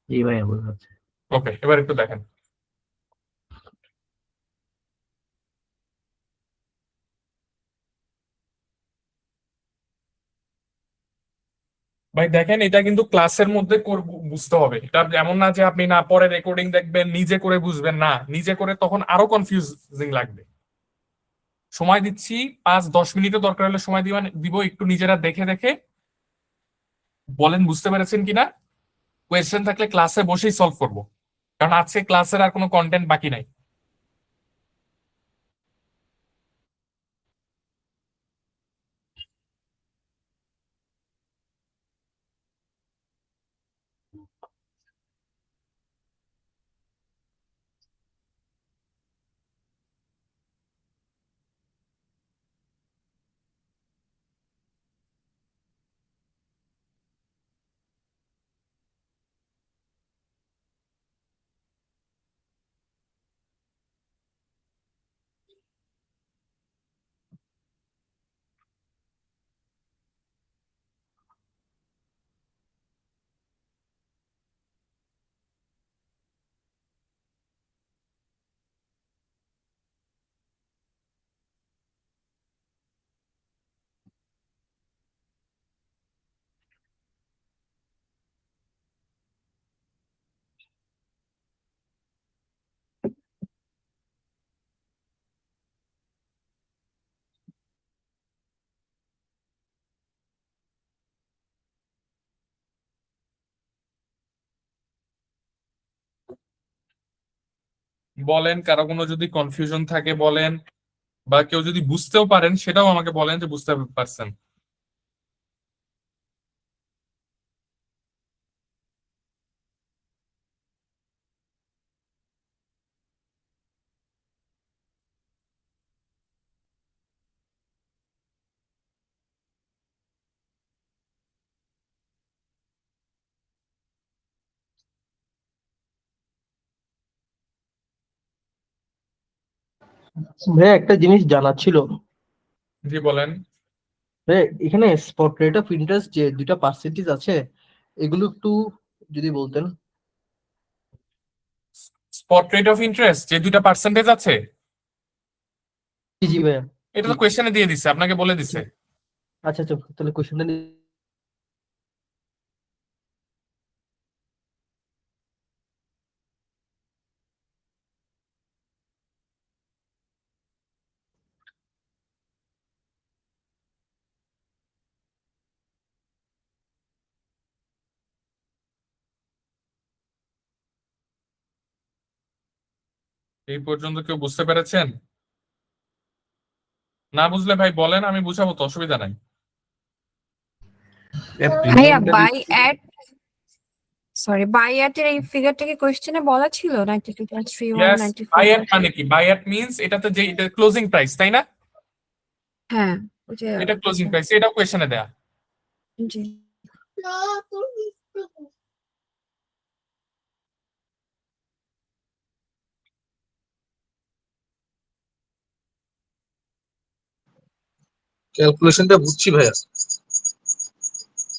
জি ভাইয়া বোঝা যাচ্ছে। ওকে, এবার একটু দেখেন। ভাই দেখেন, এটা কিন্তু ক্লাসের মধ্যে বুঝতে হবে, এটা এমন না যে আপনি না পরে রেকর্ডিং দেখবেন নিজে করে বুঝবেন, না নিজে করে তখন আরো কনফিউজিং লাগবে। সময় দিচ্ছি 5-10 মিনিটও দরকার হলে সময় দিব, একটু নিজেরা দেখে দেখে বলেন বুঝতে পেরেছেন কিনা। কোয়েশ্চেন থাকলে ক্লাসে বসেই সলভ করব, কারণ আজকে ক্লাসের আর কোনো কন্টেন্ট বাকি নাই। বলেন, কারো কোনো যদি কনফিউশন থাকে বলেন, বা কেউ যদি বুঝতেও পারেন সেটাও আমাকে বলেন যে বুঝতে পারছেন। ভাইয়া একটা জিনিস জানার ছিল। জি বলেন। ভাইয়া এখানে স্পট রেট অফ ইন্টারেস্ট যে দুইটা পার্সেন্টেজ আছে, এগুলো একটু যদি বলতেন। স্পট রেট অফ ইন্টারেস্ট যে 2% আছে, জি জি ভাইয়া। এটা জি। তো কোয়েশ্চেনে দিয়ে দিছে, আপনাকে বলে দিছে। আচ্ছা আচ্ছা, তাহলে কোশ্চেনটা এই পর্যন্ত কেউ বুঝতে পেরেছেন? না বুঝলে ভাই বলেন, আমি বুঝাবো, তো অসুবিধা নাই। ভাইয়া বাই অ্যাট সরি বায়াটের এই ফিগারটা কি কোশ্চেনে বলা ছিল 92.31 ইয়েস, বাই এট 94. মানে কি? বাই এট মিন্স এটাতে যে এটা ক্লোজিং প্রাইস, তাই না? হ্যাঁ ওই যে এটা ক্লোজিং আচ্ছা, প্রাইস, এটা কোয়েশ্চেনে দেয়া। জি ক্যালকুলেশনটা বুঝছি ভাইয়া।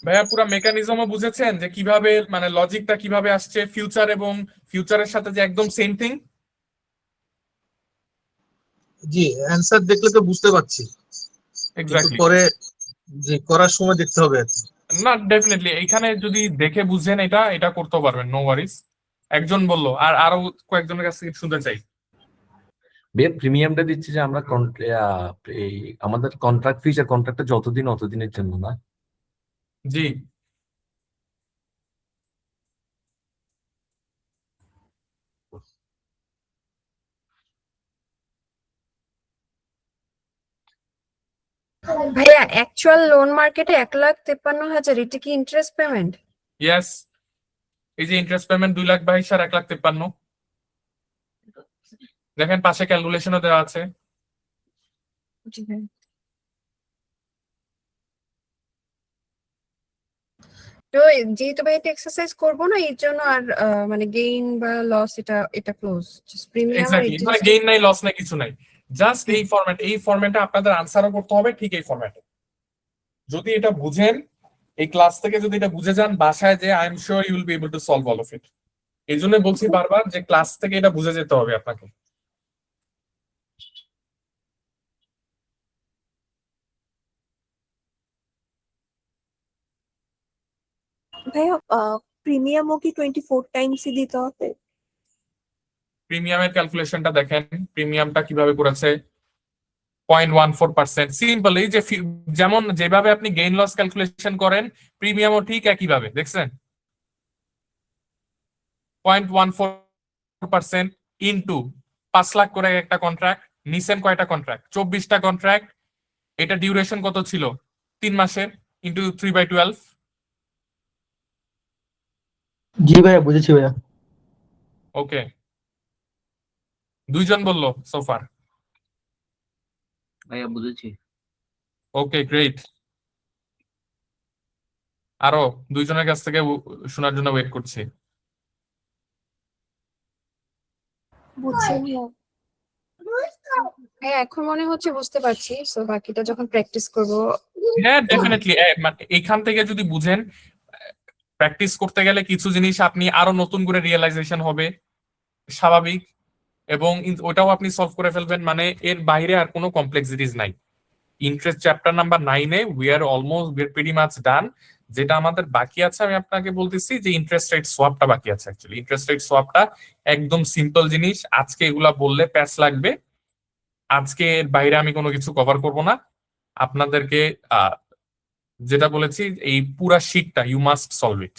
ভাইয়া পুরো মেকানিজমও বুঝেছেন যে কিভাবে মানে লজিকটা কিভাবে আসছে, ফিউচার এবং ফিউচারের সাথে যে একদম সেম থিং। জি, অ্যান্সার দেখলে তো বুঝতে পারছি, কিন্তু এক্স্যাক্টলি। পরে যে করার সময় দেখতে হবে আর কি। না ডেফিনেটলি এইখানে যদি দেখে বুঝেন এটা এটা করতে পারবেন, নো ওয়ারিস। একজন বললো, আর আরো কয়েকজনের কাছ থেকে শুনতে চাই। ভাইয়া প্রিমিয়ামটা দিচ্ছি যে আমরা এই আমাদের কন্ট্রাক্ট ফিচার কন্ট্রাক্টটা যতদিন অতদিনের জন্য না। জি ভাইয়া অ্যাকচুয়াল লোন মার্কেটে 1,53,000 এটা কি ইন্টারেস্ট পেমেন্ট? ইয়েস, এই যে ইন্টারেস্ট পেমেন্ট 2,22,000 আর 1,53,000, দেখেন পাশে ক্যালকুলেশনও দেওয়া আছে। জি ভাই। তো যেহেতু ভাই এটা এক্সারসাইজ করবো না এর জন্য আর মানে গেইন বা লস এটা এটা ক্লোজ জাস্ট প্রিমিয়াম আর এক্স্যাক্টলি, মানে গেইন নাই লস নাই কিছু নাই, জাস্ট এই ফরম্যাটে আপনাদের আনসারও করতে হবে ঠিক এই ফরম্যাটে। যদি এটা বুঝেন, এই ক্লাস থেকে যদি এটা বুঝে যান, বাসায় যে I am sure you will be able to solve all of it. এই জন্য বলছি বারবার যে ক্লাস থেকে এটা বুঝে যেতে হবে আপনাকে। ভাইয়া প্রিমিয়ামও কি 24 টাইমসই দিতে হবে? প্রিমিয়ামের ক্যালকুলেশনটা দেখেন, প্রিমিয়ামটা কিভাবে করেছে। 0.14%, সিম্পল। এই যে যেমন যেভাবে আপনি গেইন লস ক্যালকুলেশন করেন, প্রিমিয়ামও ঠিক একইভাবে, দেখছেন? 0.14% ইন্টু 5 লাখ করে একটা কন্ট্রাক্ট, নিছেন কয়টা কন্ট্রাক্ট? 24টা কন্ট্রাক্ট। এটা ডিউরেশন কত ছিল? 3 মাসের, ইন্টু 3/12। জি ভাইয়া, বুঝেছি ভাইয়া। ওকে, দুইজন বললো সোফার। ভাইয়া বুঝেছি। Okay great. আরো দুইজনের কাছ থেকে শোনার জন্য ওয়েট করছি। বুঝছি হ্যাঁ এখন মনে হচ্ছে বুঝতে পারছি, সো বাকিটা যখন প্র্যাকটিস করব। হ্যাঁ ডেফিনেটলি, এখান থেকে যদি বুঝেন, প্র্যাকটিস করতে গেলে কিছু জিনিস আপনি আরো নতুন করে রিয়েলাইজেশন হবে, স্বাভাবিক। এবং ওটাও আপনি সলভ করে ফেলবেন, মানে এর বাইরে আর কোনো কমপ্লেক্সিটিস নাই। ইন্টারেস্ট চ্যাপ্টার নাম্বার 9-এ we are pretty much done. যেটা আমাদের বাকি আছে আমি আপনাকে বলতেছি যে ইন্টারেস্ট রেট সোয়াপটা বাকি আছে। অ্যাকচুয়ালি ইন্টারেস্ট রেট সোয়াপটা একদম সিম্পল জিনিস, আজকে এগুলা বললে প্যাচ লাগবে। আজকে এর বাইরে আমি কোনো কিছু কভার করব না। আপনাদেরকে যেটা বলেছি, এই পুরা শীটটা ইউ মাস্ট সলভ ইট।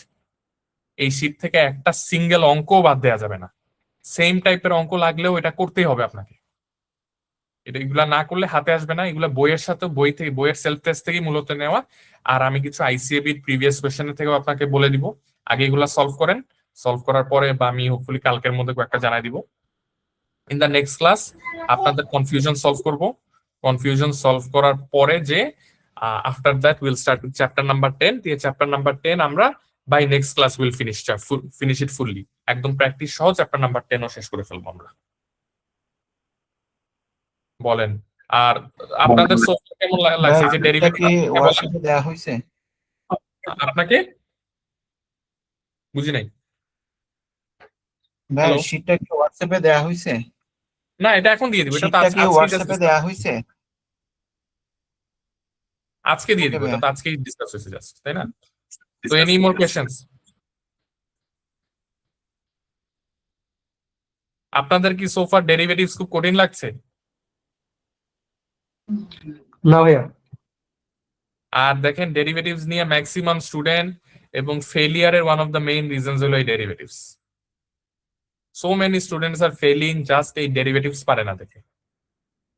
এই শীট থেকে একটা সিঙ্গেল অঙ্ক বাদ দেওয়া যাবে না। সেম টাইপের অঙ্ক লাগলেও এটা করতেই হবে আপনাকে। এটা এগুলা না করলে হাতে আসবে না। এগুলা বইয়ের সাথে বই থেকে, বইয়ের সেলফ টেস্ট থেকেই মূলত নেওয়া। আর আমি কিছু আইসিএবির প্রিভিয়াস কোয়েশ্চেনের থেকেও আপনাকে বলে দিব। আগে এগুলা সলভ করেন, সলভ করার পরে বা আমি হোপফুলি কালকের মধ্যে কয়েকটা জানাই দিব। ইন দ্য নেক্সট ক্লাস আপনাদের কনফিউশন সলভ করব। কনফিউশন সলভ করার পরে যে after that will start with chapter number 10। দিয়ে চ্যাপ্টার নাম্বার 10 আমরা by next class will finish it fully. একদম প্র্যাকটিস সহ চ্যাপ্টার নাম্বার 10ও শেষ করে ফেলবো আমরা। বলেন, আর আপনাদের সোফা কেমন লাগছে? যে এটা কি ডেরিভেটিভ হোয়াটসঅ্যাপে দেওয়া হয়েছে? আপনাকে বুঝি নাই। ভাই হ্যালো, শীটটা কি হোয়াটসঅ্যাপে দেওয়া হয়েছে? না এটা এখন দিয়ে দিব, এটা তো শীটটা কি আজকে হোয়াটসঅ্যাপে দেওয়া হয়েছে? আজকে দিয়ে দিব, ওকে এটা ভাইয়া। তো আজকেই ডিসকাস হয়েছে জাস্ট, তাই না? তো এনি মোর কোয়েশ্চেনস? আপনাদের কি সোফার ডেরিভেটিভস খুব কঠিন লাগছে? না ভাইয়া। আর দেখেন ডেরিভেটিভস নিয়ে ম্যাক্সিমাম স্টুডেন্ট এবং ফেলিয়ারের one of the main reasons হলো এই derivatives. So many students are failing just এই ডেরিভেটিভস পারে না দেখে।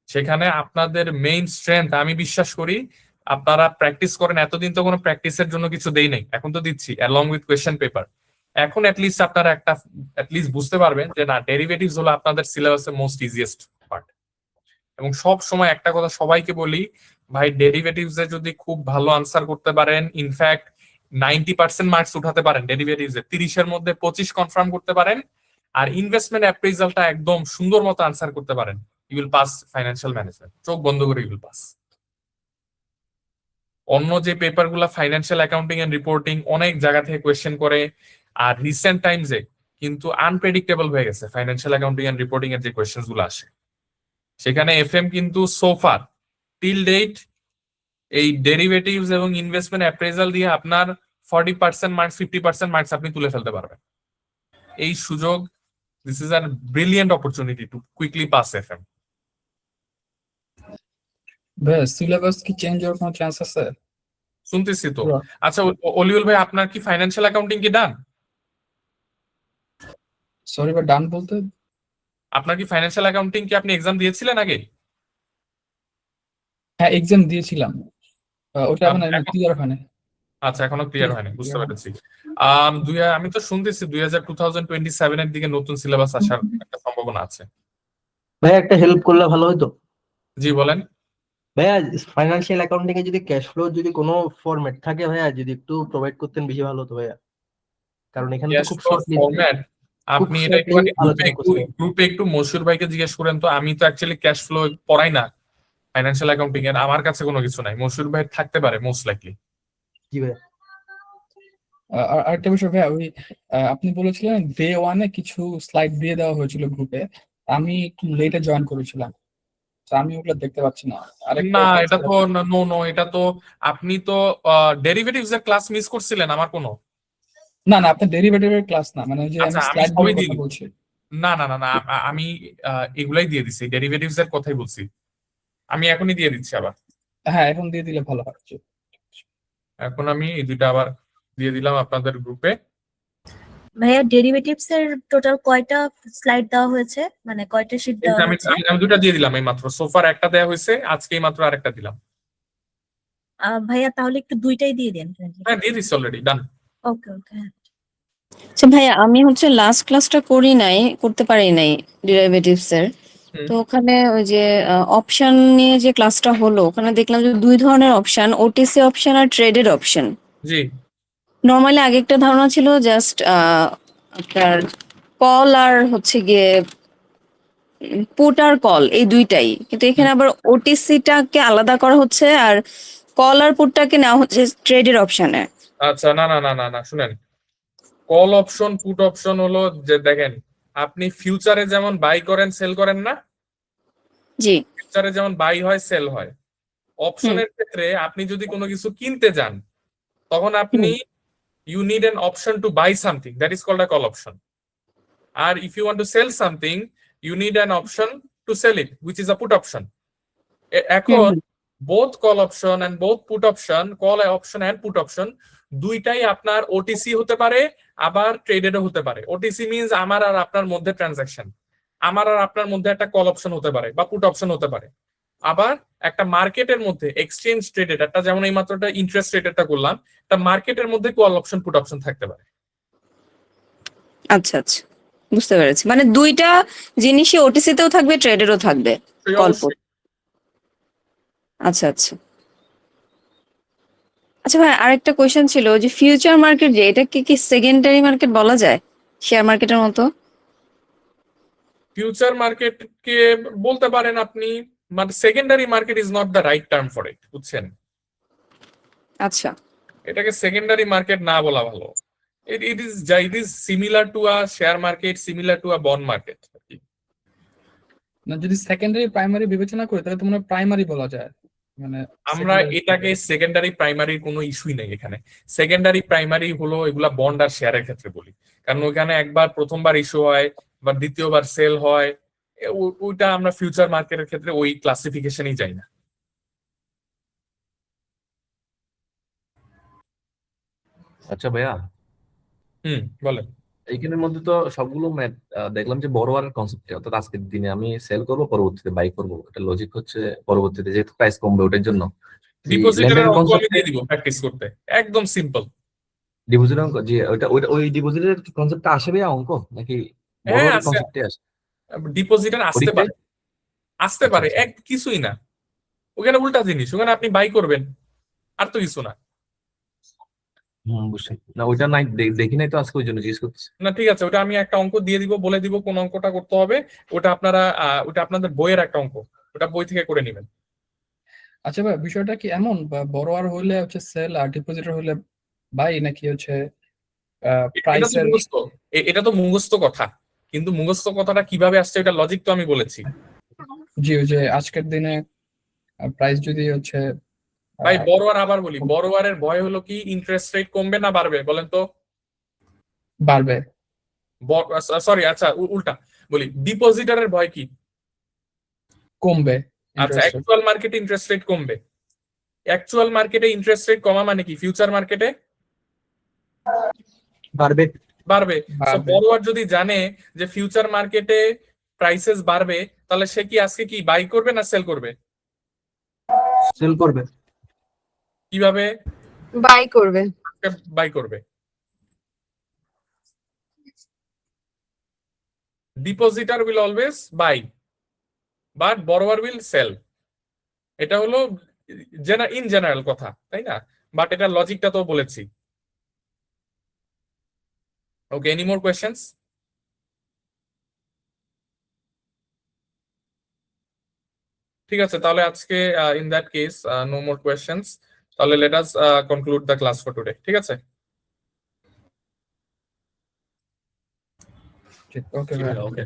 সেখানে আপনাদের মেইন স্ট্রেংথ আমি বিশ্বাস করি আপনারা প্র্যাকটিস করেন। এতদিন তো কোনো প্র্যাকটিসের জন্য কিছু দেই নাই, এখন তো দিচ্ছি অ্যালং উইথ কোয়েশ্চেন পেপার। এখন অ্যাটলিস্ট আপনারা একটা অ্যাটলিস্ট বুঝতে পারবেন যে না, ডেরিভেটিভস হলো আপনাদের সিলেবাসের মোস্ট ইজিয়েস্ট পার্ট। এবং সব সময় একটা কথা সবাইকে বলি, ভাই ডেরিভেটিভস এ যদি খুব ভালো আনসার করতে পারেন, ইনফ্যাক্ট 90% মার্কস উঠাতে পারেন ডেরিভেটিভস এ, 30-এর মধ্যে 25 কনফার্ম করতে পারেন, আর ইনভেস্টমেন্ট অ্যাপ্রেজালটা একদম সুন্দর মতো আনসার করতে পারেন, you will pass financial management, চোখ বন্ধ করে ইউ উইল পাস। অন্য যে পেপার গুলা ফাইন্যান্সিয়াল অ্যাকাউন্টিং এন্ড রিপোর্টিং অনেক জায়গা থেকে কোয়েশ্চেন করে, আর রিসেন্ট টাইমসে কিন্তু আনপ্রেডিক্টেবল হয়ে গেছে ফাইন্যান্সিয়াল অ্যাকাউন্টিং এন্ড রিপোর্টিং এর যে কোয়েশ্চেন গুলো আসে। সেখানে এফএম কিন্তু সোফার টিল ডেট এই ডেরিভেটিভস এবং ইনভেস্টমেন্ট অ্যাপ্রেজাল দিয়ে আপনার 40% মার্কস 50% মার্কস আপনি তুলে ফেলতে পারবেন। এই সুযোগ, this is a brilliant opportunity to quickly pass FM. ভাই সিলেবাস কি চেঞ্জ হওয়ার কোনো চান্স আছে? শুনতেছি তো। আচ্ছা অলিউল ভাই, আপনার কি ফাইন্যান্সিয়াল অ্যাকাউন্টিং কি ডান? সরি ভাই, ডান বলতে আপনার কি ফাইন্যান্সিয়াল অ্যাকাউন্টিং কি আপনি এক্সাম দিয়েছিলেন আগে? হ্যাঁ এক্সাম দিয়েছিলাম, ওটা মানে ক্লিয়ার হয়নি। আচ্ছা, এখনো ক্লিয়ার হয়নি, বুঝতে clear পেরেছি। আমি তো শুনতেছি 2027 এর দিকে নতুন সিলেবাস আসার একটা সম্ভাবনা আছে। ভাইয়া একটা হেল্প করলে ভালো হতো। জি বলেন। ভাইয়া ফাইন্যান্সিয়াল অ্যাকাউন্টিং এ যদি ক্যাশ ফ্লো যদি কোনো ফরম্যাট থাকে ভাইয়া, যদি একটু প্রোভাইড করতেন বেশি ভালো হতো ভাইয়া, কারণ এখানে তো খুব শর্ট ফরম্যাট আপনি এটা shortly একটু আলোচনা করছি। গ্রুপে একটু মশুর ভাইকে জিজ্ঞেস করেন তো। আমি তো অ্যাকচুয়ালি ক্যাশ ফ্লো পড়াই না ফাইন্যান্সিয়াল অ্যাকাউন্টিং এর, আমার কাছে কোনো কিছু নাই। মশুর ভাই থাকতে পারে মোস্ট লাইকলি। জি ভাইয়া। আর আরেকটা বিষয় ভাইয়া, ওই আপনি বলেছিলেন ডে ওয়ানে কিছু স্লাইড দিয়ে দেওয়া হয়েছিল গ্রুপে, আমি একটু লেটে জয়েন করেছিলাম, তো আমি ওগুলো দেখতে পাচ্ছি না। না এটা তো নো, এটা তো আপনি তো ডেরিভেটিভস এর ক্লাস মিস করছিলেন আমার কোনো। না না, আপনার ডেরিভেটিভের ক্লাস না, মানে যে আচ্ছা, আমি আমি স্লাইড সবই গুলোর দিয়ে কথা দিব। বলছি। না, আমি এগুলাই দিয়ে দিছি, ডেরিভেটিভস এর কথাই বলছি। আমি এখনই দিয়ে দিচ্ছি আবার। হ্যাঁ এখন দিয়ে দিলে ভালো হয়। এখন আমি এই দুইটা আবার দিয়ে দিলাম আপনাদের গ্রুপে। ভাইয়া ডেরিভেটিভস এর টোটাল কয়টা স্লাইড দেওয়া হয়েছে, মানে কয়টা শীট দেওয়া আমি হয়েছে? আমি দুটা দিয়ে দিলাম এই মাত্র, সোফার একটা দেয়া হয়েছে, আজকেই মাত্র আরেকটা দিলাম। ভাইয়া তাহলে একটু দুইটাই দিয়ে দেন। হ্যাঁ দিয়ে দিচ্ছি অলরেডি, ডান। ওকে ওকে। আচ্ছা ভাইয়া, আমি হচ্ছে লাস্ট ক্লাসটা করতে পারি নাই ডেরিভেটিভস এর। তো ওখানে ওই যে অপশন নিয়ে যে ক্লাসটা হলো, ওখানে দেখলাম যে দুই ধরনের অপশন, ওটিসি অপশন আর ট্রেডেড অপশন। জি। নর্মালি আগে একটা ধারণা ছিল জাস্ট আপনার কল আর হচ্ছে গিয়ে পুট আর কল এই দুইটাই, কিন্তু এখানে আবার ওটিসিটাকে আলাদা করা হচ্ছে আর কল আর পুটটাকে নেওয়া হচ্ছে ট্রেডের অপশনে। আচ্ছা না শুনেন, কল অপশন পুট অপশন হলো যে দেখেন, আপনি ফিউচারে যেমন বাই করেন সেল করেন না, জি ফিউচারে যেমন বাই হয় সেল হয়, অপশনের ক্ষেত্রে আপনি যদি কোনো কিছু কিনতে যান তখন আপনি you need an option to buy something, that is called a call option. Or if you want to sell something, you need an option to sell it, which is a put option. এখন both call option and both put option, call option and put option দুইটাই আপনার OTC হতে পারে, আবার ট্রেডেডও হতে পারে। OTC means আমার আর আপনার মধ্যে ট্রানজাকশন, আমার আর আপনার মধ্যে একটা কল অপশন হতে পারে বা পুট অপশন হতে পারে। আবার একটা মার্কেটের মধ্যে এক্সচেঞ্জ ট্রেডেড একটা, যেমন এই মাত্র একটা ইন্টারেস্ট রেটেরটা করলাম, একটা মার্কেটের মধ্যে কল অপশন পুট অপশন থাকতে পারে। আচ্ছা আচ্ছা, বুঝতে পেরেছি। মানে দুইটা জিনিসই ওটিসিতেও থাকবে, ট্রেডেরও থাকবে, কল পুট। আচ্ছা আচ্ছা আচ্ছা ভাই, আরেকটা কোয়েশ্চেন ছিল যে ফিউচার মার্কেট, যে এটা কি সেকেন্ডারি মার্কেট বলা যায় শেয়ার মার্কেটের মতো? ফিউচার মার্কেট কে বলতে পারেন আপনি, মানে secondary market is not the right term for it, বুঝছেন? আচ্ছা, এটাকে সেকেন্ডারি মার্কেট না বলা ভালো। It is similar to a share market, similar to a bond market. না যদি সেকেন্ডারি প্রাইমারি বিবেচনা করি তাহলে তো মনে হয় প্রাইমারি বলা যায়। মানে আমরা এটাকে সেকেন্ডারি প্রাইমারির কোনো ইস্যুই নেই এখানে। সেকেন্ডারি প্রাইমারি হলো এগুলা বন্ড আর শেয়ারের ক্ষেত্রে বলি, কারণ ওইখানে একবার প্রথমবার ইস্যু হয় বা দ্বিতীয়বার সেল হয়, ওইটা আমরা ফিউচার মার্কেটের ক্ষেত্রে ওই ক্লাসিফিকেশনই যাই না। আচ্ছা ভাইয়া, বলেন। এইখানের মধ্যে তো সবগুলো দেখলাম যে বড় আর কনসেপ্ট, অর্থাৎ আজকের দিনে আমি সেল করবো, পরবর্তীতে বাই করবো, এটা লজিক হচ্ছে পরবর্তীতে যেহেতু প্রাইস কমবে ওটার জন্য ডিপোজিটের অঙ্ক আমি দিয়ে দিব প্র্যাকটিস করতে, একদম সিম্পল। ডিপোজিটের অঙ্ক যে ওইটা ওইটা ওই ডিপোজিটের কনসেপ্টটা আসে ভাইয়া অঙ্ক নাকি বড় হ্যাঁ বড় আছে, কনসেপ্টে আসে ডিপোজিটার আসতে পরীক্ষায়? পারে, আসতে আচ্ছা, পারে, আচ্ছা। এক কিছুই না, ওখানে উল্টা জিনিস, ওখানে আপনি বাই করবেন আর তো কিছু না। বুঝছি না ওইটা নাই দেখি নাই তো আজকে ওই জন্য জিজ্ঞেস করতেছি। না ঠিক আছে, ওটা আমি একটা অঙ্ক দিয়ে দিব, বলে দিব কোন অঙ্কটা করতে হবে, ওটা আপনারা ওটা আপনাদের বইয়ের একটা অঙ্ক, ওটা বই থেকে করে নেবেন। আচ্ছা ভাই, বিষয়টা কি এমন বা বড়োয়ার হলে হচ্ছে সেল আর ডিপোজিটর হলে বাই, নাকি হচ্ছে এটা তো প্রাইসের? মুখস্থ, এটা তো মুখস্থ কথা, কিন্তু মুখস্থ কথাটা কিভাবে আসছে এটা লজিক তো আমি বলেছি। জি, ওই যে আজকের দিনে প্রাইস যদি হচ্ছে ভাই বড়োয়ার আবার বলি, বড়োয়ারের ভয় হলো কি ইন্টারেস্ট রেট কমবে না বাড়বে বলেন তো? বাড়বে। সরি আচ্ছা উল্টা বলি, ডিপোজিটারের ভয় কি? কমবে আচ্ছা interest rate। অ্যাকচুয়াল মার্কেটে ইন্টারেস্ট রেট কমবে, অ্যাকচুয়াল মার্কেটে ইন্টারেস্ট রেট কমা মানে কি ফিউচার মার্কেটে বাড়বে। বাড়বে। So, বাড়বে। বড়োয়ার যদি জানে যে ফিউচার মার্কেটে প্রাইসেস বাড়বে, তাহলে সে কি আজকে কি বাই করবে না সেল করবে? সেল করবে। কিভাবে বাই করবে। বাই করবে? Depositor will always buy but borrower will sell, এটা হলো ইন জেনারেল কথা, তাই না? বাট এটা লজিকটা তো বলেছি। Okay, any more questions? ঠিক আছে, তাহলে আজকে in that case no more questions, তাহলে let us conclude the class for today. ঠিক আছে, ওকে ভাই। ওকে